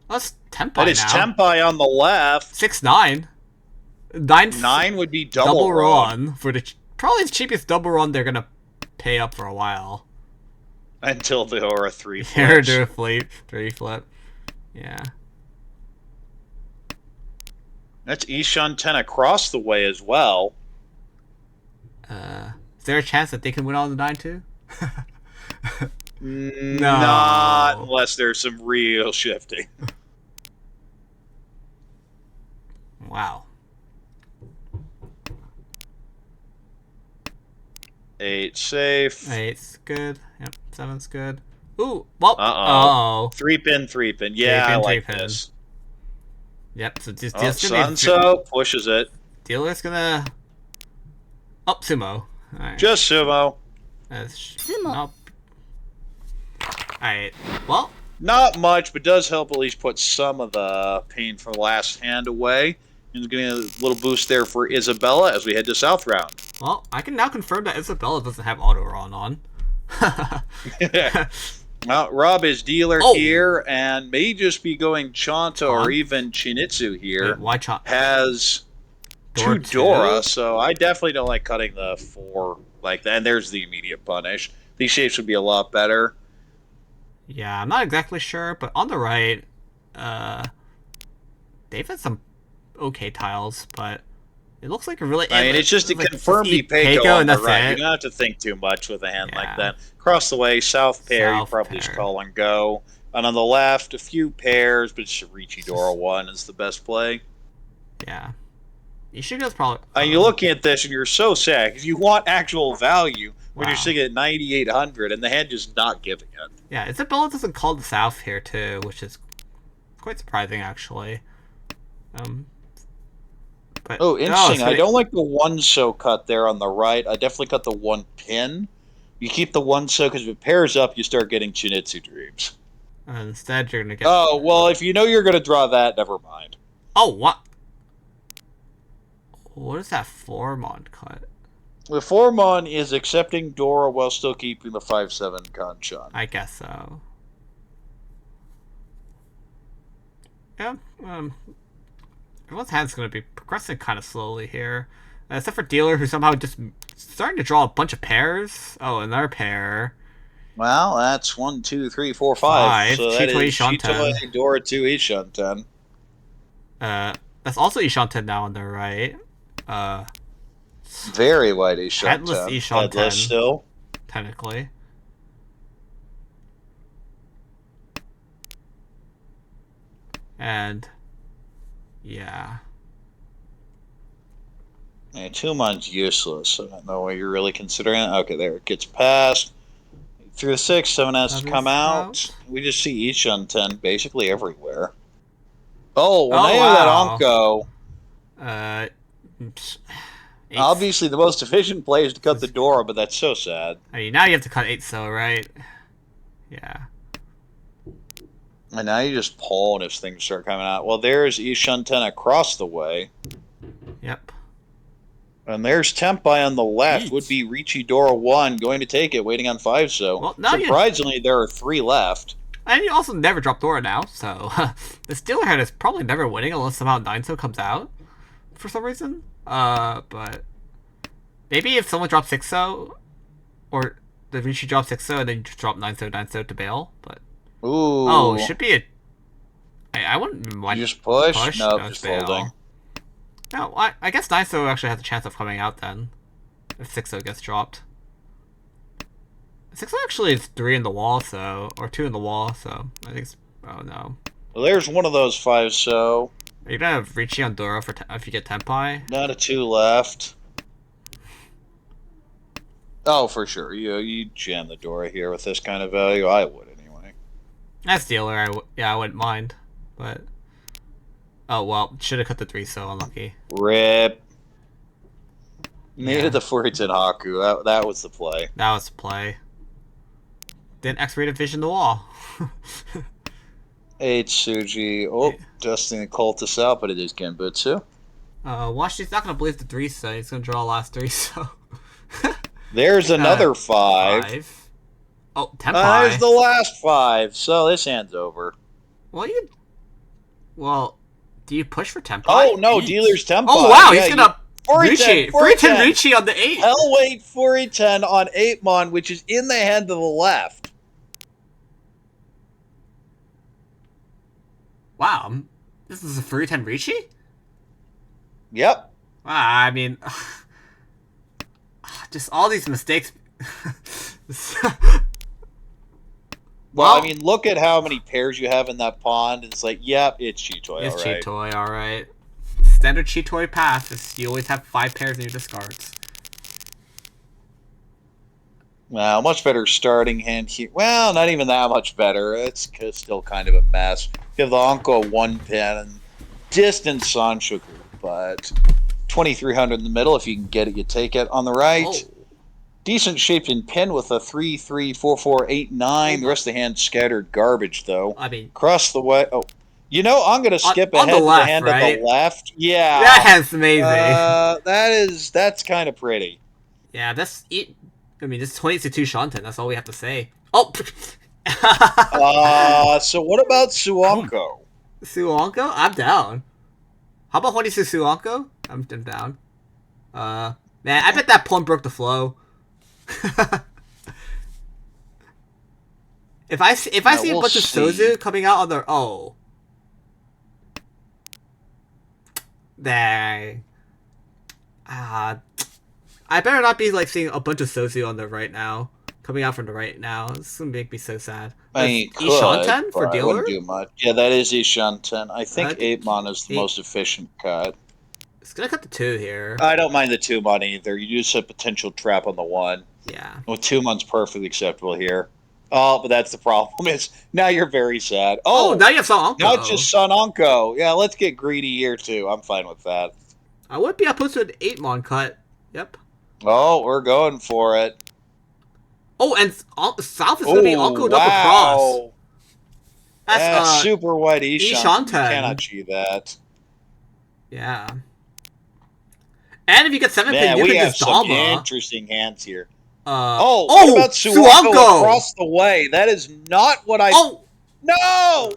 Oh, it's Tempai But it's now. Tempai on the left. 6-9. 9 9 would be double double run for the probably the cheapest double run they're gonna pay up for a while. until the Aura 3 Here, flips. do a flip, 3 flip. Yeah. That's Ishan 10 across the way as well. Is there a chance that they can win on the 9-2? Not unless there's some real shifting. Wow. 8 safe. 8's good. Yep, 7's good. Ooh, well, Uh-oh. oh. 3 pin, 3 pin. Yeah, Three I pin, like 3 pin. this. Yep, so just, Oh, just gonna be Sunso pushes it. Dealer's gonna... Oh, Tsumo. Alright. Just Sumo. Tsumo. Nope. Alright, well, Not much, but does help at least put some of the pain from the last hand away. And getting a little boost there for Isabella as we head to South Round. I can now confirm that Isabella doesn't have auto run on. Well, Rob is dealer Oh. here and may just be going Chanta or Chant? even Chinitsu here. Wait, why Chant? Has Dora two two? Dora, so I definitely don't like cutting the 4 like that. And there's the immediate punish. These shapes would be a lot better. Yeah, I'm not exactly sure, but on the right, they've had some okay tiles, but it looks like a really... I mean, it's just to like, confirm the eat Peiko on and the that's right. You it. don't have to think too much with a hand Yeah. like that. Across the way, South pair, you South probably just pair. call and go. And on the left, a few pairs, but just a Richi Dora 1 is the best play. Yeah. Ishiga's probably... And you're looking at this and you're so sad because you want actual value when you're Wow. sitting at 9,800 and the hand just not giving it. Yeah, Isabella doesn't call the South here, too, which is quite surprising, actually. But, Oh, interesting. it's I gonna- don't like the 1 so cut there on the right. I definitely cut the 1 pin. You keep the 1 so because if it pairs up, you start getting Chinitsu dreams. Instead, you're gonna get... Oh, well, if you know you're going to draw that, never mind. Oh, what? What is that Formon cut? The Formon is accepting Dora while still keeping the 5/7 Kanchan. I guess so. Yeah, everyone's hand's gonna be progressing kind of slowly here. Except for Dealer, who's somehow just starting to draw a bunch of pairs. Oh, another pair. Well, that's 1, 2, 3, 4, 5. Five. So that Chito is Ishanten. Chito, Dora 2, Ishanten. That's also Ishanten now on the right. Very wide Ishanten. Headless Ishanten. Headless still. Technically. And yeah. Yeah, 2 months useless. I don't know what you're really considering. Okay, there it gets past. Through the 6, 7 has to Seven's come out. out. We just see Ishanten basically everywhere. Oh, when Oh, they have wow. that Onko, Eight- obviously the most efficient play is to cut the Dora, but that's so sad. I mean, now you have to cut 8 so, right? Yeah. And now you just pull and if things start coming out. Well, there's Ishunten across the way. Yep. And there's Tempai on the left. Would 1 be Richidora 1 going to take it, waiting on 5 so. Well, now Surprisingly, there are 3 left. And you also never drop Dora now, so the Steeler Head is probably never winning unless somehow 9-so comes out for some reason. But maybe if someone drops 6-so, or the Rishi drops 6-so and then you just drop 9-so, 9-so to bail. But Ooh. oh, should be a. I wouldn't mind. You just push? No, just bail. folding. No, I guess 9-so actually has a chance of coming out then, if 6-so gets dropped. 6 actually is 3 in the wall, so, or 2 in the wall, so I think it's, oh no. Well, there's one of those 5 so. Are you gonna have Ricci on Dora for if you get Tempai? Not a 2 left. Oh, for sure. You jam the Dora here with this kind of value. I would anyway. As dealer, I wouldn't mind, but oh well, should have cut the 3, so unlucky. Rip. Yeah. Needed the Furitan Haku. That was the play. That was the play. Then X-rated vision the wall. 8 Suji. Oh, dusting the cultist out, but it is Genbutsu. Washi's not gonna believe the 3, so he's gonna draw the last 3, so. There's another 5. Oh, Tempai. There's the last 5, so this hand's over. Well, do you push for Tempai? Oh, no, dealer's Tempai. Oh, wow, yeah, he's gonna Ricci Ricci on the 8. Hellweight Furitan on 8mon, which is in the hand to the left. Wow, this is a Furitan Ricci? Yep. I mean, just all these mistakes. Well, I mean, look at how many pairs you have in that pond. It's like, yep, it's Cheetoy, It's all right. Cheetoy, alright. Standard Cheetoy path is you always have 5 pairs in your discards. Well, much better starting hand here. Well, not even that much better. It's still kind of a mess. Give the Anko 1 pin and distance Sanshoku, but 2,300 in the middle. If you can get it, you take it. On the right, decent shaped in pin with a 3, 3, 4, 4, 8, 9. The rest of the hand scattered garbage, though. I mean, across the way. Oh, you know, I'm going to skip on ahead the left, to the hand right? of the left. Yeah, that hand's amazing. That's kind of pretty. Yeah, that's it. I mean, this is 20-2 Shanten. That's all we have to say. Oh. So what about Suanko? Suanko? I'm down. How about 22 Suanko? I'm down. Man, I bet that pawn broke the flow. if I see a bunch of Sozu coming out on the dang. I better not be like seeing a bunch of Sozu on the right now, coming out from the right now. This is gonna make me so sad. I mean, Ishanten for dealer? Wouldn't do much. Yeah, that is Ishanten. I think 8mon is the 8 most efficient cut. It's gonna cut the 2 here. I don't mind the 2mon either. You use a potential trap on the 1. Yeah. Well, 2mon's perfectly acceptable here. Oh, but that's the problem is now you're very sad. Oh, now you have Son Anko. Now it's just Son Anko. Yeah, let's get greedy here too. I'm fine with that. I would be opposed to an 8mon cut. Yep. Oh, we're going for it. Oh, and South is going to be Anko double cross. That's super white Ishanten. You cannot cheat that. Yeah. And if you get 7 pin, you we can have just some Dama. interesting hands here. What about Suanko across the way? That is not what I... Oh! No!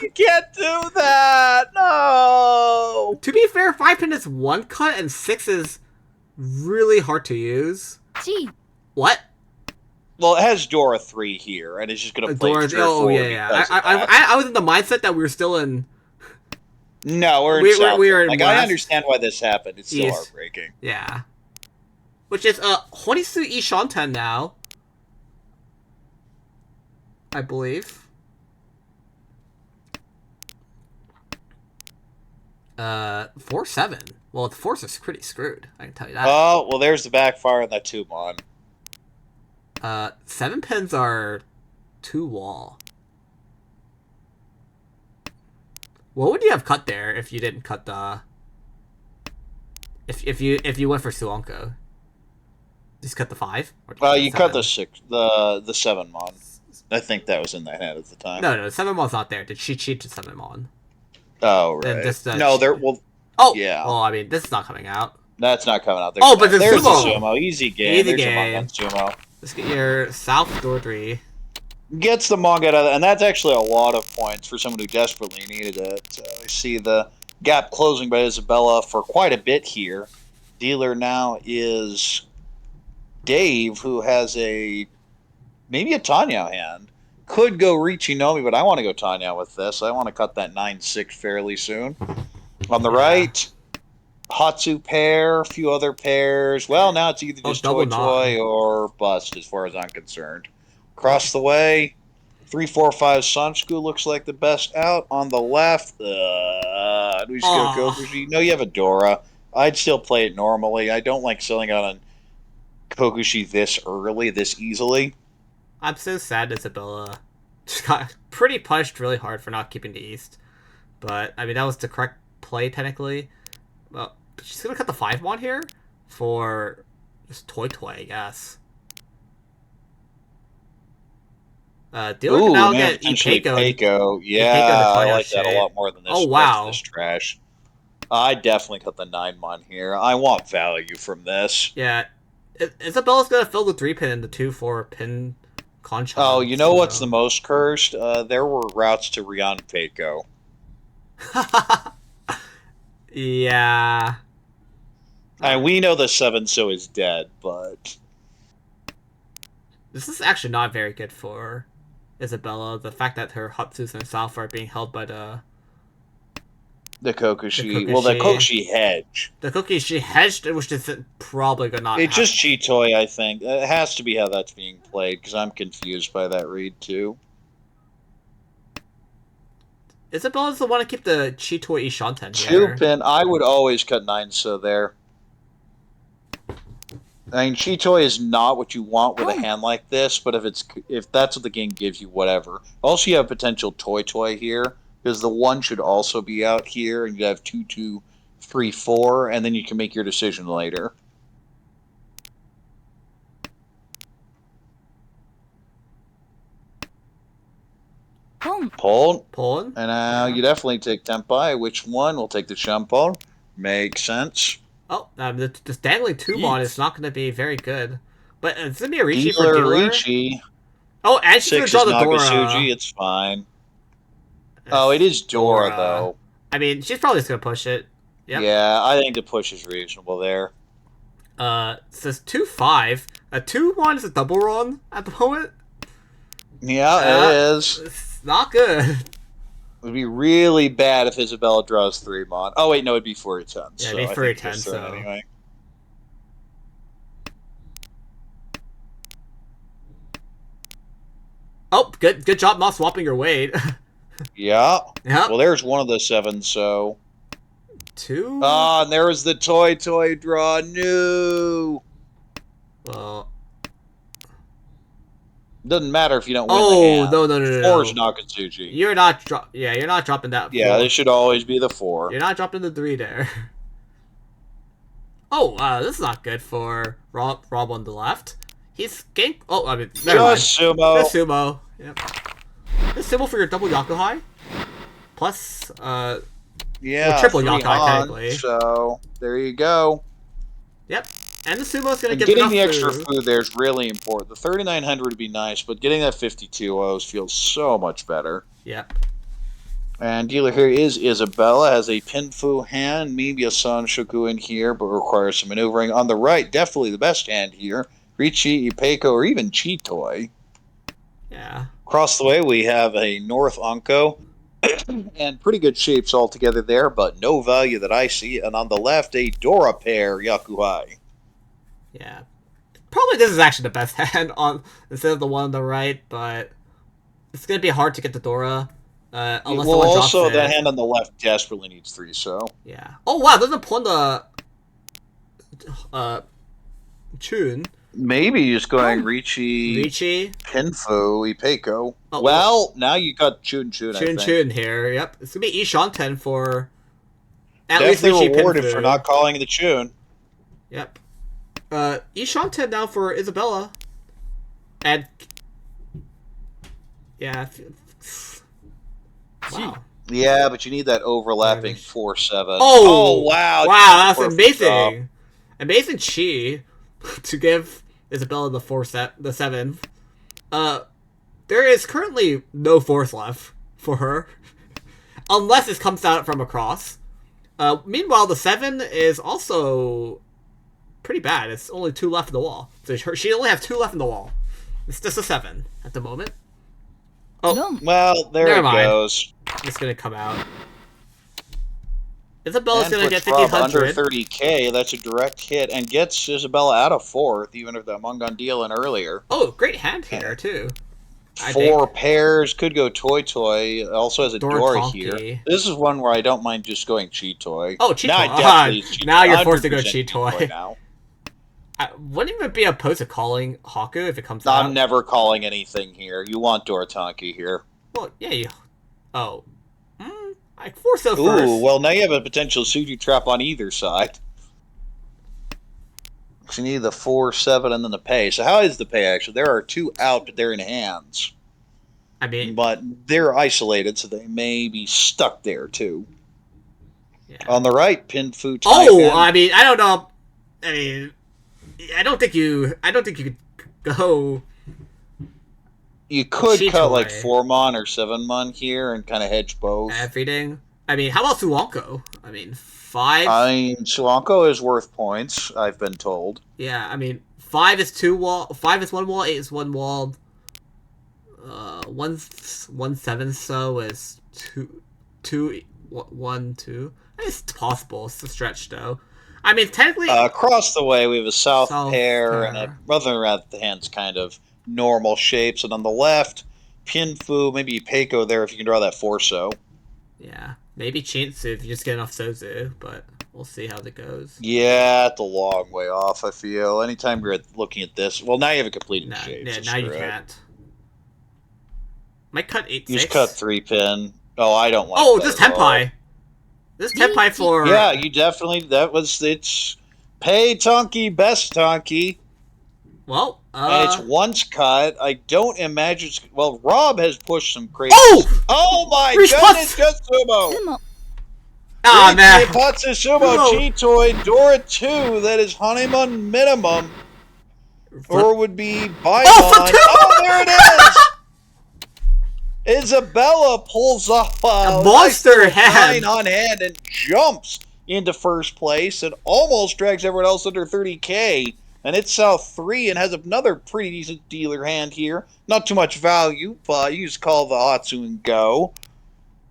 You can't do that! No! To be fair, 5 pin is 1 cut and 6 is really hard to use. Gee. What? Well, it has Dora 3 here, and it's just going to play Dora, yeah. I was in the mindset that we were still in... No, we're in Like, I understand why this happened. It's still heartbreaking. Yeah. Which is, Honisu Ishanten now. I believe. 4-7. Well, the force is pretty screwed. I can tell you that. Oh, well, there's the backfire on that 2mon. 7 pins are 2 wall. What would you have cut there if you didn't cut the... If you went for Suanko? Just cut the 5? You cut the 6, the 7mon. I think that was in that hand at the time. No, Summon not there. Did she cheat to Summon? Oh, Then right. this No, there. Well, Oh, yeah. well, I mean, this is not coming out. That's not coming out. Oh, but the There's the Sumo. Sumo. Easy game. Easy There's your Manga game. on Sumo. Let's get your South door 3. Gets the Manga out of and that's actually a lot of points for someone who desperately needed it. I see the gap closing by Isabella for quite a bit here. Dealer now is Dave, who has maybe a Tanya hand. Could go Richinomi, but I want to go Tanya with this. I want to cut that 9-6 fairly soon. On the right, Hatsu pair, a few other pairs. Well, now it's either just double Toy or bust, as far as I'm concerned. Across the way, 3-4-5 Sanshku looks like the best out. On the left, do we just go Kokushi? No, you have a Dora. I'd still play it normally. I don't like selling out on Kokushi this early, this easily. I'm so sad Isabella just got pretty punished really hard for not keeping the East. But, I mean, that was the correct play, technically. Well, she's going to cut the 5-1 here for just Toy, I guess. Dealer can now get Ipeiko. Yeah, I like that a lot more than this. Oh, wow. This trash. I definitely cut the 9-1 here. I want value from this. Yeah. Isabella's going to fill the 3-pin and the 2-4 pin Concha. Oh, you know what's the most cursed? There were routes to Rion Peiko. Yeah. And we know the 7-so is dead, but... This is actually not very good for Isabella. The fact that her Hutsus and South are being held by the Kokushi. Well, the Kokushi hedge. The Kokushi hedged, which is probably gonna not. It's just Chitoy, I think. It has to be how that's being played, because I'm confused by that read, too. Isabella's the one to keep the Chitoy Ishanten here. 2-pin, I would always cut 9-so there. I mean, Chitoy is not what you want with a hand like this, but if that's what the game gives you, whatever. Also, you have potential Toy here, because the 1 should also be out here, and you have 2, 2, 3, 4, and then you can make your decision later. Pawn. And now you definitely take Tenpai. Which one? We'll take the Shampoo. Makes sense. Oh, this dangling 2-mon is not going to be very good. But it's going to be a Ricci for Dealer. Ricci. Oh, and she's going to draw the Dora. Nagasuji, it's fine. Oh, it is Dora, though. I mean, she's probably just going to push it. Yep. Yeah, I think the push is reasonable there. It says 2-5. A 2-1 is a double run at the moment. Yeah, it is. It's not good. It would be really bad if Isabella draws 3-mon. Oh, wait, no, it'd be 4-10. Yeah, it'd be 4-10, so... Anyway. Oh, good job not swapping your weight. Yeah. Yep. Well, there's one of the 7-so. 2? Ah, and there was the Toy draw. No. Well... Doesn't matter if you don't win the hand. No. 4 is Nakatsuchi. You're not you're not dropping that 4. Yeah, this should always be the 4. You're not dropping the 3 there. Oh, this is not good for Rob on the left. He's getting... Oh, I mean, never mind. Sumo. Just Sumo. Yep. Just Sumo for your double Yakuhai. Plus, yeah, triple Yakuhai, technically. So, there you go. Yep. And the Sumo's going to get getting the extra food there is really important. The 3,900 would be nice, but getting that 52 O's feels so much better. Yep. And dealer here is Isabella, has a Pinfu hand, maybe a Sanshoku in here, but requires some maneuvering. On the right, definitely the best hand here. Ricci, Ipeiko, or even Chitoy. Yeah. Across the way, we have a North Anko, and pretty good shapes altogether there, but no value that I see. And on the left, a Dora pair Yakuhai. Yeah. Probably this is actually the best hand on instead of the one on the right, but it's going to be hard to get the Dora. Unless well, also, that hand on the left desperately needs 3-so. Yeah. Oh, wow, doesn't pawn the Chun. Maybe just going Ricci, Pinfu, Ipeiko. Oh, well, now you got Chun, I think. Chun here, yep. It's going to be Ishanten for at definitely least Ricci rewarded Pinfu. For not calling the Chun. Yep. Ishanten now for Isabella. And Yeah. Wow. Yeah, but you need that overlapping 4-7. Oh, Oh! wow. You did Wow, the that's perfect job. amazing. Amazing chi to give Isabella the seventh. There is currently no force left for her. Unless it comes out from across. Meanwhile, the 7 is also pretty bad. It's only 2 left in the wall. So she only has 2 left in the wall. It's just a 7 at the moment. Oh, Well, there never it mind. goes. It's gonna come out. Isabella's And gonna get puts Rob under 1500. 30k. That's a direct hit and gets Isabella out of 4th, even if the Mungon deal in earlier. Oh, great hand here, too. I 4 think. pairs could go Toy Toy. Also has a Dora here. Doratonki. This is one where I don't mind just going Cheat Toy. Oh, Cheat Now I Toy. definitely is Cheat Now Toy. you're forced to go 100% Cheat Cheat Toy Toy. now. I wouldn't even be opposed to calling Haku if it comes I'm out. never calling anything here. You want Doratonki here. Well, yeah, you. Oh. I force so Ooh, first. well, now you have a potential Suju trap on either side. So you need the 4-7 and then the pay. So how is the pay actually? There are 2 out, but they're in hands. I mean, But they're isolated, so they may be stuck there too. yeah. On the right, Pinfu Oh, Taipan. I mean, I don't know. I mean, I don't think you could go. You could Cheat cut like Toy. 4-mon or 7-mon here and kind of hedge both. Everything. I mean, how about Suwanko? I mean, 5. I mean, Suanko is worth points, I've been told. Yeah, I mean, 5 is 2 wall. 5 is 1 wall. 8 is 1 wall. 1/7 so is 1 2. It's possible. It's a stretch though. I mean, technically, Across the way, we have a south pair pair. and a other around the hands kind of normal shapes. And on the left, Pinfu, maybe Peiko there if you can draw that 4-so. Yeah, maybe Chintsu if you just get enough Sozu, but we'll see how that goes. Yeah, it's a long way off, I feel. Anytime you're looking at this, well, now you have a completing Nah, shape. yeah, So now you screw it. can't. Might cut 8 You 6. just cut 3-pin. Oh, I don't like Oh, that this at all. Tenpai. This Tenpai for. Yeah, you definitely. It's pay Tonki, best Tonki. Well, And it's once cut. I don't imagine. Well, Rob has pushed some crazy. Oh! Oh my Response! goodness, just Tsumo. Tsumo. Ah, man. Patsusumo No. Chitoy Dora 2. That is honeymoon minimum. Or would be Baimon. Oh, for 2! Oh, there it is! Isabella pulls off A a monster nice hand. 9 on hand and jumps into first place and almost drags everyone else under 30k. And it's South 3 and has another pretty decent dealer hand here. Not too much value, but you just call the Hatsu and go.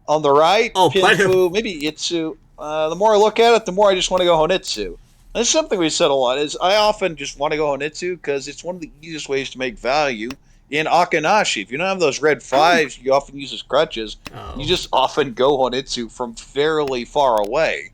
On the right, Oh, Pinfu, maybe Itsu. The more I look at it, the more I just want to go Honitsu. That's something we said a lot, is I often just want to go Honitsu because it's one of the easiest ways to make value in Akanashi. If you don't have those red 5s you often use as crutches, Oh. you just often go Honitsu from fairly far away.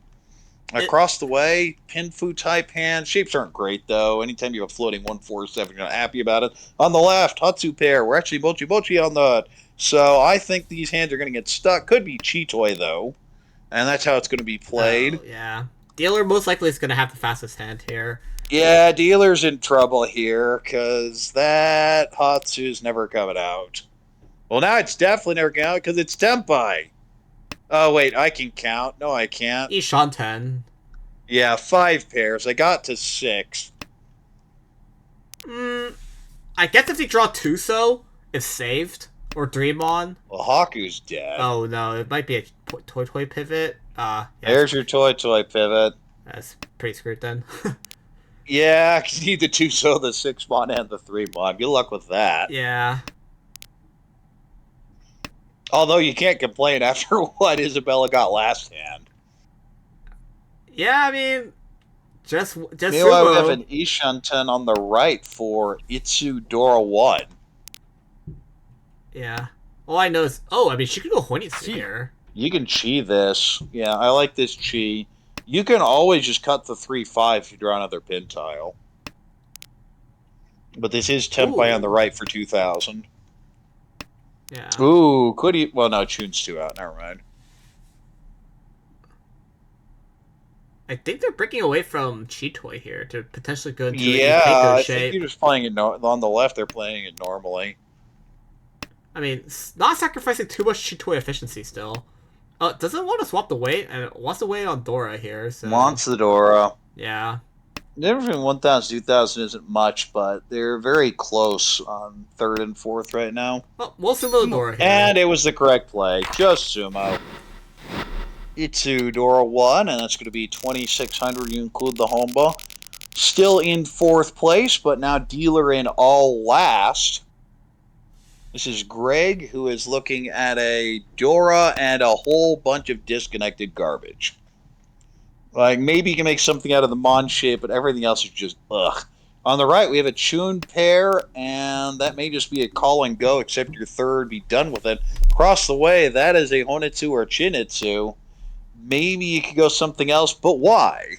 Across the way, Pinfu type hand. Shapes aren't great, though. Anytime you have a floating 147, you're not happy about it. On the left, Hatsu pair. We're actually Mochi Mochi on the... So I think these hands are going to get stuck. Could be Chitoy, though. And that's how it's going to be played. Oh, yeah. Dealer most likely is going to have the fastest hand here. Yeah, dealer's in trouble here, because that Hatsu's never coming out. Well, now it's definitely never coming out, because it's Tenpai. Oh, wait, I can count. No, I can't. Ishan 10. Yeah, 5 pairs. I got to 6. I guess if you draw 2 so, it's saved. Or Dream on. Well, Haku's dead. Oh, no, it might be a Toy pivot. Yeah, There's your Toy pivot. that's pretty screwed then. Yeah, because you need the 2-so, the 6-mon, and the 3-mon. Good luck with that. Yeah. Although you can't complain after what Isabella got last hand. Yeah, I mean, just Meanwhile, we have Sumo. an Ishanten on the right for Itsu Dora 1. Yeah. All I know is, I mean, she could go Honitsu here. You can chi this. Yeah, I like this chi. You can always just cut the 3-5 if you draw another pin tile. But this is Tenpai on the right for 2,000. Yeah. Ooh, could he? Well, no, Chun's 2 out. Never mind. I think they're breaking away from Chitoy here to potentially go into Yeah, a Keiko I shape. think you're just playing it on the left. They're playing it normally. I mean, not sacrificing too much Chitoy efficiency still. Doesn't want to swap the weight, and it wants to wait on Dora here, so... Wants the Dora. Yeah. The difference between 1,000 2,000 isn't much, but they're very close on third and fourth right now. Well, we'll sumo the Dora here. And it was the correct play. Just Tsumo. Itsu Dora 1, and that's going to be 2,600. You include the Homba. Still in fourth place, but now dealer in all last. This is Greg, who is looking at a Dora and a whole bunch of disconnected garbage. Like, maybe you can make something out of the Mon shape, but everything else is just ugh. On the right, we have a Chun pair, and that may just be a call and go, except your third, be done with it. Across the way, that is a Honitsu or Chinitsu. Maybe you could go something else, but why?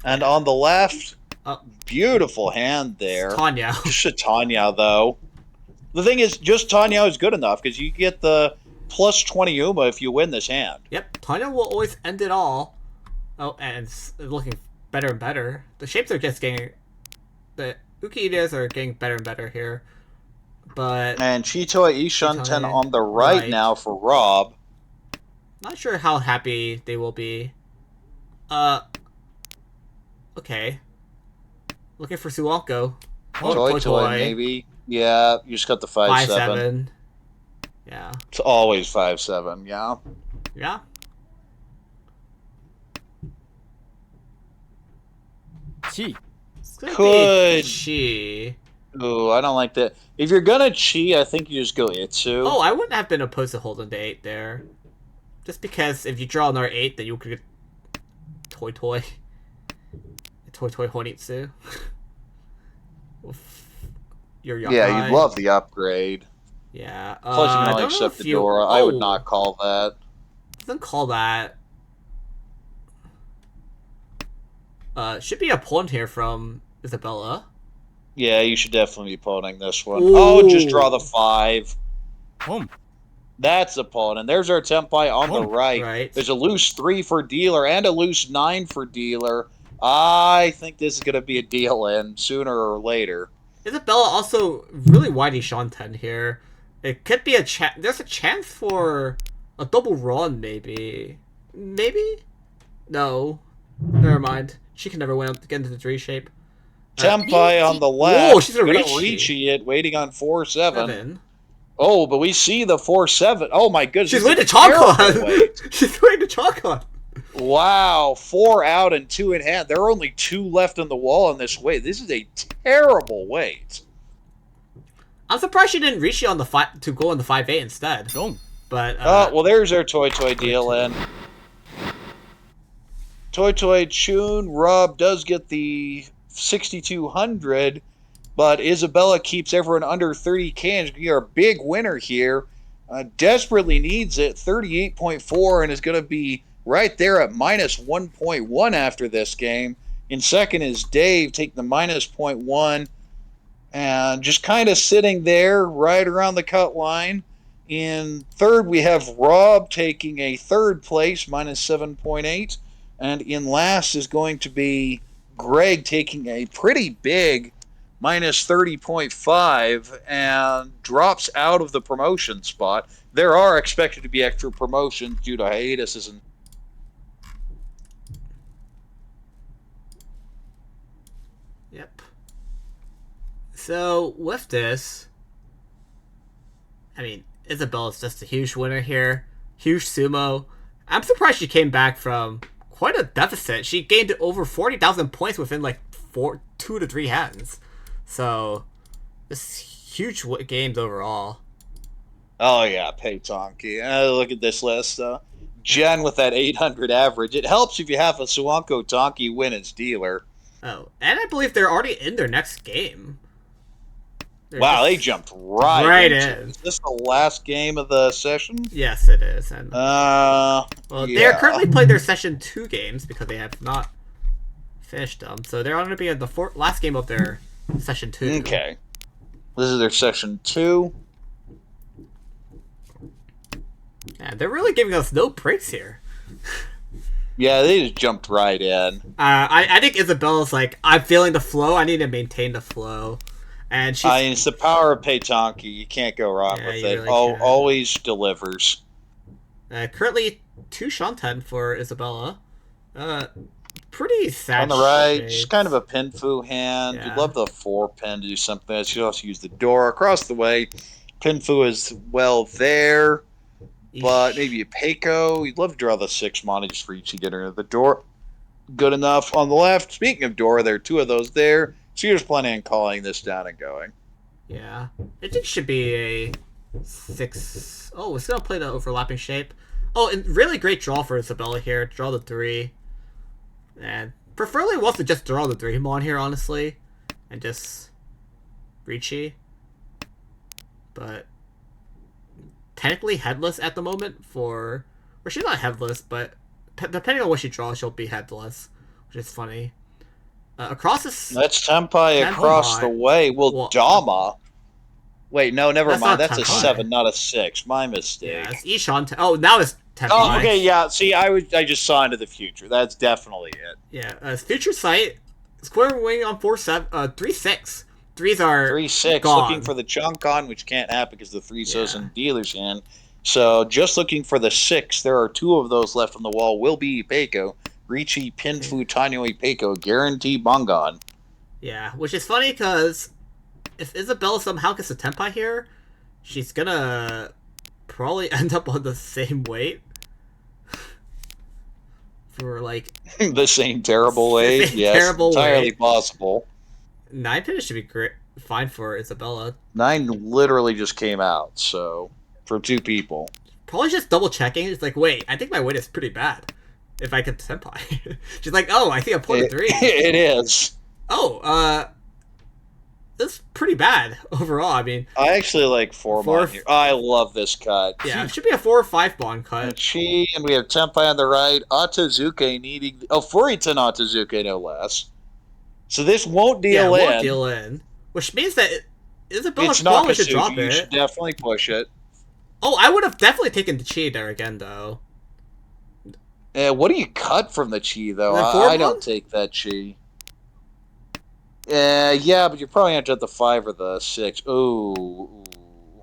And on the left, beautiful hand there. Tanya. Just a Tanya, though. The thing is, just Tanya is good enough, because you get the plus 20 Uma if you win this hand. Yep, Tanya will always end it all. Oh, and it's looking better and better. The shapes are just getting... The Uki-Itas are getting better and better here. But... And Chitoy Ishanten on the right now for Rob. Not sure how happy they will be. Okay. Looking for Suwanko. Toy, maybe. Yeah, you just got the 5-7. 5-7. Yeah. It's always 5-7, yeah. Yeah. Chi. Could. Chi. Ooh, I don't like that. If you're gonna Chi, I think you just go Itsu. Oh, I wouldn't have been opposed to holding the 8 there. Just because if you draw another 8, then you could get Toy Toy Honitsu. Your Yakai. Yeah, you'd love the upgrade. Yeah. Plus, you can only accept the Dora. I would not call that. Doesn't call that. Should be a pawn here from Isabella. Yeah, you should definitely be pawning this one. Ooh. Oh, just draw the 5. Home. That's a pawn. And there's our Tempai on the right. There's a loose 3 for dealer and a loose 9 for dealer. I think this is going to be a deal in sooner or later. Isabella also really widey Shanten here. It could be a chance. There's a chance for a double run, maybe. Maybe? No. Never mind. She can never get into the 3 shape. Tempai on the left. Oh, she's going to reach it, waiting on 4-7. Oh, but we see the 4-7. Oh my goodness. She's waiting to chalk on. She's waiting to chalk on. Wow, 4 out and 2 in hand. There are only 2 left on the wall on this weight. This is a terrible weight. I'm surprised she didn't reach you on the to go on the 5-8 instead. Don't. But well, there's our Toy deal in. Toy Chun. Rob does get the 6,200, but Isabella keeps everyone under 30K and is going to be our big winner here. Desperately needs it, 38.4, and is going to be right there at minus 1.1 after this game. In second is Dave taking the minus 0.1 and just kind of sitting there right around the cut line. In third, we have Rob taking a third place, minus 7.8. And in last is going to be Greg taking a pretty big minus 30.5 and drops out of the promotion spot. There are expected to be extra promotions due to hiatuses and Yep. So with this, I mean, Isabella's just a huge winner here. Huge sumo. I'm surprised she came back from quite a deficit. She gained over 40,000 points within like 2 to 3 hands. So, this huge games overall. Oh yeah, Peitonki. Look at this list. Jen with that 800 average. It helps if you have a Suwanko Tonki win as dealer. Oh, and I believe they're already in their next game. Wow, they jumped right in. Is this the last game of the session? Yes, it is. And well, they're currently playing their session 2 games because they have not finished them. So they're going to be at the last game of their session 2. Okay. This is their session 2. Yeah, they're really giving us no breaks here. Yeah, they just jumped right in. I think Isabella's like, I'm feeling the flow. I need to maintain the flow. And she's It's the power of Peitanki. You can't go wrong yeah, with you it. really can't. Always delivers. Currently 2 Shanten for Isabella. Pretty On sad the right, just kind of shapes. a Pinfu hand. You'd Yeah. love the 4 pin to do something else. You also use the door across the way. Pinfu is well there, but Eesh. maybe a Peiko. You'd love to draw the 6 mana just for each to get into the door. Good enough. On the left, speaking of door, there are 2 of those there. So you're just planning on calling this down and going. Yeah. I think it should be a 6. Oh, we're still play the overlapping shape. Oh, and really great draw for Isabella here. Draw the 3. And preferably wants to just draw the 3 mon here, honestly. And just Ricci. But technically headless at the moment for... Or she's not headless, but depending on what she draws, she'll be headless. Which is funny. Across this... That's Tenpai across the way. Well, Well, Dama. Wait, no, never that's mind. not That's a Tenpai. 7, not a 6. My mistake. Yeah, it's Ishan. Oh, now it's Tenpai. Oh, okay, yeah. See, I just saw into the future. That's definitely it. Yeah, Future Sight, Square Wing on 3-6. Threes are 3-6, gone. looking for the chunk on, which can't happen because the 3 so's Yeah. in dealer's hand. So just looking for the 6. There are 2 of those left on the wall. Will be Peiko. Ricci, Pinfu, Tanoi, Peiko. Guaranteed Bongon. Yeah, which is funny because if Isabella somehow gets a Tenpai here, she's gonna probably end up on the same weight. For like The same terrible way. Same Yes, terrible entirely way. possible. 9 pin should be great, fine for Isabella. 9 literally just came out, so for 2 people. Probably just double checking. It's like, wait, I think my weight is pretty bad. If I get Senpai. She's like, oh, I think I'm point 3. It is. Oh, that's pretty bad overall. I mean, I actually like 4 Four- mon here. I love this cut. yeah, it should be a 4 or 5 bond cut. Chi, and we have Tenpai on the right. Otozuke needing... Oh, Furitan Otozuke, no less. So this won't Yeah, deal won't in. deal in. Which means that Isabella It's not probably should drop Kasuji. You it. should definitely push it. Oh, I would have definitely taken the Chi there again, though. What do you cut from the Chi, though? The I 4 don't mon? take that Chi. Yeah, but you probably have to have the 5 or the 6. Ooh.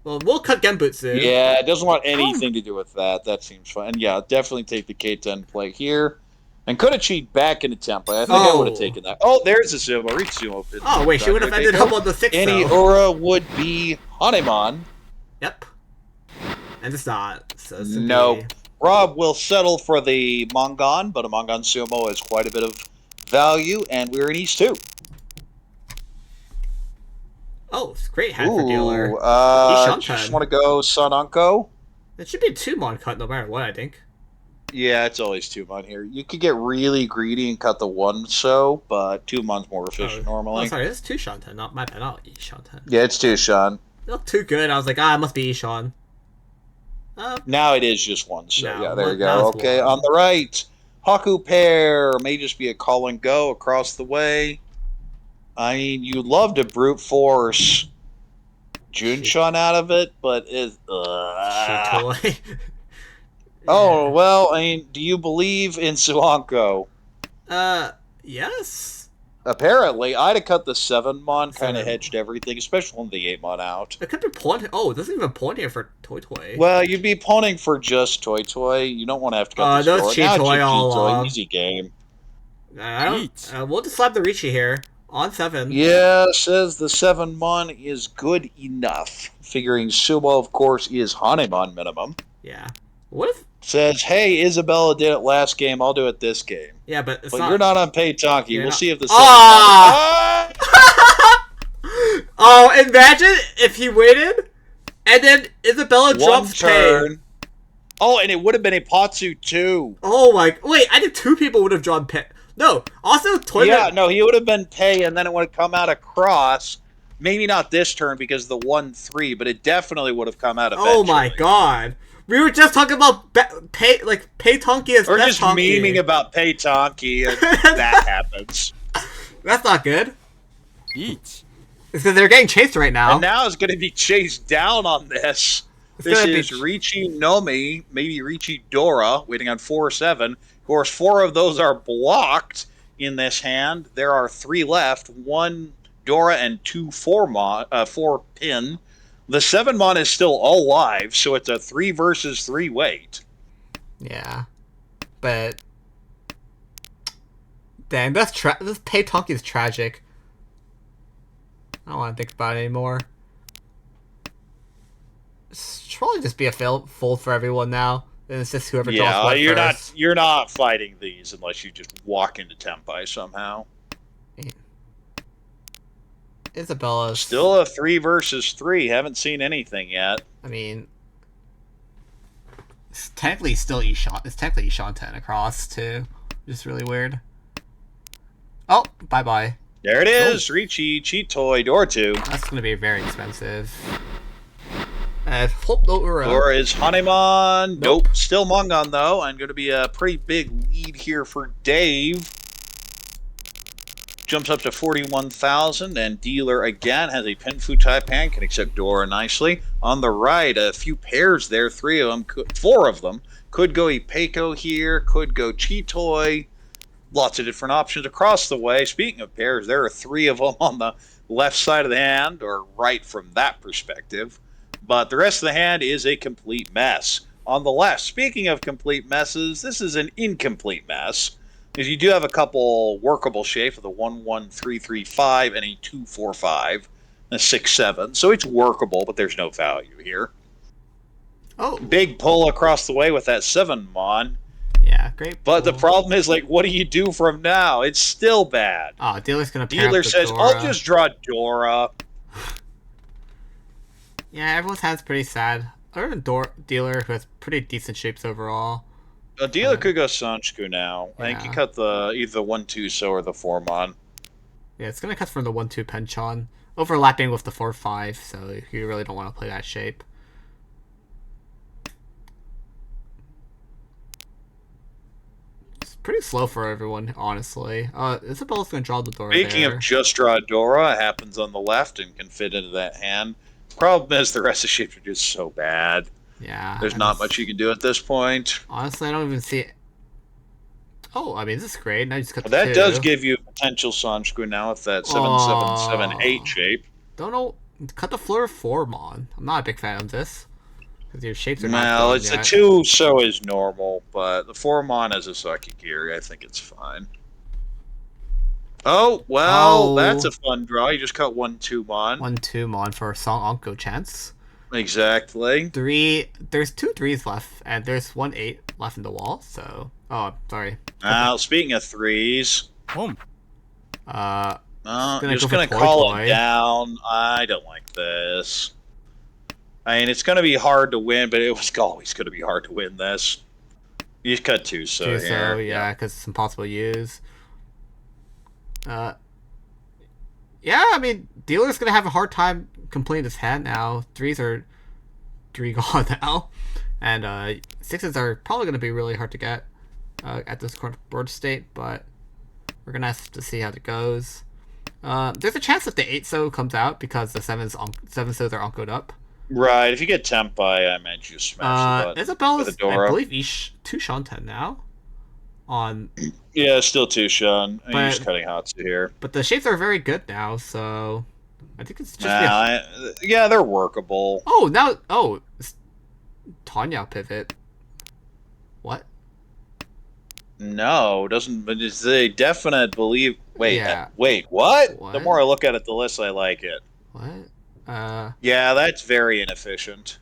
Well, we'll cut Genbutsu. Yeah, it doesn't want anything to do with that. That seems fun. And yeah, definitely take the K10 play here. And could have cheated back into Temple. I think I would have taken that. Oh, there's a Sumo. Reach Sumo. Oh, wait, she would have ended up on the 6, Any though. Ura would be Hanemon. Yep. And it's not. So it's gonna Nope. be- Rob will settle for the Mongon, but a Mongon Sumo has quite a bit of value, and we're in East 2. Oh, it's a great hand for dealer. Just want to go Sananko. It should be a 2 mon cut no matter what, I think. Yeah, it's always 2 mon here. You could get really greedy and cut the 1 so, but 2 mon's more efficient normally. Oh, sorry, this is 2 Shanten, not my bad, not Ishanten. Yeah, it's 2, Sean. They look too good. I was like, it must be Ishan. Now it is just 1 so. No, Yeah, there you now go. it's Okay, 1. on the right, Haku pair may just be a call and go across the way. I mean, you'd love to brute force Junshan out of it, but it. Toy. Oh, well, I mean, do you believe in Suanko? Yes. Apparently, I'd have cut the 7 mon, kind of 7. hedged everything, especially on the 8 mon out. It could be point. Oh, it doesn't even point here for Toy Toy. Well, you'd be punting for just Toy Toy. You don't want to have to cut this those door. Chi Now Toy Chi all Toy, along. easy game. I don't. We'll just slap the Ricci here on 7. Yeah, says the 7 mon is good enough. Figuring Sumo, of course, is Hanemon minimum. Yeah. What if? Says, hey, Isabella did it last game. I'll do it this game. Yeah, but it's But not. you're not on Peitanki. You're We'll not- see if the Ah! Oh, imagine if he waited, and then Isabella One drops Pei. turn. Oh, and it would have been a Potsu too. Oh my! Wait, I think 2 people would have drawn Pei. No, also Toy. Yeah, no, he would have been Pei, and then it would have come out across. Maybe not this turn because of the 1-3, but it definitely would have come out eventually. Oh my god! We were just talking about Pei Tonki as Or best just Tonki. memeing about Peitanki, and that happens. That's not good. Each. It's because they're getting chased right now. And now it's going to be chased down on this. This gonna be- is Ricci Nomi, maybe Ricci Dora, waiting on 4-7. Of course, 4 of those are blocked in this hand. There are 3 left. 1 Dora and 4 pin. The 7 mon is still all live, so it's a 3 versus 3 wait. Yeah. But dang, this pay talk is tragic. I don't want to think about it anymore. Should probably just be a fold for everyone now. And it's just whoever draws Yeah, one first. you're not fighting these unless you just walk into Tempai somehow. Isabella's Still a 3 versus 3. Haven't seen anything yet. I mean, it's technically still Ishan. It's technically Ishan 10 across too. Just really weird. Oh, bye bye. There it is. Ricci, cheat toy, door 2. That's gonna be very expensive. Flip over. Or is Hanemon? Nope. Still Mongon though, and going to be a pretty big lead here for Dave. Jumps up to 41,000, and Dealer again has a Penfu Taipan, can accept Dora nicely. On the right, a few pairs there, 4 of them. Could go Ipeco here, could go Chitoy. Lots of different options across the way. Speaking of pairs, there are 3 of them on the left side of the hand, or right from that perspective. But the rest of the hand is a complete mess. On the left, speaking of complete messes, this is an incomplete mess. Because you do have a couple workable shapes with a 1-1-3-3-5 and a 2-4-5 and a 6-7. So it's workable, but there's no value here. Oh. Big pull across the way with that 7 mon. Yeah, great. But the problem is, like, what do you do from now? It's still bad. Oh, Dealer's gonna pair Dealer up the says, Dora. I'll just draw Dora. Yeah, everyone's hand's pretty sad. Other than Dealer, who has pretty decent shapes overall. Dealer could go Sanshku now. I think Yeah. you cut either the 1-2 so or the 4 mon. Yeah, it's gonna cut from the 1-2 Penchon, overlapping with the 4-5, so you really don't want to play that shape. It's pretty slow for everyone, honestly. Isabella's gonna draw the door Speaking there. of just draw Dora, it happens on the left and can fit into that hand. Problem is, the rest of the shapes are just so bad. Yeah. There's not much you can do at this point. Honestly, I don't even see it. Oh, I mean, this is great. Now you just cut But the that 2. does give you potential Sanshku now with that 7-7-7-8 shape. Don't know. Cut the floor 4 mon. I'm not a big fan of this. Because your shapes are not Well, done it's yet. a 2 so is normal, but the 4 mon as a Sakigiri, I think it's fine. Oh, well, Oh. that's a fun draw. You just cut 1-2 mon. 1-2 mon for Song Onko chance. Exactly. 3. There's 2 3s left, and there's 1 8 left in the wall. So, sorry. Now, speaking of 3s, Home. Gonna you're just go going for to call Toy it down. I don't like this. I mean, it's going to be hard to win, but it was always going to be hard to win this. You just cut 2 so Two, here. yeah, because it's impossible to use. Yeah, I mean, Dealer's gonna have a hard time completing this hand now. 3s are 3 gone now, and 6s are probably gonna be really hard to get at this current board state. But we're gonna have to see how it goes. There's a chance that the 8-so comes out because the 7s are oncoed up. Right, if you get Tempai, I meant you smash the button. Isabella's, with Adora. I believe, 2 Shanten now. On, Yeah, still 2 Shun. I mean, you're But- just cutting Hatsu here. but the shapes are very good now, so I think it's just Yeah, they're workable. it's Tanya pivot. What? No, doesn't. But it's a definite believe. Wait, Yeah. wait, what? What? The more I look at it, the less I like it. What? Yeah, that's very inefficient.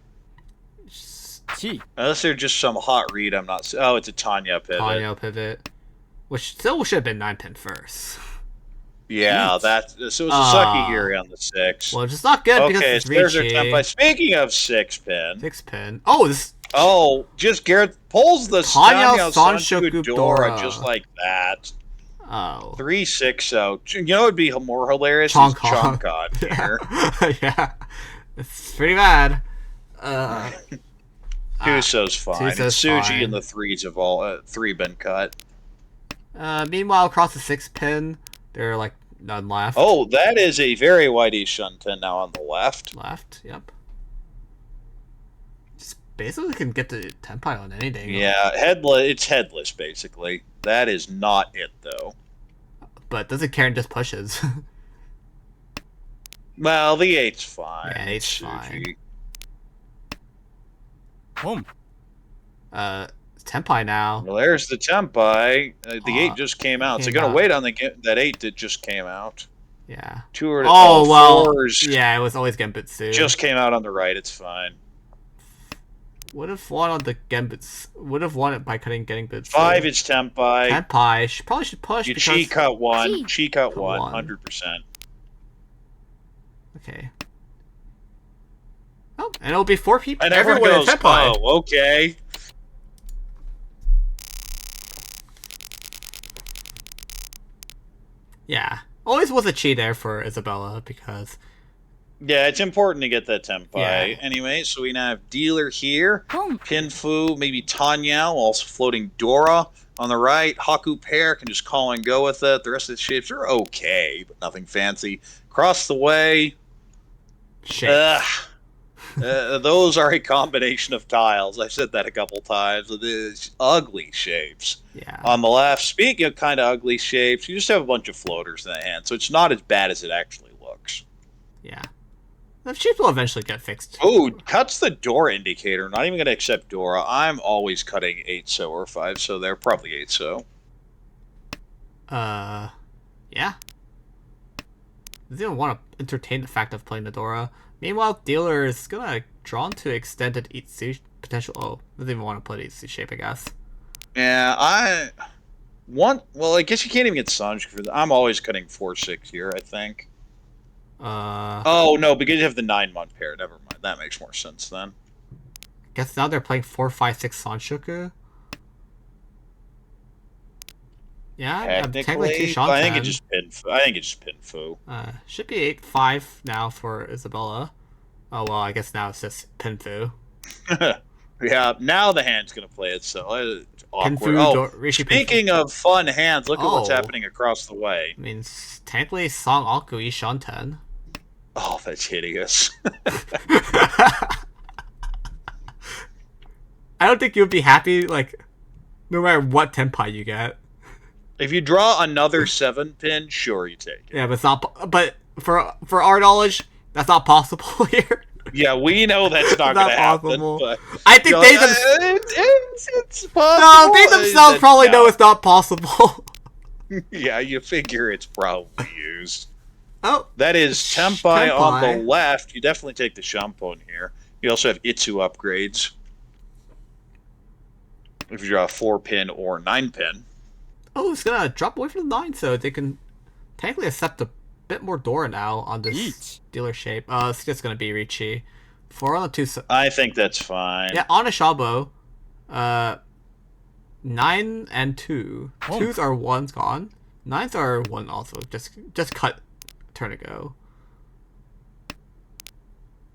Chi. Unless they're just some hot read, I'm not. Oh, it's a Tanya pivot. Tanya pivot, which still should have been 9-pin first. Yeah, Eat. so it's a Ah. Sakigiri on the 6. Well, it's just not good because Okay, it's so there's our Ricci. Tempai. Speaking of 6-pin, 6-pin. Oh, this oh, just Garrett pulls the Tanya Tanya Sanshoku Sanshoku Dora Dora. just like that. oh 3-6-0. You know what would be more hilarious? Chong Is Kong. Chongkon here. yeah, it's pretty bad. Kuso's fine. Kuso's And Suji fine. and the 3s have all 3 been cut. Meanwhile, across the 6-pin, there are like none left. Oh, that is a very wide Shunten now on the left. Left. Yep. Just basically can get the Tempai on anything. Yeah, headless. It's headless basically. That is not it though. But doesn't care and just pushes. Well, the 8's fine. Yeah, It's 8's fine. Suji. Home. Tenpai now. Well, there's the Tempai. The 8 just came out. So came you're going to out. wait on that 8 that just came out. Yeah. Two or Oh, well. fours Yeah, it was always Genbutsu. just came out on the right. It's fine. Would have won on the Genbutsu. Would have won it by getting Butsu. 5 is Tempai. Tenpai. Probably should push You because... chi cut 1. Chi. Chi cut Cut 1. one. 100%. Okay. Oh, and it'll be 4 people. And everyone in goes, Tenpai. oh, okay. Yeah. Always was a chi there for Isabella because... Yeah, it's important to get that Tempai. Yeah. Anyway, so we now have Dealer here. Home. Pinfu, maybe Tanyao, also floating Dora on the right. Haku pair can just call and go with it. The rest of the shapes are okay, but nothing fancy. Across the way, Shit. those are a combination of tiles. I've said that a couple times. These ugly shapes. Yeah. On the left, speaking of kind of ugly shapes, you just have a bunch of floaters in the hand, so it's not as bad as it actually looks. Yeah. The shapes will eventually get fixed. Oh, cuts the door indicator. Not even going to accept Dora. I'm always cutting 8-so or 5-so. They're probably 8-so. Yeah. Doesn't even want to entertain the fact of playing the Dora. Meanwhile, Dealer is gonna drawn to extended Itsu potential. Oh, doesn't even want to play the Itsu shape, I guess. Yeah, I guess you can't even get Sanji for that. I'm always cutting 4-6 here, I think. Oh, no, because you have the 9-month pair. Never mind. That makes more sense then. Guess now they're playing 4-5-6 Sanshoku. Yeah, technically two I think Shanten. it's just Pinfu. Should be 8-5 now for Isabella. Oh well, I guess now it's just Pinfu. Yeah, now the hand's gonna play it, so it's awkward. Pinfu, Rishi Speaking of fun hands, look at what's Oh. happening across the way. I mean, technically Song Akui Shanten. Oh, that's hideous. I don't think you'll be happy, like, no matter what Tenpai you get. If you draw another 7-pin, sure, you take it. Yeah, but it's not. But for our knowledge, that's not possible here. Yeah, we know that's not Not going to happen. possible. But, I think they it's possible. no, they themselves probably know it's not possible. Yeah, you figure it's probably used. Oh, That is Tenpai on the Tenpai. left. You definitely take the Shampoo here. You also have Itsu upgrades. If you draw a 4-pin or 9-pin. oh, it's gonna drop away from the 9, so they can technically accept a bit more Dora now on this Each. Dealer shape. It's just gonna be Ricci. 4 on the 2. I think that's fine. Yeah, on a Shabo. 9 and 2. Oh. 2s are 1's gone. 9s are 1 also. Just cut. Turn to go.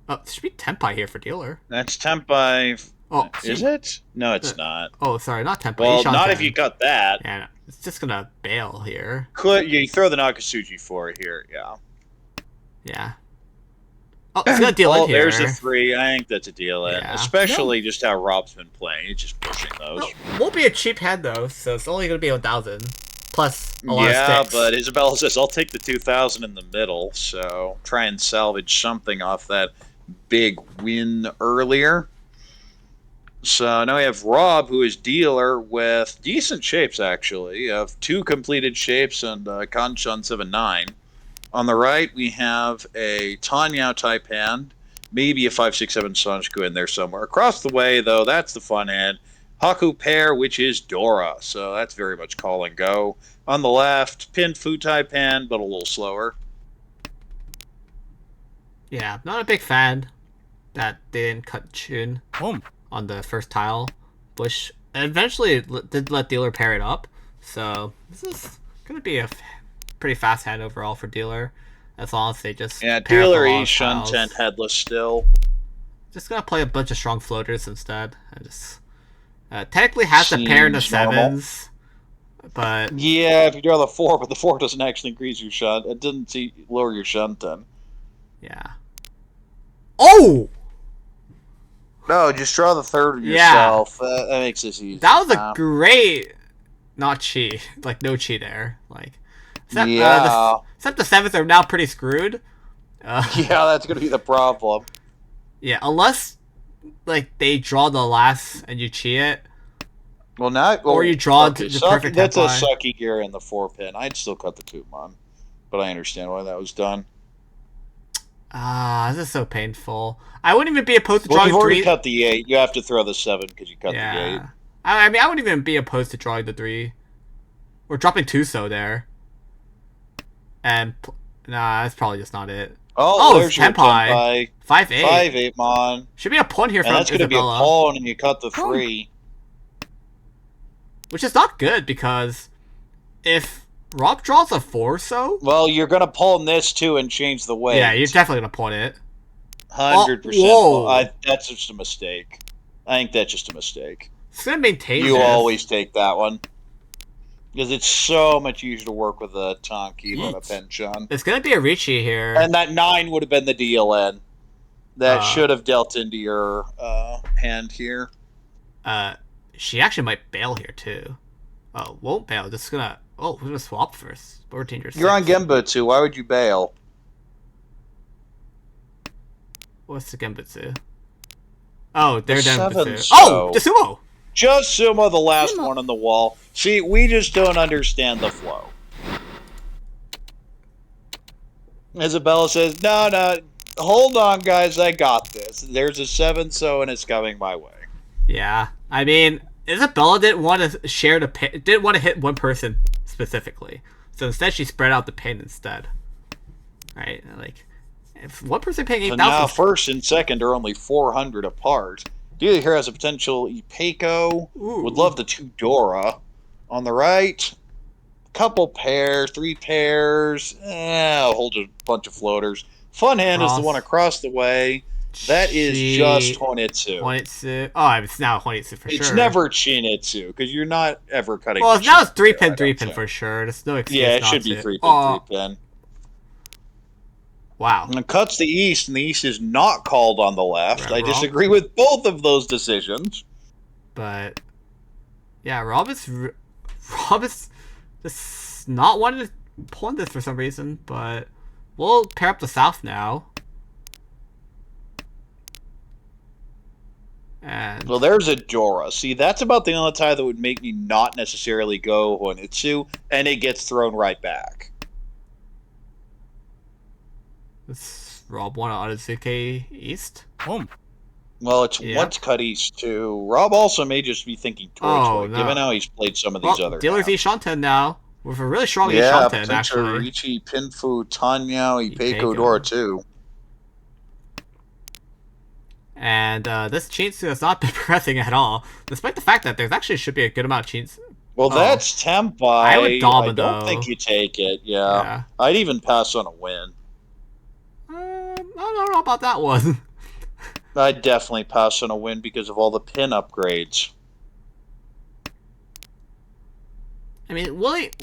Oh, there should be Tenpai here for Dealer. That's Tenpai. Oh, Is it? No, it's not. Oh, sorry, not Tenpai. Well, Ishanten. not if you cut that. Yeah, no, it's just gonna bail here. You throw the Nakatsuji 4 here, yeah. Yeah. Oh, it's gonna deal in here. There's a 3. I think that's a deal in. Yeah. Especially just how Rob's been playing. He's just pushing those. No, won't be a cheap hand though, so it's only gonna be 1,000 plus a lot Yeah, of sticks. but Isabella says, I'll take the 2,000 in the middle, so try and salvage something off that big win earlier. So now we have Rob, who is dealer with decent shapes, actually. You have 2 completed shapes and Kanchan 7-9. On the right, we have a Tanyao type hand, maybe a 5-6-7 Sanjiku in there somewhere. Across the way, though, that's the fun hand. Haku pair, which is Dora, so that's very much call and go. On the left, Pinfu type hand, but a little slower. Yeah, not a big fan that they didn't cut Chun Home. on the first tile, which eventually did let Dealer pair it up. So this is gonna be a pretty fast hand overall for Dealer, as long as they just Yeah, pair up a dealer lot of East, tiles. Shuntent, headless still. Just gonna play a bunch of strong floaters instead, and just technically has to pair in the Seems normal. 7s, but Yeah, if you draw the 4, but the 4 doesn't actually increase your shunt. It doesn't lower your Shunten. yeah. Oh, No, just draw the 3rd Yeah. yourself. That makes this easy. that was a great, not chi, like no chi there, like. Except, Yeah. except the 7s are now pretty screwed. Yeah, that's gonna be the problem. Yeah, unless like they draw the last and you cheat it, Well, now, or you well, draw okay, the perfect that's a tempi. sucky gear in the 4-pin. I'd still cut the Tumon, but I understand why that was done. Ah, this is so painful. I wouldn't even be opposed to Well, drawing you've already 3. cut the 8. You have to throw the 7 because you cut the 8. Yeah. I mean, I wouldn't even be opposed to drawing the 3. Or dropping 2 so there. And, nah, that's probably just not it. Oh, Oh, it's there's your Tenpai. Tenpai. 5-8. 5-8 Mon. Should be a pawn here And from that's going to be a Isabella. pawn, and you cut the 3. Which is not good, because if Rob draws a 4 so... Well, you're going to pawn this, too, and change the weight. Yeah, you're definitely going to pawn it. 100%. Whoa. That's just a mistake. I think that's just a mistake. It's going to maintain You this. always take that one. Because it's so much easier to work with a Tonki than a Penchon. It's going to be a Ricci here. And that 9 would have been the DLN. That should have dealt into your hand here. She actually might bail here, too. Oh, won't bail. Just gonna... Oh, we're gonna swap first. 14 or 6. You're on Genbutsu. Why would you bail? What's the Genbutsu? Oh, they're Genbutsu. So. Oh, the Tsumo! Just Tsumo, the last one on the wall. See, we just don't understand the flow. Isabella says, no, hold on, guys, I got this. There's a 7 so, and it's coming my way. Yeah, I mean, Isabella didn't want to share the pain, didn't want to hit one person specifically. So instead, she spread out the pain instead. Right? Like, if one person paying 8,000... So now first and second are only 400 apart. Dealer here has a potential Ipeco. Would love the 2 Dora. On the right, couple pairs, 3 pairs. A whole bunch of floaters. Fun hand is the one across the way. That is just Honitsu. Honitsu. Oh, it's now Honitsu for sure. It's never Chinitsu, because you're not ever cutting. Well, now it's 3-pin, 3-pin for sure. There's no excuse. Yeah, it should be 3-pin, 3-pin. Wow. And it cuts the east, and the east is not called on the left. I disagree with both of those decisions. But yeah, Rob is just not wanting to pawn this for some reason. But we'll pair up the south now. And well, there's a Dora. See, that's about the only tie that would make me not necessarily go Honitsu, and it gets thrown right back. It's Rob 1 on Azuke East. Well, it's once cut east too. Rob also may just be thinking Toy, given how he's played some of these other dealers Ishanten now. With a really strong Ishanten, actually. Ricci, Pinfu, Tanyao, Ipeco, Dora too. And this Chinsu has not been progressing at all, despite the fact that there's actually should be a good amount of Chinsu. Well, that's Tempai. I would Dama, I don't think you take it, yeah. I'd even pass on a win. I don't know about that one. I'd definitely pass on a win because of all the pin upgrades. I mean,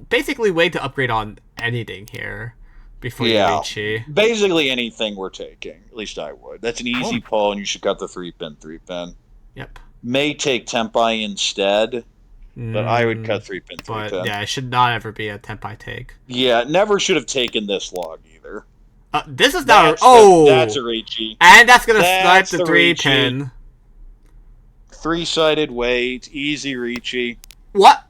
basically wait to upgrade on anything here before you reach. Basically anything we're taking. At least I would. That's an easy pull, and you should cut the 3-pin, 3-pin. Yep. May take Tempai instead, but I would cut 3-pin, 3-pin. But yeah, it should not ever be a Tempai take. Yeah, never should have taken this log either. This is now... That's a Ricci. And that's going to snipe the 3-pin. 3-sided weight, easy Ricci. What?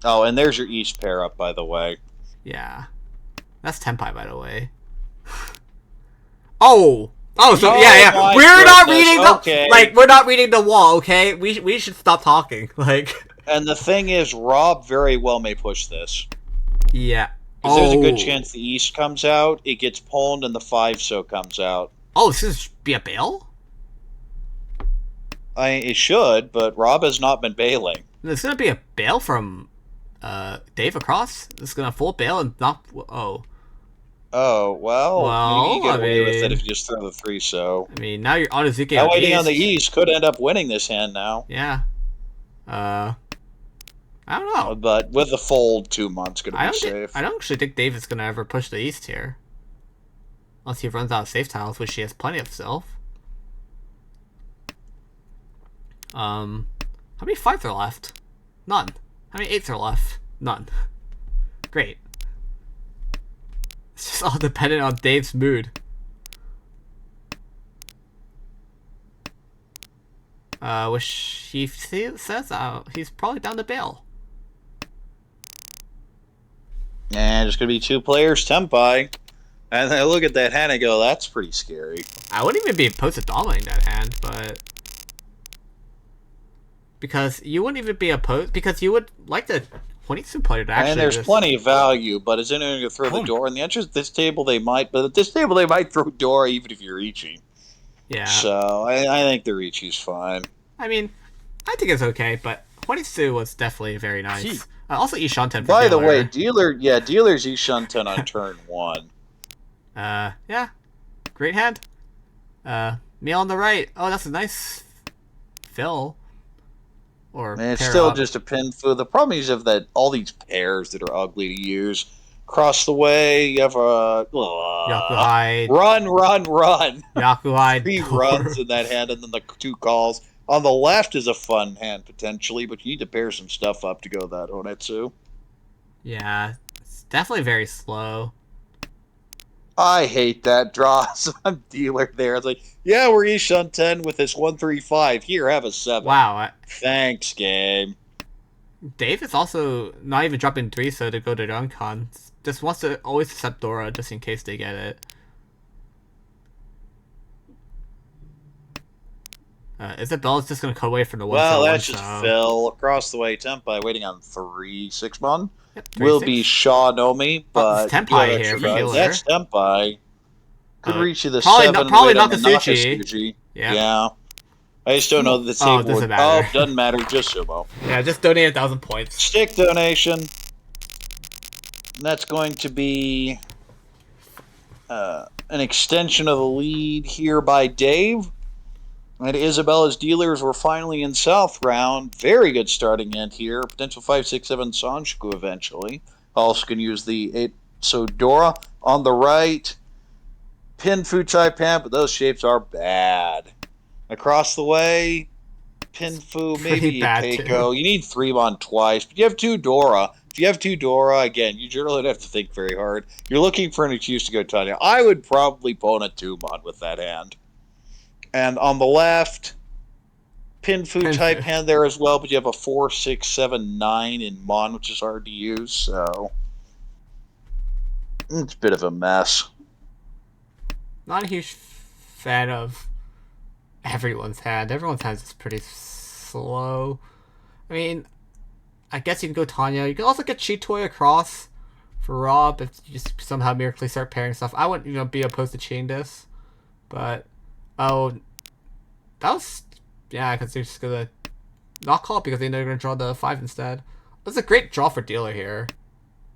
Oh, and there's your east pair up, by the way. Yeah. That's Tempai, by the way. Oh! Oh, so yeah. We're not reading the we're not reading the wall, okay? We should stop talking. Like And the thing is, Rob very well may push this. Yeah. Because there's a good chance the east comes out, it gets pawned, and the 5-so comes out. Oh, this is be a bail? It should, but Rob has not been bailing. There's gonna be a bail from Dave across. It's gonna full bail and not. Oh, well, maybe you get away with it if you just throw the 3-so. I mean, now you're on Azuki. Now waiting on the east could end up winning this hand now. Yeah. I don't know. But with the fold, 2 months gonna be safe. I don't actually think Dave is gonna ever push the east here, unless he runs out of safe tiles, which he has plenty of self. How many 5s are left? None. How many 8s are left? None. Great. It's just all dependent on Dave's mood. Which he says he's probably down to bail. And there's going to be 2 players, Tempai. And I look at that hand and go, that's pretty scary. I wouldn't even be opposed to dominating that hand, but... Because you wouldn't even be opposed... Because you would like the 22 player to actually... And there's plenty of value, but is anyone going to throw the Dora? And the answer is this table they might, but at this table they might throw Dora even if you're Ichi. Yeah. So I think the Ichi's fine. I mean, I think it's okay, but 22 was definitely very nice. Also Ishanten for By the dealer. way, dealer's Ishanten on turn 1. Yeah. Great hand. Meal on the right. Oh, that's a nice fill. Or And it's pair still up. just a pin food. The problem is of that all these pairs that are ugly to use. Across the way, you have a Yakuhide. run. Yakuhide. 3 runs in that hand, and then the 2 calls. On the left is a fun hand potentially, but you need to pair some stuff up to go that Onetsu. Yeah, it's definitely very slow. I hate that draw. So I'm dealer there. It's like, yeah, we're Ishan 10 with this 1-3-5. Here, have a 7. Wow. Thanks, game. Dave is also not even dropping 3 so to go to Duncon. Just wants to always accept Dora just in case they get it. Isabella's just going to cut away from the 1 Well, one, that's just Phil. Across the way, Tempai waiting on 3-6-1. Yep, Will be Shaw Nomi, but it's Tempai yeah, here for right. healer. That's Tempai. Could reach you the probably 7. not- probably wait on not the Tsuchi. Yeah. I just don't know the Oh, table. doesn't matter. Doesn't matter. Just Tsumo. Yeah, just donate 1,000 points. Stick donation. And that's going to be an extension of the lead here by Dave. And Isabella's dealers were finally in South round. Very good starting end here. Potential 5-6-7 Sanshku eventually. Also can use the 8 Sodora on the right. Pin Fuchai Pan, but those shapes are bad. Across the way, Pinfu, maybe a Keiko. You need 3-mon twice, but you have 2 Dora. If you have 2 Dora, again, you generally don't have to think very hard. You're looking for an excuse to go Tanya. I would probably pwn a 2-mon with that hand. And on the left, Pinfu type hand there as well, but you have a 4-6-7-9 in Mon, which is hard to use, so it's a bit of a mess. Not a huge fan of everyone's hand. Everyone's hand is pretty slow. I mean, I guess you can go Tanya. You can also get Cheat Toy across for Rob if you just somehow miraculously start pairing stuff. I wouldn't, be opposed to chain this, but that was because they're just gonna not call it because they know they're gonna draw the 5 instead. That's a great draw for dealer here.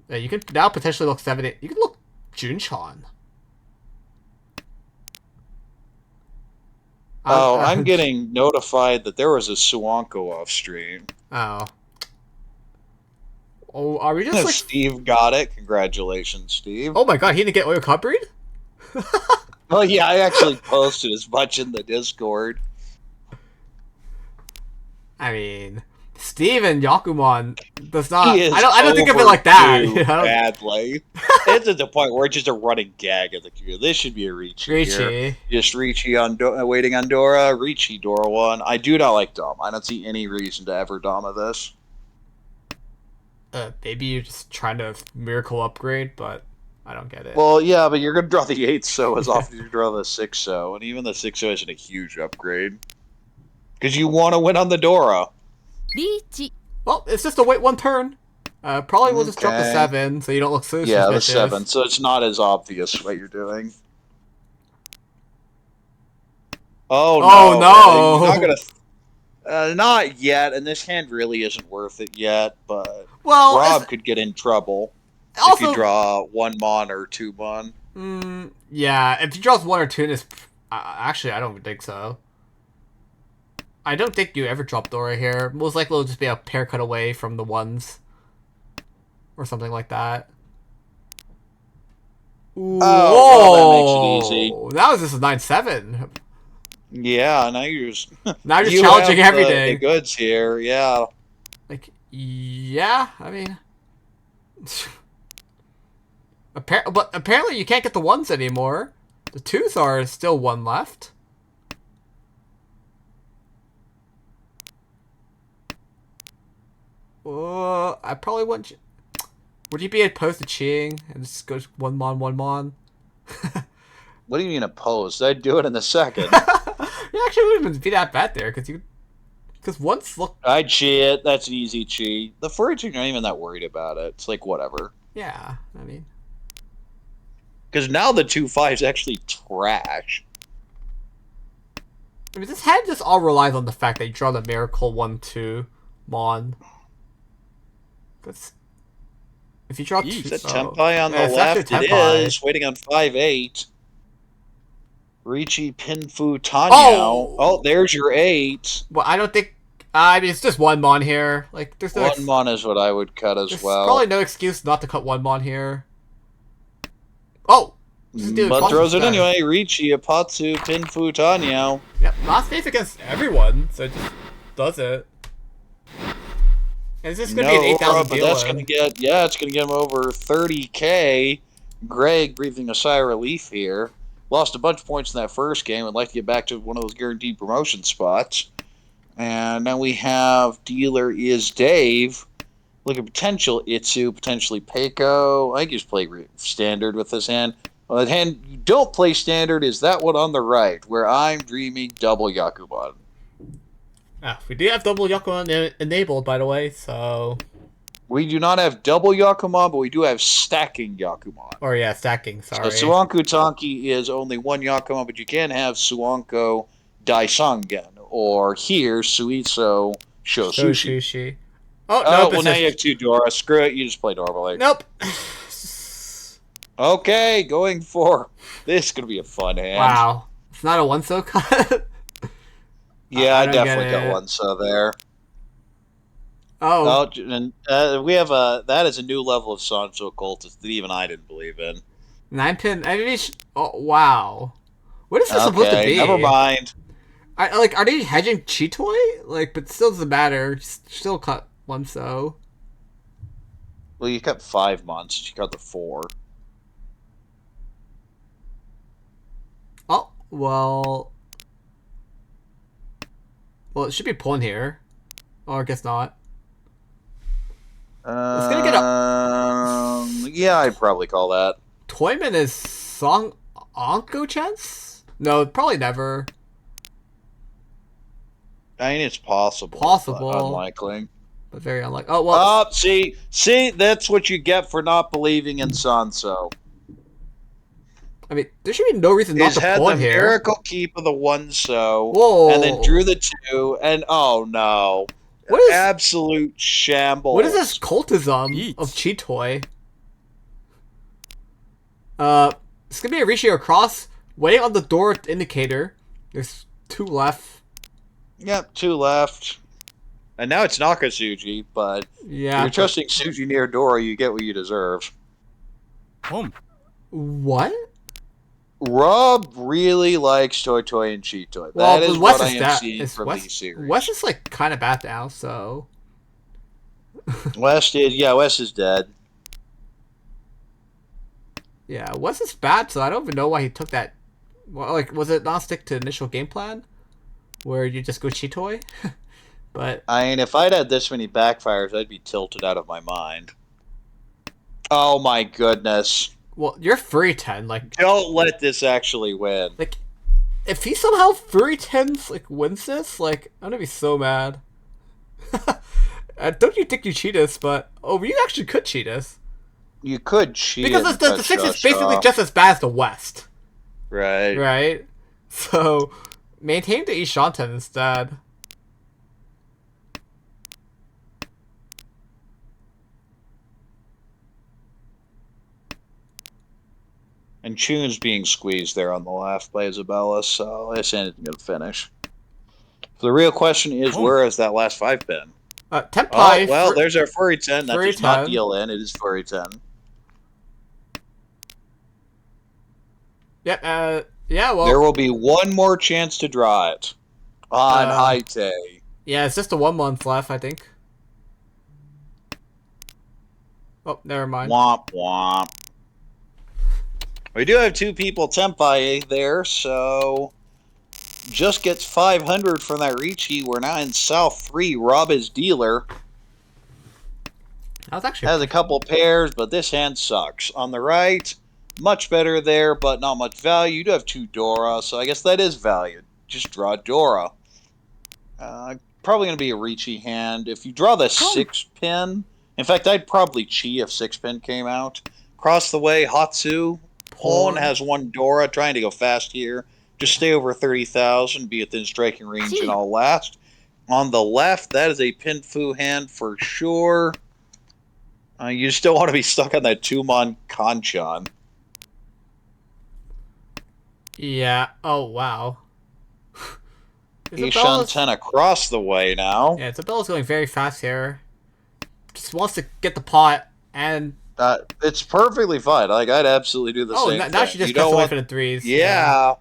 You can now potentially look 7-8. You can look Junchan. I'm getting notified that there was a Suanko off stream. Oh, are we just like... Steve got it. Congratulations, Steve. Oh my god, he didn't get Oil Cup Breed? Well, yeah, I actually posted as much in the Discord. I mean, Steve and Yakuman does not... He is I don't think of it like that. overdue badly. It's at the point where it's just a running gag of the queue. This should be a Ricci here. Ricci. Just Ricci on waiting on Dora. Ricci, Dora 1. I do not like Dom. I don't see any reason to ever Dom of this. Maybe you're just trying to miracle upgrade, but I don't get it. Well, yeah, but you're going to draw the 8 so as often as you draw the 6 so. And even the 6 so isn't a huge upgrade. Because you want to win on the Dora. Well, it's just a wait 1 turn. Probably we'll just drop the 7 so you don't look so Yeah, suspicious. the 7. So it's not as obvious what you're doing. Oh no! You're not gonna. Not yet, and this hand really isn't worth it yet. But Rob could get in trouble if you draw 1 mon or 2 mon. Yeah, if he draws 1 or 2, actually I don't think so. I don't think you ever drop Dora here. Most likely it'll just be a pair cut away from the 1s. Or something like that. Ooh, well, that makes it easy. That was just a 9-7. Yeah, now you're just... Now you're challenging everything. The goods here, yeah. Like, yeah, I mean... But apparently you can't get the 1s anymore. The 2s are still 1 left. I probably wouldn't. Would you be opposed to cheating and just go 1 mon? What do you mean opposed? I'd do it in a second. You actually wouldn't be that bad there because once look. I'd cheat. That's an easy cheat. The furries are not even that worried about it. It's like, whatever. Yeah, I mean. Because now the 2-5 is actually trash. I mean, this hand just all relies on the fact that you draw the Miracle 1/2 Mon. Because if you draw two, Is that Tempai on yeah, the it's actually left? It Tempai. is. Waiting on 5-8. Ricci, Pinfu, Tanyao. Oh! Oh, there's your 8. Well, I don't think. I mean, it's just 1 Mon here. Like, there's no. 1 mon is what I would cut as there's well. probably no excuse not to cut 1 Mon here. Oh! But throws it anyway. Ricci, Apatsu, Pinfu, Tanyao. Yeah, last phase against everyone, so it just does it. And it's just gonna be an 8,000 but deal. that's gonna get it's gonna get him over 30k. Greg breathing a sigh of relief here. Lost a bunch of points in that first game. Would like to get back to one of those guaranteed promotion spots. And now we have dealer is Dave. Look at potential Itsu, potentially Peiko. I just play standard with this hand. Well, the hand you don't play standard is that one on the right, where I'm dreaming double Yakuban. We do have double Yakuman enabled, by the way, so. We do not have double Yakuman, but we do have stacking Yakuman. Or yeah, stacking, sorry. So Suanko Tanki is only 1 Yakuman, but you can have Suanko Daisangen, or here, Suiso Shosushi. Shosushi. Oh, Oh, nope, well, now you have 2 Dora. Screw it, you just play normally. Nope. Okay, going for... This is going to be a fun hand. Wow. It's not a 1-so cut? Yeah, I don't definitely get got it. 1 so there. Oh. Oh, and we have that is a new level of Sancho occultist that even I didn't believe in. 9-pin. I mean, oh, wow. What is this supposed to be? Never mind. Are they hedging Chitoy? Like, but still doesn't matter. Still cut 1-so. Well, you cut 5 months. You cut the 4. Oh, well. Well, it should be pulling here. Or I guess not. It's gonna get Yeah, I'd probably call that. Toyman is Song Onko chance? No, probably never. I mean, it's possible. Possible. But unlikely. But very unlikely. Oh, well. Oh, see, that's what you get for not believing in Sanso. I mean, there should be no reason not to had pull the in here. miracle keep of the 1-so. Whoa. And then drew the 2, and oh no. What is absolute shambles. What is this cultism Eat. of Chitoy? It's gonna be a ratio across. Waiting on the door indicator. There's 2 left. Yep, 2 left. And now it's Nakasuji, but Yeah. if you're trusting Suji near Dora, you get what you deserve. Home. What? Rob really likes Toy Toy and Cheat Toy. Well, That is Wes what I is am that. seeing from these series. Wes is like kind of bad now, so. Wes is dead. Yeah, Wes is bad, so I don't even know why he took that. Well, like, was it not stick to initial game plan, where you just go Chitoy? But I mean, if I'd had this many backfires, I'd be tilted out of my mind. Oh my goodness. well, you're Furry 10, like Don't let this actually win. like if he somehow Furry 10s like wins this, like I'm gonna be so mad. Don't you think you cheat us? But you actually could cheat us You could cheat. because the 6 is basically Shaw. just as bad as the West, Right. right? So maintain the Ishanten instead. And Chune's being squeezed there on the left by Isabella, so this isn't going to finish. So the real question is, where is that last 5 pin? Tenpai. Oh, well, there's our Furry 10. That Furry does not 10. deal in. It is Furry 10. Yeah. Yeah. Well. There will be one more chance to draw it on Haite. Yeah, it's just a 1 month left, I think. Oh, never mind. Womp womp. We do have two people Tempai there, so just gets 500 from that Ricci. We're now in South 3. Rob is dealer. That was actually Has a couple pairs, but this hand sucks. On the right, much better there, but not much value. You do have two Dora, so I guess that is valued. Just draw Dora. Probably going to be a Ricci hand. If you draw the 6-pin, in fact, I'd probably Chi if 6-pin came out. Across the way, Hatsu. Pawn has one Dora, trying to go fast here. Just stay over 30,000, be within striking range, and all last. On the left, that is a Pinfu hand for sure. You still want to be stuck on that Tumon Kanchan. Yeah. Oh, wow. Ishan 10 across the way now. Yeah, Isabella's going very fast here. Just wants to get the pot, and... it's perfectly fine. Like, I'd absolutely do the same thing. Now she just cuts away for the threes. Yeah.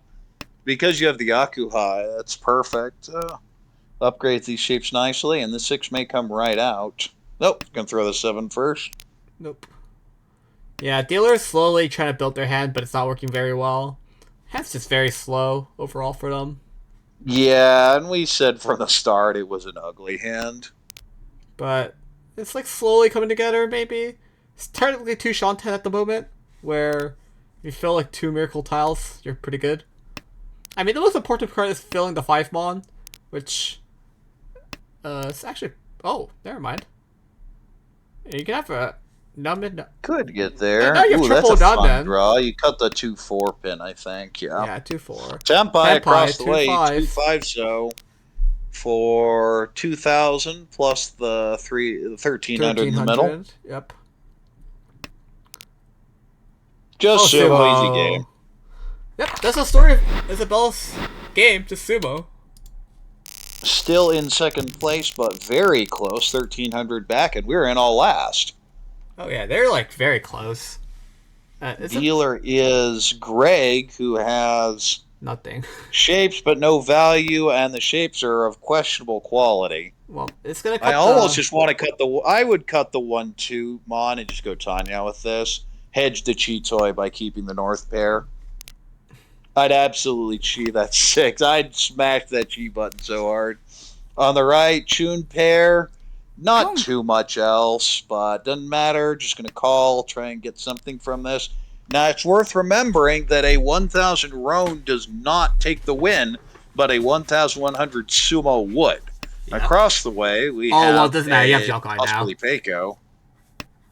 Because you have the Yakuhai, that's perfect. Upgrades these shapes nicely, and the 6 may come right out. Nope, gonna throw the 7 first. Nope. Yeah, dealers slowly trying to build their hand, but it's not working very well. Hand's just very slow overall for them. Yeah, and we said from the start it was an ugly hand. But it's like slowly coming together, maybe. It's technically 2 Shanten at the moment, where if you fill like 2 miracle tiles, you're pretty good. I mean, the most important card is filling the 5 Mon, which it's actually... Oh, never mind. You can have a... Could get there. Now you have triple that's a done fun then. draw. You cut the 2-4 pin, I think. Yeah. Yeah, 2-4. Tempai across the way, 2-5. 2-5. So for 2,000 plus the 1,300 in the middle. Yep. Just Sumo, easy game. Yep, that's the story of Isabella's game, just Sumo. Still in second place, but very close. 1,300 back, and we're in all last. Oh yeah, they're like very close. Dealer is Greg, who has nothing. Shapes but no value, and the shapes are of questionable quality. Well, it's gonna cut almost just want to cut the... I would cut the 1-2 Mon and just go Tanya with this. Hedge the Chi Toy by keeping the North pair. I'd absolutely Chi that 6. I'd smash that Chi button so hard. On the right, Chun pair. Not too much else, but doesn't matter. Just going to call, try and get something from this. Now, it's worth remembering that a 1,000 Roan does not take the win, but a 1,100 Sumo would. Yep. Across the way, we have well, doesn't matter. You have Yokai possibly now. Peiko.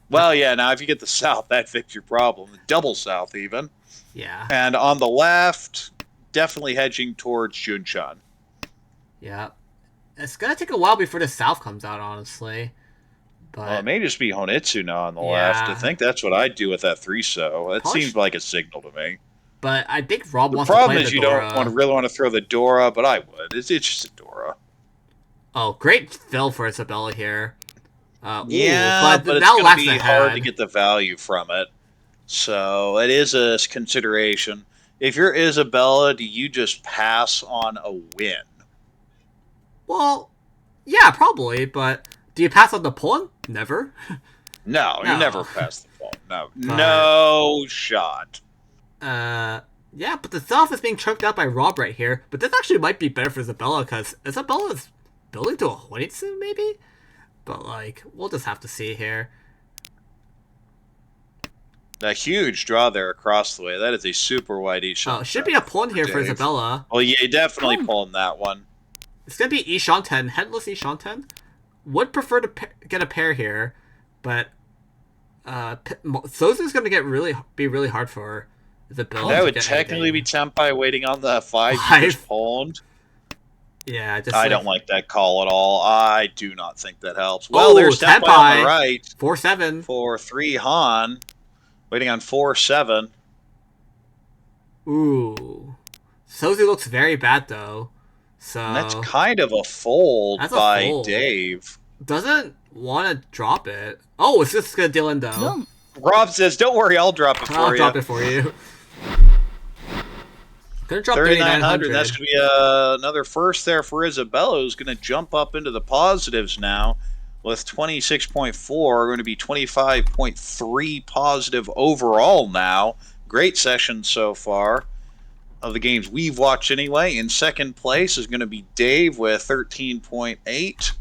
Well, yeah, now if you get the South, that fixes your problem. Double South, even. Yeah. And on the left, definitely hedging towards Junchan. Yeah. It's going to take a while before the South comes out, honestly. But well, it may just be Honitsu now on the left. I think that's what I'd do with that 3-so. That seems like a signal to me. But I think Rob wants to play the Dora. The problem is you don't really want to throw the Dora, but I would. It's just a Dora. Oh, great fill for Isabella here. Yeah, but it's going to be hard to get the value from it. So it is a consideration. If you're Isabella, do you just pass on a win? Well, yeah, probably, but do you pass on the pawn? Never. No, you never pass the pawn. No shot. Yeah, but the South is being choked out by Rob right here. But this actually might be better for Isabella, because Isabella is building to a Honitsu, maybe? But, like, we'll just have to see here. A huge draw there across the way. That is a super wide Ishan. Oh, should be a pawn here for Isabella. Well, yeah, definitely pulling that one. It's going to be Ishanten, headless Ishanten. Would prefer to get a pair here, but Sozu's going to be really hard for Isabella. That would technically be Tempai waiting on the 5 you just pawned. Yeah, I don't like that call at all. I do not think that helps. Well, there's Tempai on the right. 4-7. For 3 Han. Waiting on 4-7. Ooh. Sozu looks very bad, though. So and that's kind of a fold by Dave. Doesn't want to drop it. Oh, it's just going to deal in, though. No. Rob says, don't worry, I'll drop it for you. I'll drop it for you. Gonna drop 3,900. That's going to be another first there for Isabella, who's going to jump up into the positives now. With 26.4, we're going to be 25.3 positive overall now. great session so far of the games we've watched anyway. In second place is going to be Dave with 13.8,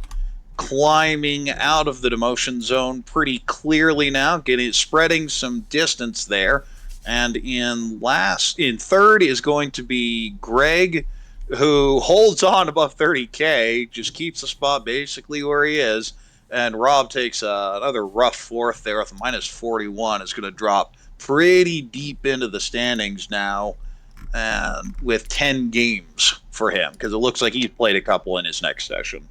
climbing out of the demotion zone pretty clearly now, getting spreading some distance there. And in third is going to be Greg, who holds on above 30K, just keeps the spot basically where he is. And Rob takes another rough fourth there with a minus 41. Is going to drop pretty deep into the standings now, and with 10 games for him, because it looks like he's played a couple in his next session.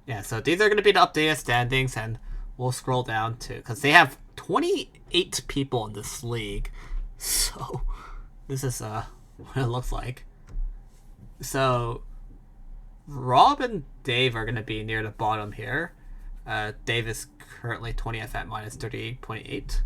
Yeah, so these are going to be the updated standings, and we'll scroll down to, because they have 28 people in this league. So this is what it looks like. So Rob and Dave are going to be near the bottom here. Dave is currently 20th at minus 38.8.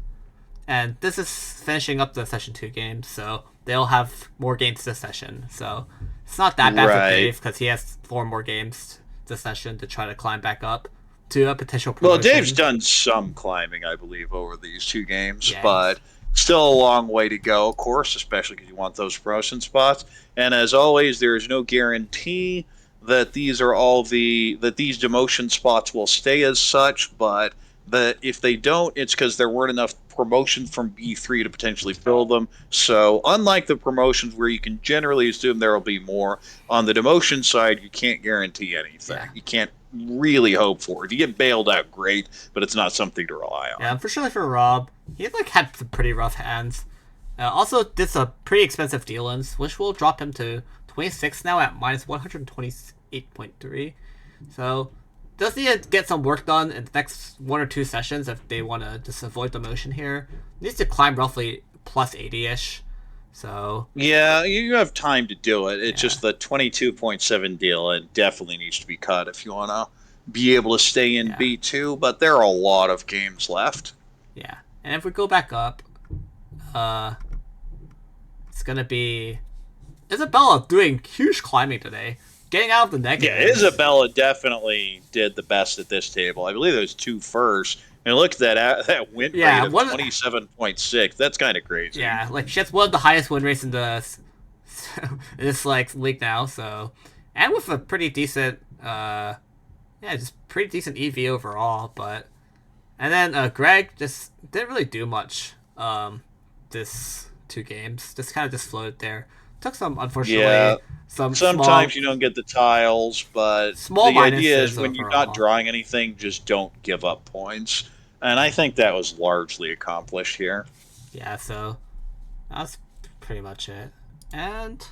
And this is finishing up the session 2 games, so they'll have more games this session. So it's not that bad for Dave, because he has 4 more games this session to try to climb back up to a potential promotion. Well, Dave's done some climbing, I believe, over these 2 games, Yeah, but still a long way to go, of course, especially because you want those promotion spots. And as always, there is no guarantee that these demotion spots will stay as such, but that if they don't, it's because there weren't enough promotions from B3 to potentially fill them. So unlike the promotions where you can generally assume there will be more, on the demotion side, you can't guarantee anything. Yeah. You can't really hope for. If you get bailed out, great, but it's not something to rely on. Yeah, unfortunately for Rob, he had some pretty rough hands. Also did some pretty expensive deal-ins, which will drop him to 26 now at minus 128.3. So does need to get some work done in the next 1 or 2 sessions if they want to just avoid demotion here. Needs to climb roughly plus 80-ish. So yeah, you have time to do it. It's just the 22.7 deal. It definitely needs to be cut if you want to be able to stay in B2. But there are a lot of games left. Yeah, and if we go back up, it's gonna be Isabella doing huge climbing today, getting out of the negatives. Yeah, Isabella definitely did the best at this table. I believe those 2 first. And look at that win rate of 27.6. That's kind of crazy. Yeah, like she has one of the highest win rates in this league now. So, and with a pretty decent, just pretty decent EV overall. But and then Greg just didn't really do much. This 2 games just kind of just floated there. Took some, unfortunately, sometimes you don't get the tiles, but small the idea is when overall. you're not drawing anything, just don't give up points. And I think that was largely accomplished here. Yeah, so that's pretty much it. And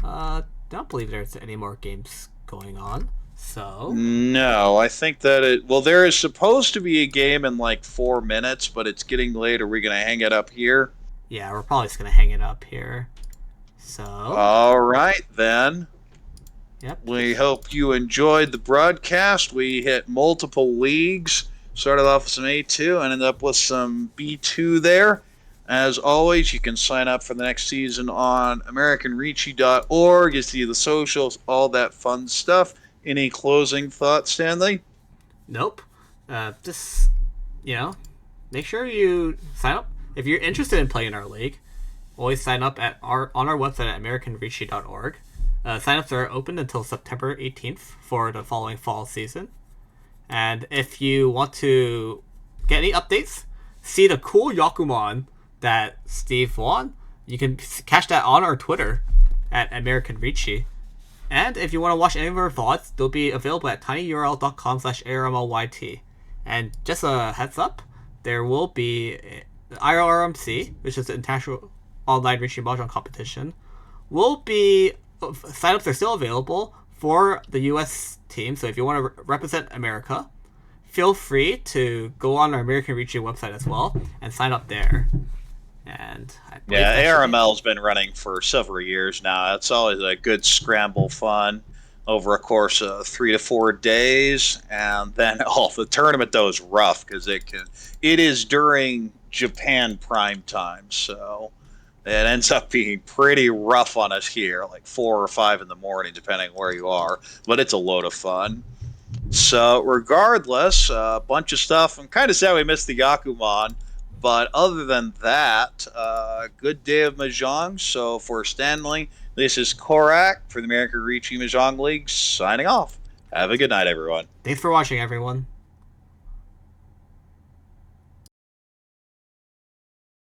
don't believe there's any more games going on. So no, I think that there is supposed to be a game in like 4 minutes, but it's getting late. Are we going to hang it up here? Yeah, we're probably just going to hang it up here. So all right, then. Yep. We hope you enjoyed the broadcast. We hit multiple leagues. Started off with some A2 and ended up with some B2 there. As always, you can sign up for the next season on AmericanRicci.org. You see the socials, all that fun stuff. Any closing thoughts, Stanley? Nope. Just, make sure you sign up. If you're interested in playing our league, always sign up on our website at AmericanRicci.org. Sign-ups are open until September 18th for the following fall season. And if you want to get any updates, see the cool Yakuman that Steve won, you can catch that on our Twitter at AmericanRicci. And if you want to watch any of our VODs, they'll be available at tinyurl.com/ARMLYT. And just a heads up, there will be the IRMC, which is the International Online Ricci Mahjong Competition, sign-ups are still available for the U.S. team. So if you want to represent America, feel free to go on our American Ricci website as well and sign up there. And ARML's been running for several years now. It's always a good scramble fun over a course of 3 to 4 days, and then the tournament though is rough because it is during Japan prime time, so it ends up being pretty rough on us here, like 4 or 5 in the morning, depending where you are. But it's a load of fun. So regardless, a bunch of stuff. I'm kind of sad we missed the Yakuman, But other than that, good day of Mahjong. So for Stanley, this is Korak for the American Ricci Mahjong League signing off. Have a good night, everyone. Thanks for watching, everyone.